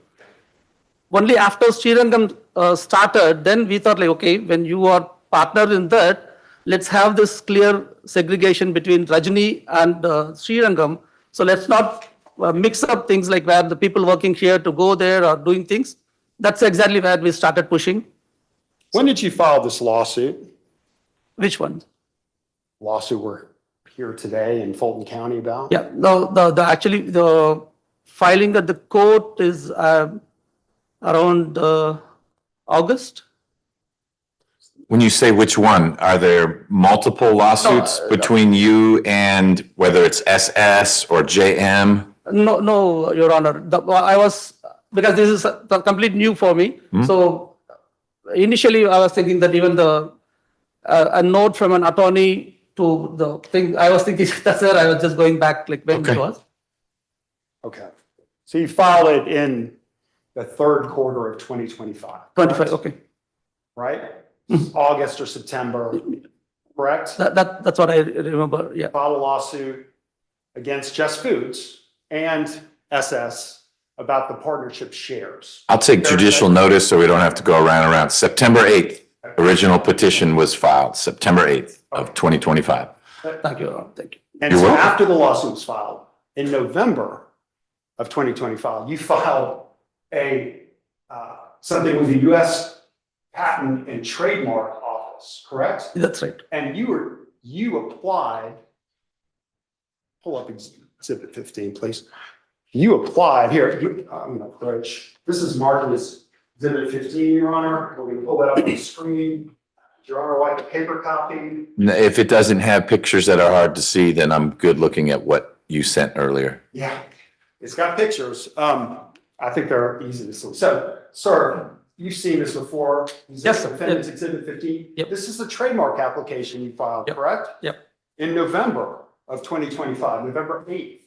Only after Srirangam started, then we thought like, okay, when you are partner in that, let's have this clear segregation between Rajni and Srirangam. So let's not mix up things like where the people working here to go there or doing things. That's exactly where we started pushing. When did you file this lawsuit? Which one? Lawsuit we're here today in Fulton County about? Yeah, no, actually the filing at the court is around August. When you say which one, are there multiple lawsuits No. between you and whether it's SS or JM? No, Your Honor. I was, because this is a complete new for me. So initially I was thinking that even a note from an attorney to the thing, I was thinking that's where I was just going back like when it Okay. was. Okay. So you filed it in the third quarter of 2025. 25, correct? okay. Right? August or September, correct? That's what I remember, yeah. Filed a lawsuit against Just Foods and SS about the partnership shares. I'll take judicial notice so we don't have to go around. September 8th, original petition was filed, September 8th of 2025. Thank you, Your Honor. Thank you. And You're so welcome. after the lawsuit was filed, in November of 2025, you filed something with the U.S. Patent and Trademark Office, correct? That's right. And you applied, pull up exhibit 15, please. You applied, here, I'm gonna approach, this is marked as exhibit 15, Your Honor. We're gonna pull that up on the screen. Your Honor, like a paper copy? If it doesn't have pictures that are hard to see, then I'm good looking at what you sent earlier. Yeah, it's got pictures. I think they're easy to see. So, sir, you've seen this before. Yes, sir. Defendant's exhibit 15. Yep. This is the trademark application you filed, Yep. correct? Yep. In November of 2025, November 8th.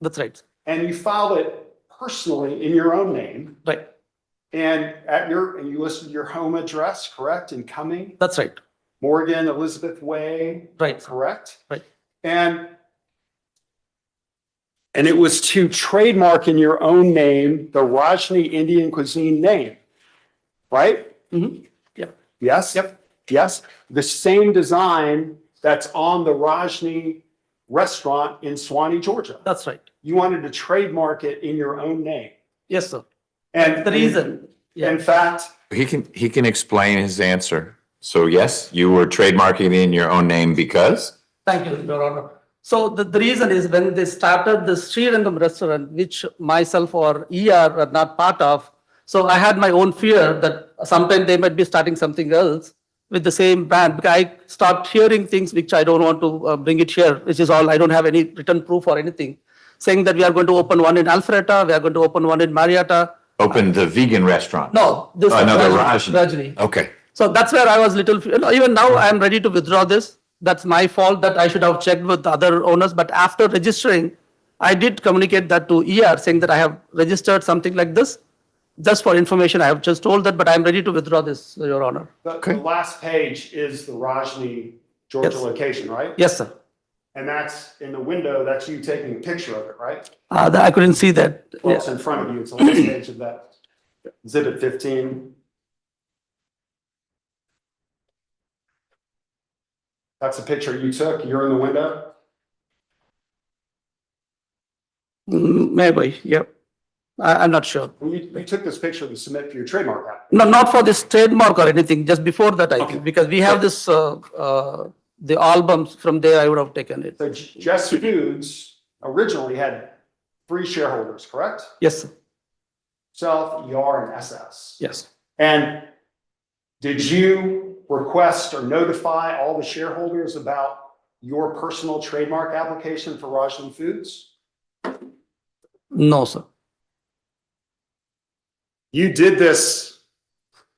That's right. And you filed it personally in your own name. Right. And you listed your home address, correct, in Cumming, That's right. Morgan, Elizabeth Way, Right. correct? Right. And it was to trademark in your own name, the Rajni Indian cuisine name, right? Mm-hmm. Yep. Yes? Yep. Yes. The same design that's on the Rajni restaurant in Swanee, Georgia. That's right. You wanted to trademark it in your own name. Yes, sir. And The reason. Yeah. in fact, He can explain his answer. So yes, you were trademarking in your own name because? Thank you, Your Honor. So the reason is when they started the Srirangam restaurant, which myself or ER are not part of, so I had my own fear that sometime they might be starting something else with the same brand. Because I start hearing things which I don't want to bring it here, which is all, I don't have any written proof or anything, saying that we are going to open one in Alpharetta, we are going to open one in Marietta. Open the vegan restaurant? No, this Oh, is another Rajni. Rajni. Rajni. Okay. So that's where I was even now I am ready to withdraw this. That's my fault that I should have checked with the other owners. But after registering, I did communicate that to ER saying that I have registered something like this. Just for information, I have just told that, but I'm ready to withdraw this, Your Honor. the last page is the Rajni, Georgia Yes. location, right? Yes, sir. And that's in the window, that's you taking a picture of it, right? I couldn't see that. Well, Yeah. it's in front of you, it's on the last page of that exhibit 15. That's a picture you took, you're in the window? Maybe, yep. I'm not sure. You took this picture to submit for your trademark app. No, not for this trademark or anything, just before that, I Okay. think, because we have this, the albums from there, I would have taken it. So Jess Foods originally had 3 shareholders, correct? Yes, sir. Self, ER, and SS. Yes. And did you request or notify all the shareholders about your personal trademark application for Rajni Foods? No, sir. You did this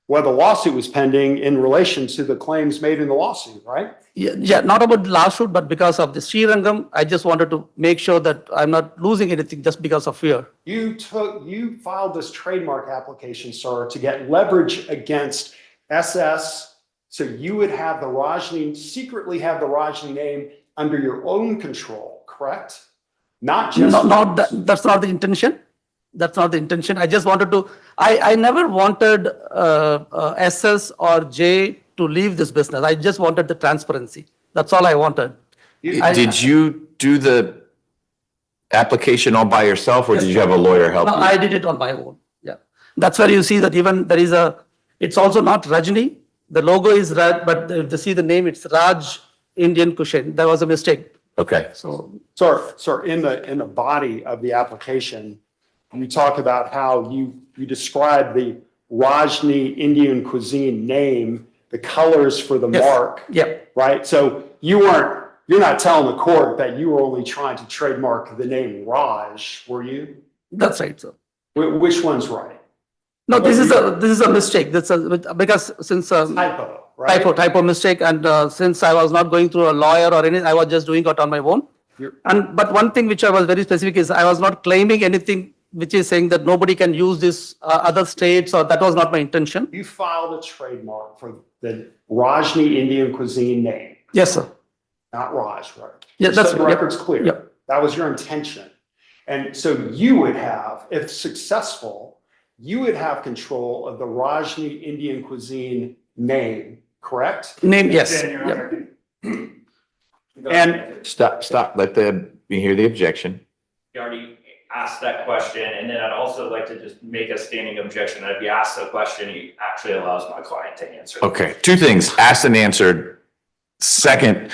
while the lawsuit was pending in relation to the claims made in the lawsuit, right? Yeah, not about the lawsuit, but because of the Srirangam, I just wanted to make sure that I'm not losing anything just because of fear. You filed this trademark application, sir, to get leverage against SS, so you would have the Rajni, secretly have the Rajni name under your own control, correct? Not just. Not that, that's not the intention. That's not the intention. I just wanted to, I never wanted SS or J to leave this business. I just wanted the transparency. That's all I wanted. Did you do the application all by yourself or Yes, did you have a lawyer help No, you? I did it on my own. Yeah. That's where you see that even there is it's also not Rajni. The logo is Raj, but if you see the name, it's Raj Indian Cushion. There was a mistake. Okay. So, Sir, in the body of the application, you talk about how you describe the Rajni Indian cuisine name, the colors for the Yes. mark, yeah, right? So you're not telling the court that you were only trying to trademark the name Raj, were you? that's right, sir. Which one's right? No, this is a mistake. Because since Typo, right? typo mistake, and since I was not going through a lawyer or anything, I was just doing it on my own. But one thing which I was very specific is I was not claiming anything which is saying that nobody can use this other states, or that was not my intention. You filed a trademark for the Rajni Indian cuisine name, Yes, sir. not Raj, right? Yeah, Just that's so the right. record's clear. Yep. That was your intention. And so you would have, if successful, you would have control of the Rajni Indian cuisine name, correct? Name, yes. Jen, Your Yep. Honor. And Stop, let me hear the objection. You already asked that question, and then I'd also like to just make a standing objection that if you ask the question, he actually allows my client to answer. Okay, two things, asked and answered. Second,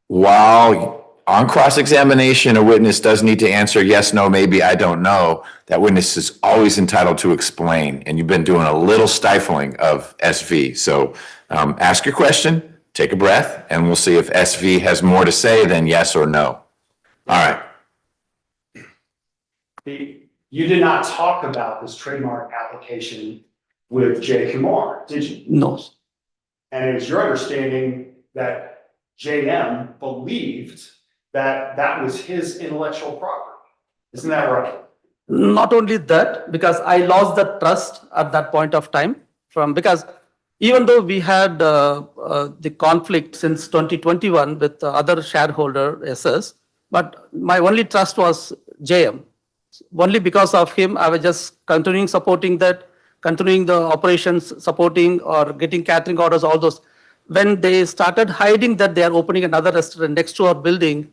while on cross-examination, a witness does need to answer yes, no, maybe, I don't know, that witness is always entitled to explain, and you've been doing a little stifling of SV. So ask your question, take a breath, and we'll see if SV has more to say than yes or no. All right. you did not talk about this trademark application with Jay Kumar, did you? No. And it was your understanding that JM believed that that was his intellectual property. Isn't that right? Not only that, because I lost the trust at that point of time because even though we had the conflict since 2021 with the other shareholder SS, but my only trust was JM. Only because of him, I was just continuing supporting that, continuing the operations, supporting or getting catering orders, all those. When they started hiding that they are opening another restaurant next to our building,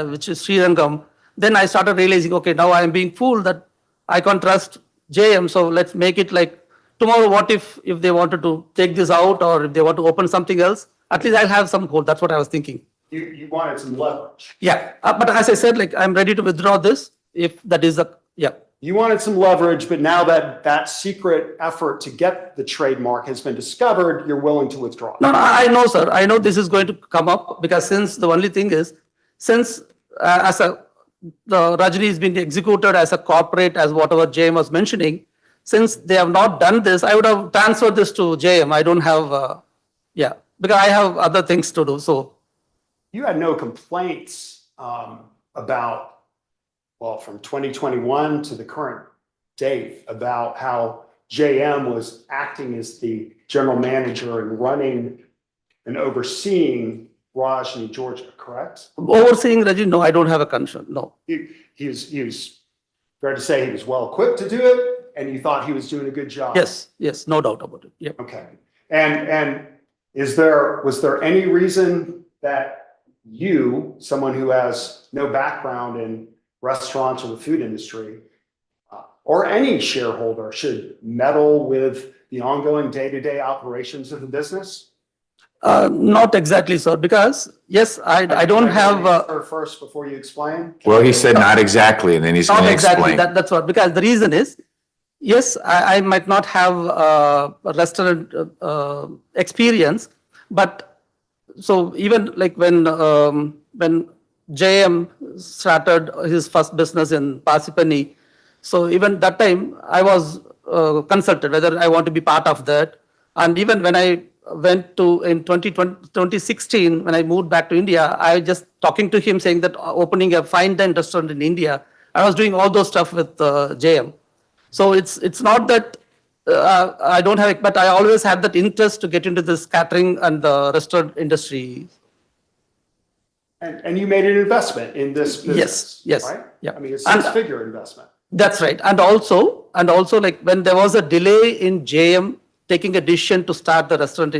which is Srirangam, then I started realizing, okay, now I am being fooled that I can't trust JM, so let's make it like tomorrow, what if they wanted to take this out or if they want to open something else, at least I'll have some hold. That's what I was thinking. You wanted some leverage. Yeah, but as I said, like I'm ready to withdraw this if that is yeah. You wanted some leverage, but now that that secret effort to get the trademark has been discovered, you're willing to withdraw. No, I know, sir. I know this is going to come up because since the only thing is, since the Rajni is being executed as a corporate, as whatever JM was mentioning, since they have not done this, I would have transferred this to JM. I don't have, because I have other things to do. So You had no complaints about, well, from 2021 to the current date, about how JM was acting as the general manager and running and overseeing Rajni, Georgia, correct? overseeing Rajni, no, I don't have a concern. No. He was fair to say he was well equipped to do it, and you thought he was doing a good job. Yes, no doubt about it. Yep. Okay. And was there any reason that you, someone who has no background in restaurants or the food industry, or any shareholder should meddle with the ongoing day-to-day operations of the business? Not exactly, sir, because yes, I don't have. First, before you explain? Well, he said not exactly, and then he's going Not to exactly, explain. that's what, because the reason is, yes, I might not have a restaurant experience, but so even like when JM started his first business in Parsippany, so even that time I was consulted whether I want to be part of that. And even when I went to in 2016, when I moved back to India, I was just talking to him saying that opening a fine dine restaurant in India, I was doing all those stuff with JM. So it's not that I don't have it, but I always had that interest to get into this catering and the restaurant industry. And you made an investment in this business, Yes, right? yeah. I mean, it's And- a six-figure investment. That's right. And also like when there was a delay in JM taking a decision to start the restaurant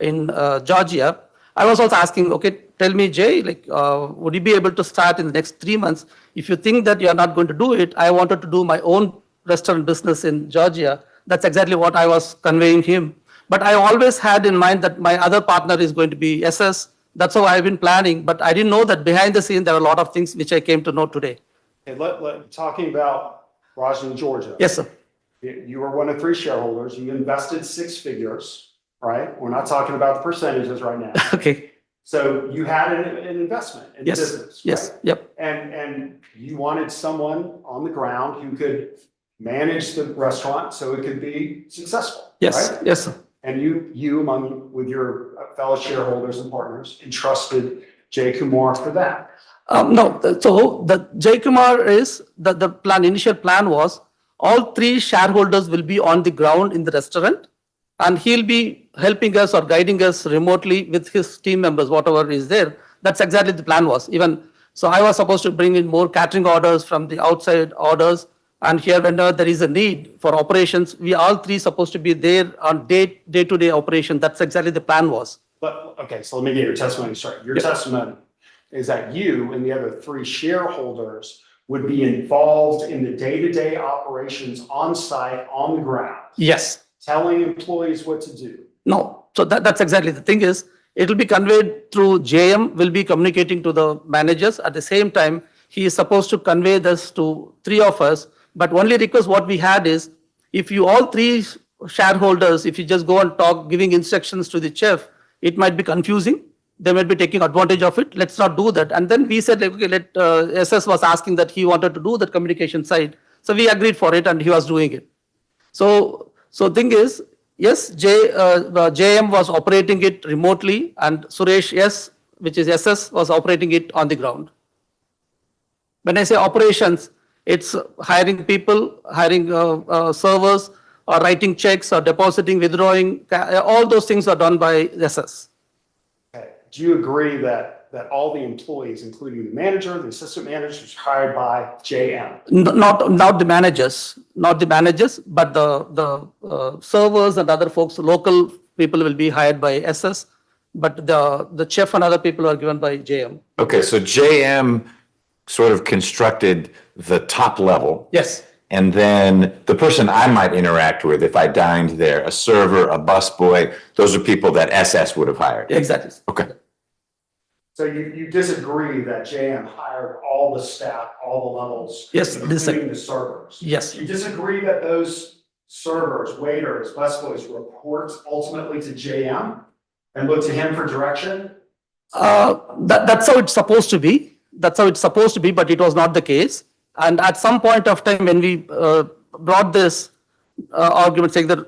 in Georgia, I was also asking, okay, tell me, Jay, like, would you be able to start in the next 3 months? If you think that you are not going to do it, I wanted to do my own restaurant business in Georgia. That's exactly what I was conveying him. But I always had in mind that my other partner is going to be SS. That's how I've been planning. But I didn't know that behind the scene, there are a lot of things which I came to know today. Okay, talking about Rajni, Georgia. Yes, sir. You were one of 3 shareholders. You invested 6 figures, right? We're not talking about the percentages right now. Okay. So you had an investment in the Yes. business, Yes. right? Yep. And you wanted someone on the ground who could manage the restaurant so it could be successful, Yes. right? Yes, sir. And you among with your fellow shareholders and partners entrusted Jay Kumar for that. No, so the Jay Kumar is the plan. Initial plan was all 3 shareholders will be on the ground in the restaurant, and he'll be helping us or guiding us remotely with his team members, whatever is there. That's exactly the plan was. Even So I was supposed to bring in more catering orders from the outside orders. And here, whenever there is a need for operations, we all three supposed to be there on day-to-day operation. That's exactly the plan was. But, okay, so let me get your testimony straight. Your testimony is that you and the other three shareholders would be involved in the day-to-day operations on site, on the ground, Yes. telling employees what to do. No. So that's exactly the thing is, it will be conveyed through JM, will be communicating to the managers. At the same time, he is supposed to convey this to three of us. But only request what we had is, if you all three shareholders, if you just go and talk, giving instructions to the chef, it might be confusing. They might be taking advantage of it. Let's not do that. And then we said, like, okay, SS was asking that he wanted to do that communication side. So we agreed for it and he was doing it. So thing is, yes, JM was operating it remotely and Suresh, yes, which is SS, was operating it on the ground. When I say operations, it's hiring people, hiring servers, or writing checks, or depositing, withdrawing, all those things are done by SS. Okay. Do you agree that all the employees, including the manager, the assistant manager, was hired by JM? Not the managers, but the servers and other folks, local people will be hired by SS, but the chef and other people are given by JM. Okay, so JM sort of constructed the top level. Yes. And then the person I might interact with if I dined there, a server, a busboy, those are people that SS would have hired. Exactly. Okay. So you disagree that JM hired all the staff, all the levels? Yes, including the servers? Yes. You disagree that those servers, waiters, busboys report ultimately to JM and look to him for direction? That's how it's supposed to be. That's how it's supposed to be, but it was not the case. And at some point of time, when we brought this argument, saying that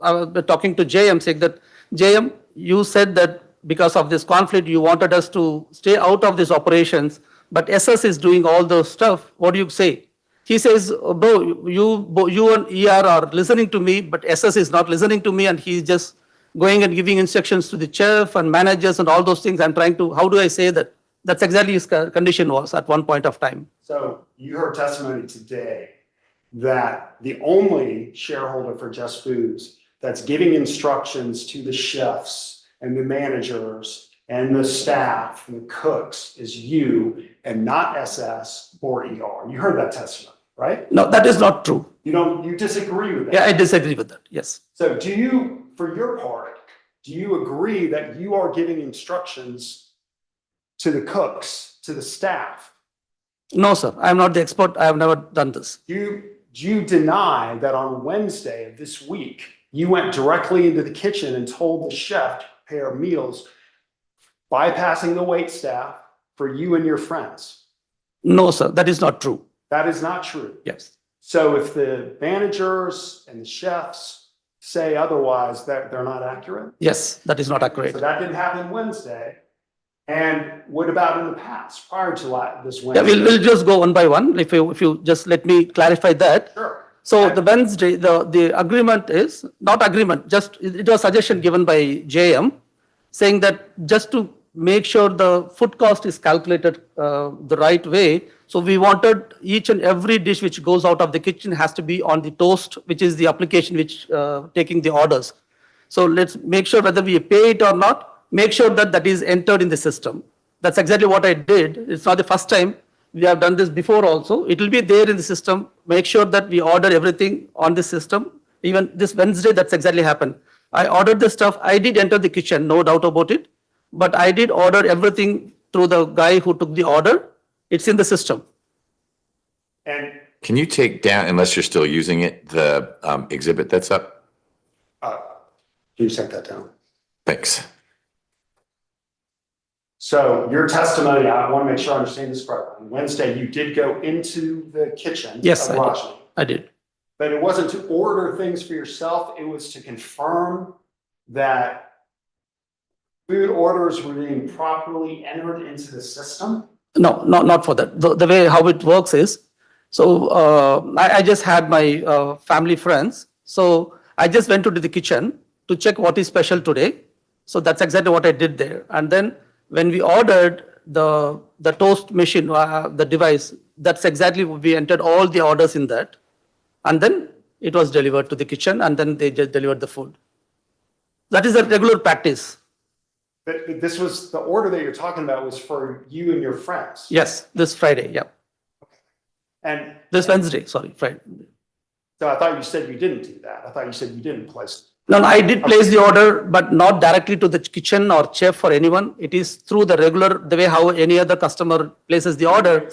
I was talking to JM, saying that JM, you said that because of this conflict, you wanted us to stay out of these operations, but SS is doing all those stuff. What do you say? He says, bro, you and ER are listening to me, but SS is not listening to me, and he's just going and giving instructions to the chef and managers and all those things. I'm trying to, how do I say that? That's exactly his condition was at one point of time. So you heard testimony today that the only shareholder for Just Foods that's giving instructions to the chefs and the managers and the staff and the cooks is you and not SS or ER. You heard that testimony, right? No, that is not true. You disagree with that? Yeah, I disagree with that, yes. So do you, for your part, do you agree that you are giving instructions to the cooks, to the staff? No, sir, I'm not the expert. I have never done this. Do you deny that on Wednesday of this week, you went directly into the kitchen and told the chef to prepare meals, bypassing the wait staff for you and your friends? No, sir, that is not true. That is not true. Yes. So if the managers and the chefs say otherwise, that they're not accurate? Yes, that is not accurate. So that didn't happen Wednesday. And what about in the past, prior to this Yeah, Wednesday? we'll just go one by one. If you just let me clarify that. Sure. So the Wednesday, the agreement is not agreement, just it was suggestion given by JM saying that just to make sure the food cost is calculated the right way. So we wanted each and every dish which goes out of the kitchen has to be on the toast, which is the application which taking the orders. So let's make sure whether we pay it or not, make sure that that is entered in the system. That's exactly what I did. It's not the first time. We have done this before also. It will be there in the system. Make sure that we order everything on the system. Even this Wednesday, that's exactly happened. I ordered the stuff. I did enter the kitchen, no doubt about it. But I did order everything through the guy who took the order. It's in the system. And Can you take down, unless you're still using it, the exhibit that's up? can you take that down? Thanks. So your testimony, I want to make sure I understand this correctly. On Wednesday, you did go into the kitchen Yes, of I did. Rajni, I did. but it wasn't to order things for yourself. It was to confirm that food orders were being properly entered into the system. No, not for that. The way how it works is, so I just had my family friends. So I just went to the kitchen to check what is special today. So that's exactly what I did there. And then when we ordered, the toast machine, the device, that's exactly, we entered all the orders in that. And then it was delivered to the kitchen and then they just delivered the food. That is a regular practice. But this was, the order that you're talking about was for you and your friends. Yes, this Friday, yeah. And This Wednesday, sorry, Friday. so I thought you said you didn't do that. I thought you said you didn't place it. No, I did place the order, but not directly to the kitchen or chef or anyone. It is through the regular, the way how any other customer places the order.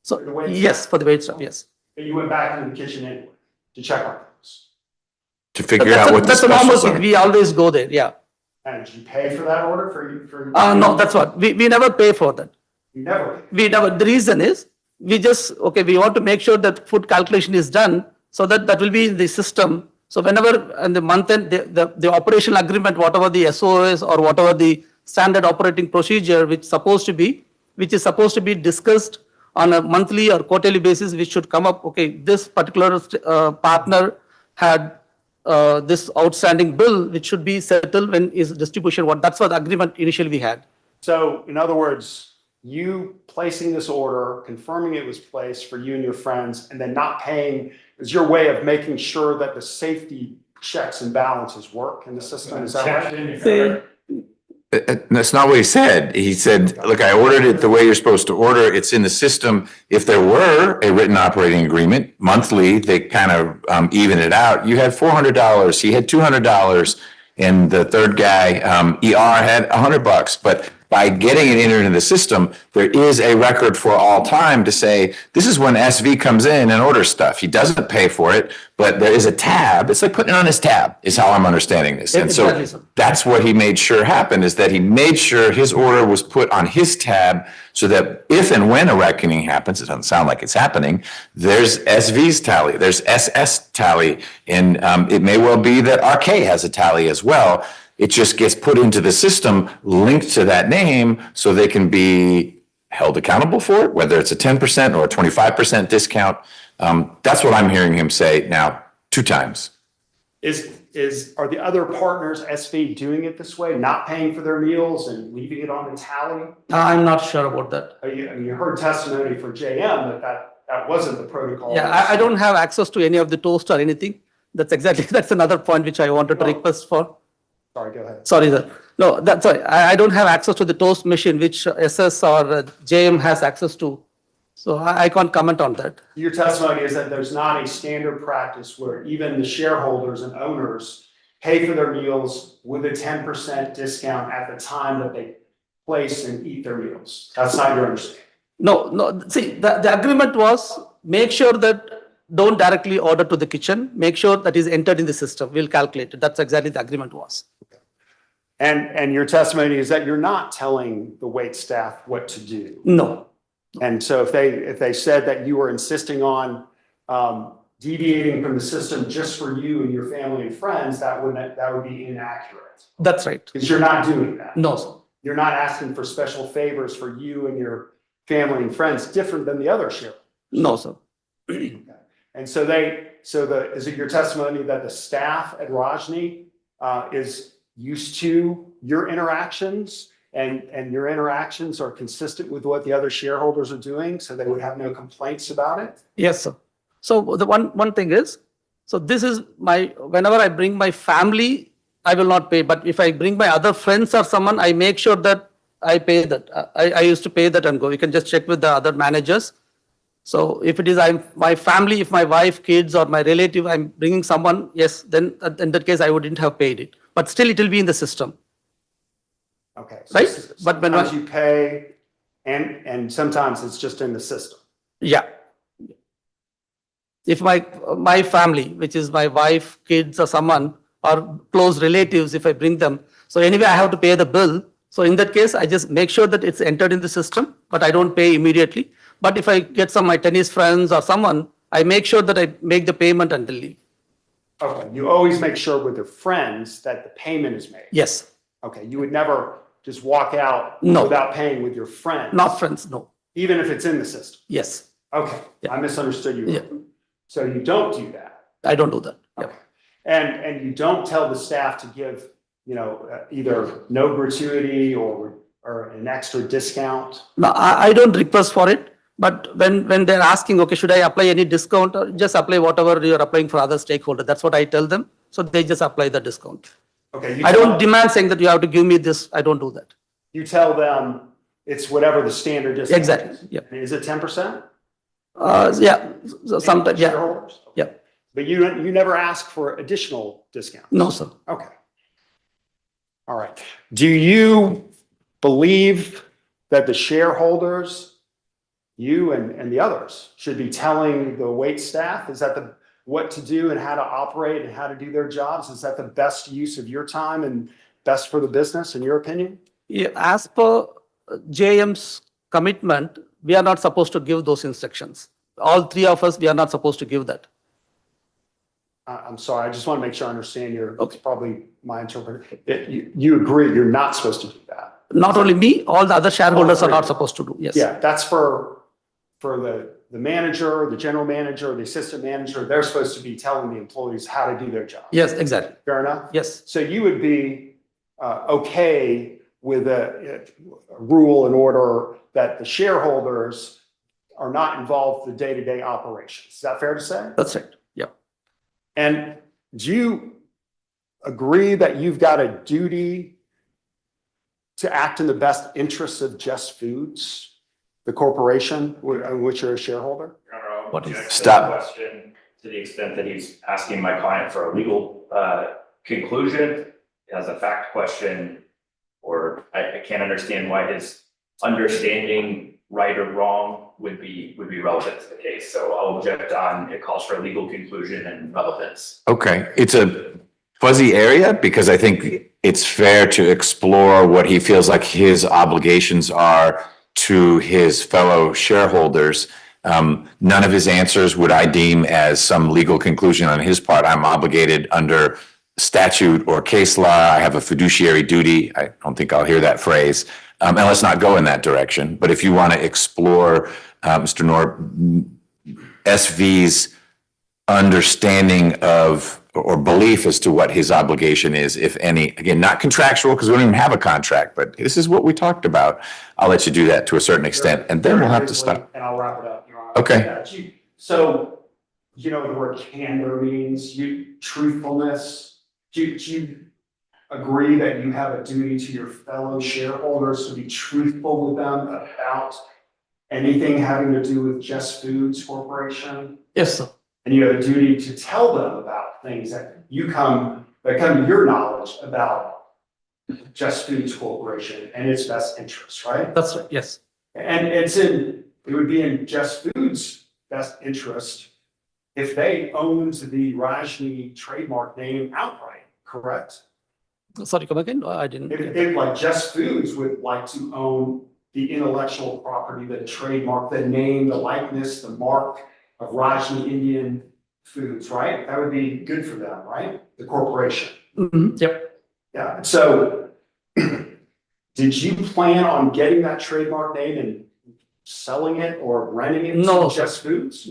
So, The wait yes, staff. for the wait staff, yes. But you went back into the kitchen anyway to check on things. To figure out what the That's a normal specials thing. are. We always go there, yeah. And did you pay for that order for you? No, that's what, we never pay for that. You never. We never, the reason is, we just, okay, we want to make sure that food calculation is done so that will be in the system. So whenever in the month end, the operational agreement, whatever the SOS or whatever the standard operating procedure which is supposed to be discussed on a monthly or quarterly basis, which should come up, okay, this particular partner had this outstanding bill, which should be settled when is distribution, that's what the agreement initially we had. So in other words, you placing this order, confirming it was placed for you and your friends, and then not paying is your way of making sure that the safety checks and balances work in the system. Is that right? That's not what he said. He said, look, I ordered it the way you're supposed to order. It's in the system. If there were a written operating agreement monthly, they kind of even it out. You had $400. He had $200. And the third guy, ER, had $100. But by getting it entered into the system, there is a record for all time to say, this is when SV comes in and orders stuff. He doesn't pay for it, but there is a tab. It's like putting it on his tab, is how I'm understanding this. And Exactly, so sir. that's what he made sure happened, is that he made sure his order was put on his tab so that if and when a reckoning happens, it doesn't sound like it's happening, there's SV's tally, there's SS tally, and it may well be that RK has a tally as well. It just gets put into the system, linked to that name, so they can be held accountable for it, whether it's a 10% or a 25% discount. That's what I'm hearing him say now 2 times. Are the other partners, SV, doing it this way, not paying for their meals and leaving it on the tally? I'm not sure about that. You heard testimony for JM that wasn't the protocol. Yeah, I don't have access to any of the toast or anything. That's another point which I wanted to request for. Sorry, go ahead. Sorry, sir. No, that's sorry. I don't have access to the toast machine which SS or JM has access to. So I can't comment on that. Your testimony is that there's not a standard practice where even the shareholders and owners pay for their meals with a 10% discount at the time that they place and eat their meals. That's not your understanding. No. See, the agreement was make sure that don't directly order to the kitchen. Make sure that is entered in the system. We'll calculate it. That's exactly the agreement was. And your testimony is that you're not telling the wait staff what to do. No. And so if they said that you were insisting on deviating from the system just for you and your family and friends, that would be inaccurate. That's right. Because you're not doing that. No, sir. You're not asking for special favors for you and your family and friends, different than the other shareholders. No, sir. And so is it your testimony that the staff at Rajni is used to your interactions and your interactions are consistent with what the other shareholders are doing, so they would have no complaints about it? Yes, sir. So the one thing is, so this is whenever I bring my family, I will not pay. But if I bring my other friends or someone, I make sure that I pay that. I used to pay that and go. You can just check with the other managers. So if it is my family, if my wife, kids, or my relative, I'm bringing someone, yes, then in that case, I wouldn't have paid it. But still, it will be in the system. Okay. So Right? But But when sometimes you pay and sometimes it's just in the system. Yeah. If my family, which is my wife, kids, or someone, or close relatives, if I bring them, so anyway, I have to pay the bill. So in that case, I just make sure that it's entered in the system, but I don't pay immediately. But if I get my tennis friends or someone, I make sure that I make the payment and they leave. Okay. You always make sure with your friends that the payment is made. Yes, Okay. You would never just walk out No. without paying with your friends. not friends, no. Even if it's in the system. Yes, Okay. Yeah. I misunderstood you. Yeah. So you don't do that. I don't do that. Yeah. Okay. And you don't tell the staff to give, either no gratuity or or an extra discount? No, I don't request for it, but when they're asking, okay, should I apply any discount, or just apply whatever you're applying for other stakeholder? That's what I tell them. So they just apply the discount. Okay. I don't demand saying that you have to give me this. I don't do that. You tell them it's whatever the standard discount is. Exactly, yeah. Is it 10%? Yeah, so sometimes, yeah, Shareholders? yeah. But you never ask for additional discounts? No, sir. Okay. All right. Do you believe that the shareholders, you and the others, should be telling the wait staff, is that what to do and how to operate and how to do their jobs? Is that the best use of your time and best for the business, in your opinion? Yeah, as per JM's commitment, we are not supposed to give those instructions. All three of us, we are not supposed to give that. I'm sorry, I just want to make sure I understand it's Okay. probably my interpretation. You agree, you're not supposed to do that? Not only me, all the other shareholders are three. not supposed to do, yes. Yeah, that's for the manager, the general manager, the assistant manager, they're supposed to be telling the employees how to do their job. Yes, exactly. Fair enough? Yes, So you would be okay with a rule and order that the shareholders are not involved in the day-to-day operations. Is that fair to say? that's right. Yeah. And do you agree that you've got a duty to act in the best interests of Just Foods, the corporation in which you're a shareholder? Your Honor, I'll What is- object to Stop. the question to the extent that he's asking my client for a legal conclusion as a fact question, or I can't understand why his understanding right or wrong would be relevant to the case. So I'll object on it calls for a legal conclusion and relevance. Okay, it's a fuzzy area because I think it's fair to explore what he feels like his obligations are to his fellow shareholders. None of his answers would I deem as some legal conclusion on his part. I'm obligated under statute or case law. I have a fiduciary duty. I don't think I'll hear that phrase. And let's not go in that direction. But if you want to explore, Mr. Noor, SV's understanding of or belief as to what his obligation is, if any, again, not contractual because we don't even have a contract, but this is what we talked about. I'll let you do that to a certain extent, and then we'll have to stop. And I'll wrap it up, Your Honor. Okay. Yeah, so, you know what the word candor means, truthfulness. Do you agree that you have a duty to your fellow shareholders to be truthful with them about anything having to do with Just Foods Corporation? Yes, sir. And you have a duty to tell them about things that come to your knowledge about Just Foods Corporation and its best interests, right? That's right. Yes. And it would be in Just Foods' best interest if they owned the Rajni trademark name outright, correct? Sorry, come again? I didn't. If like Just Foods would like to own the intellectual property, the trademark, the name, the likeness, the mark of Rajni Indian Foods, right? That would be good for them, right? The corporation. Mhm, yep. Yeah, so did you plan on getting that trademark name and selling it or renting it No, to sir. Just Foods?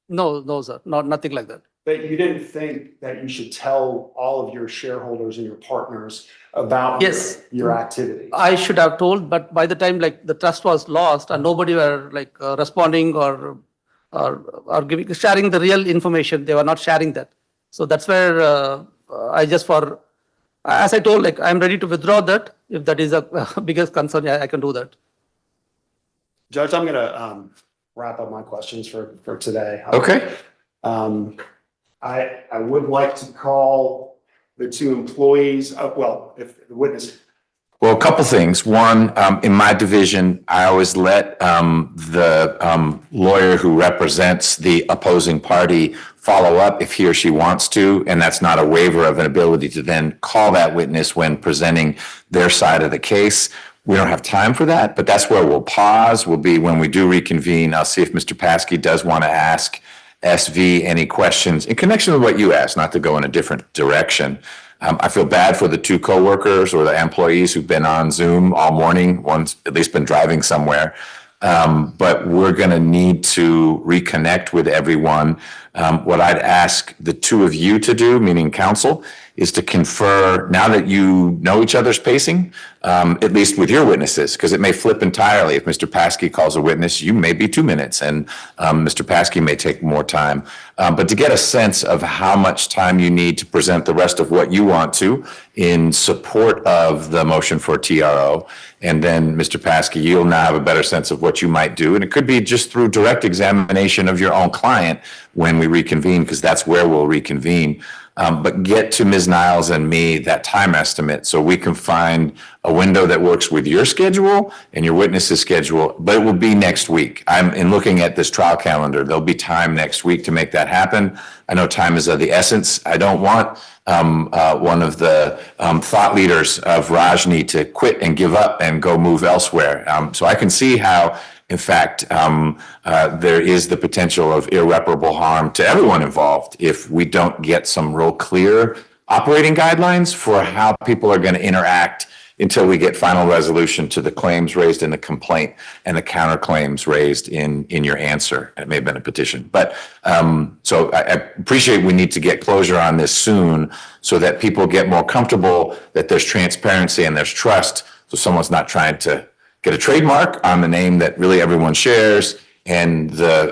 No, sir. Nothing like that. But you didn't think that you should tell all of your shareholders and your partners about Yes. your activities? I should have told, but by the time like the trust was lost and nobody were like responding or sharing the real information, they were not sharing that. So that's where I just as I told, like I'm ready to withdraw that. If that is a biggest concern, yeah, I can do that. Judge, I'm gonna wrap up my questions for today. Okay. I would like to call the two employees, if the witness. Well, a couple things. One, in my division, I always let the lawyer who represents the opposing party follow up if he or she wants to, and that's not a waiver of an ability to then call that witness when presenting their side of the case. We don't have time for that, but that's where we'll pause. Will be when we do reconvene. I'll see if Mr. Paskey does want to ask SV any questions in connection with what you asked, not to go in a different direction. I feel bad for the two coworkers or the employees who've been on Zoom all morning. One's at least been driving somewhere. But we're going to need to reconnect with everyone. What I'd ask the two of you to do, meaning counsel, is to confer, now that you know each other's pacing, at least with your witnesses, because it may flip entirely. If Mr. Paskey calls a witness, you may be 2 minutes, and Mr. Paskey may take more time. But to get a sense of how much time you need to present the rest of what you want to in support of the motion for TRO, and then Mr. Paskey, you'll now have a better sense of what you might do. And it could be just through direct examination of your own client when we reconvene, because that's where we'll reconvene. But get to Ms. Niles and me that time estimate so we can find a window that works with your schedule and your witness's schedule, but it will be next week. In looking at this trial calendar, there'll be time next week to make that happen. I know time is of the essence. I don't want one of the thought leaders of Rajni to quit and give up and go move elsewhere. So I can see how, in fact, there is the potential of irreparable harm to everyone involved if we don't get some real clear operating guidelines for how people are going to interact until we get final resolution to the claims raised in the complaint and the counterclaims raised in your answer. It may have been a petition, but so I appreciate we need to get closure on this soon so that people get more comfortable that there's transparency and there's trust, so someone's not trying to get a trademark on the name that really everyone shares, and the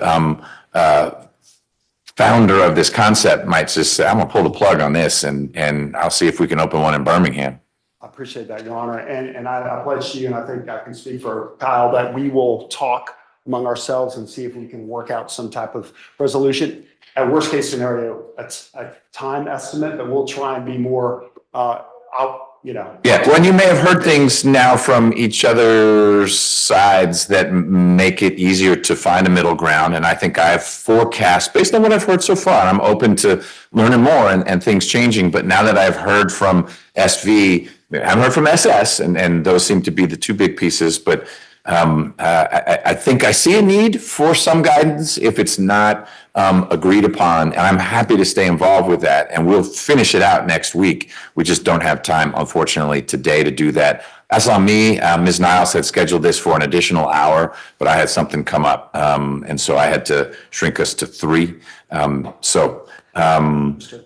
founder of this concept might just say, I'm gonna pull the plug on this, and I'll see if we can open one in Birmingham. I appreciate that, Your Honor. And I pledge to you, and I think I can speak for Kyle, that we will talk among ourselves and see if we can work out some type of resolution. At worst case scenario, it's a time estimate, but we'll try and be more Yeah, well, and you may have heard things now from each other's sides that make it easier to find a middle ground. And I think I've forecast, based on what I've heard so far, I'm open to learning more and things changing. But now that I've heard from SV, I haven't heard from SS, and those seem to be the two big pieces. But I think I see a need for some guidance if it's not agreed upon, and I'm happy to stay involved with that, and we'll finish it out next week. We just don't have time, unfortunately, today to do that. That's on me. Ms. Niles had scheduled this for an additional hour, but I had something come up, and so I had to shrink us to 3.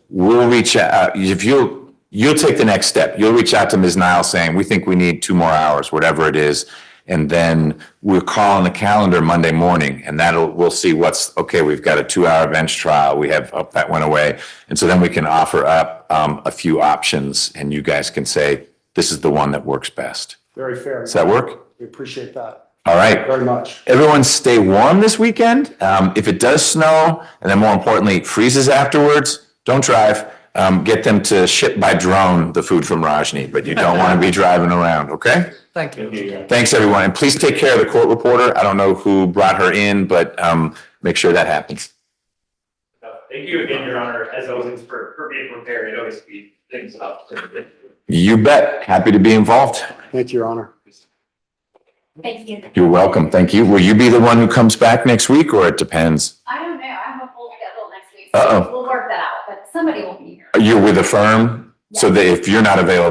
We'll reach out. If you'll take the next step. You'll reach out to Ms. Niles saying, we think we need 2 more hours, whatever it is. And then we'll call on the calendar Monday morning, and we'll see what's, okay, we've got a 2-hour bench trial. We have, that went away. And so then we can offer up a few options, and you guys can say, this is the one that works best. Very fair. Does that work? We appreciate that. All right. Very much. Everyone stay warm this weekend. If it does snow, and then more importantly, freezes afterwards, don't drive. Get them to ship by drone the food from Rajni, but you don't want to be driving around, okay? Thank you. Thanks, everyone. And please take care of the court reporter. I don't know who brought her in, but make sure that happens. Thank you again, Your Honor, as always, for being prepared. It always speeds things up. You bet. Happy to be involved. Thank you, Your Honor. Thank you. You're welcome. Thank you. Will you be the one who comes back next week, or it depends? I don't know, I have a full schedule next week, Uh-oh. so we'll work that out, but somebody will be here. You're with a firm, so that if you're not available,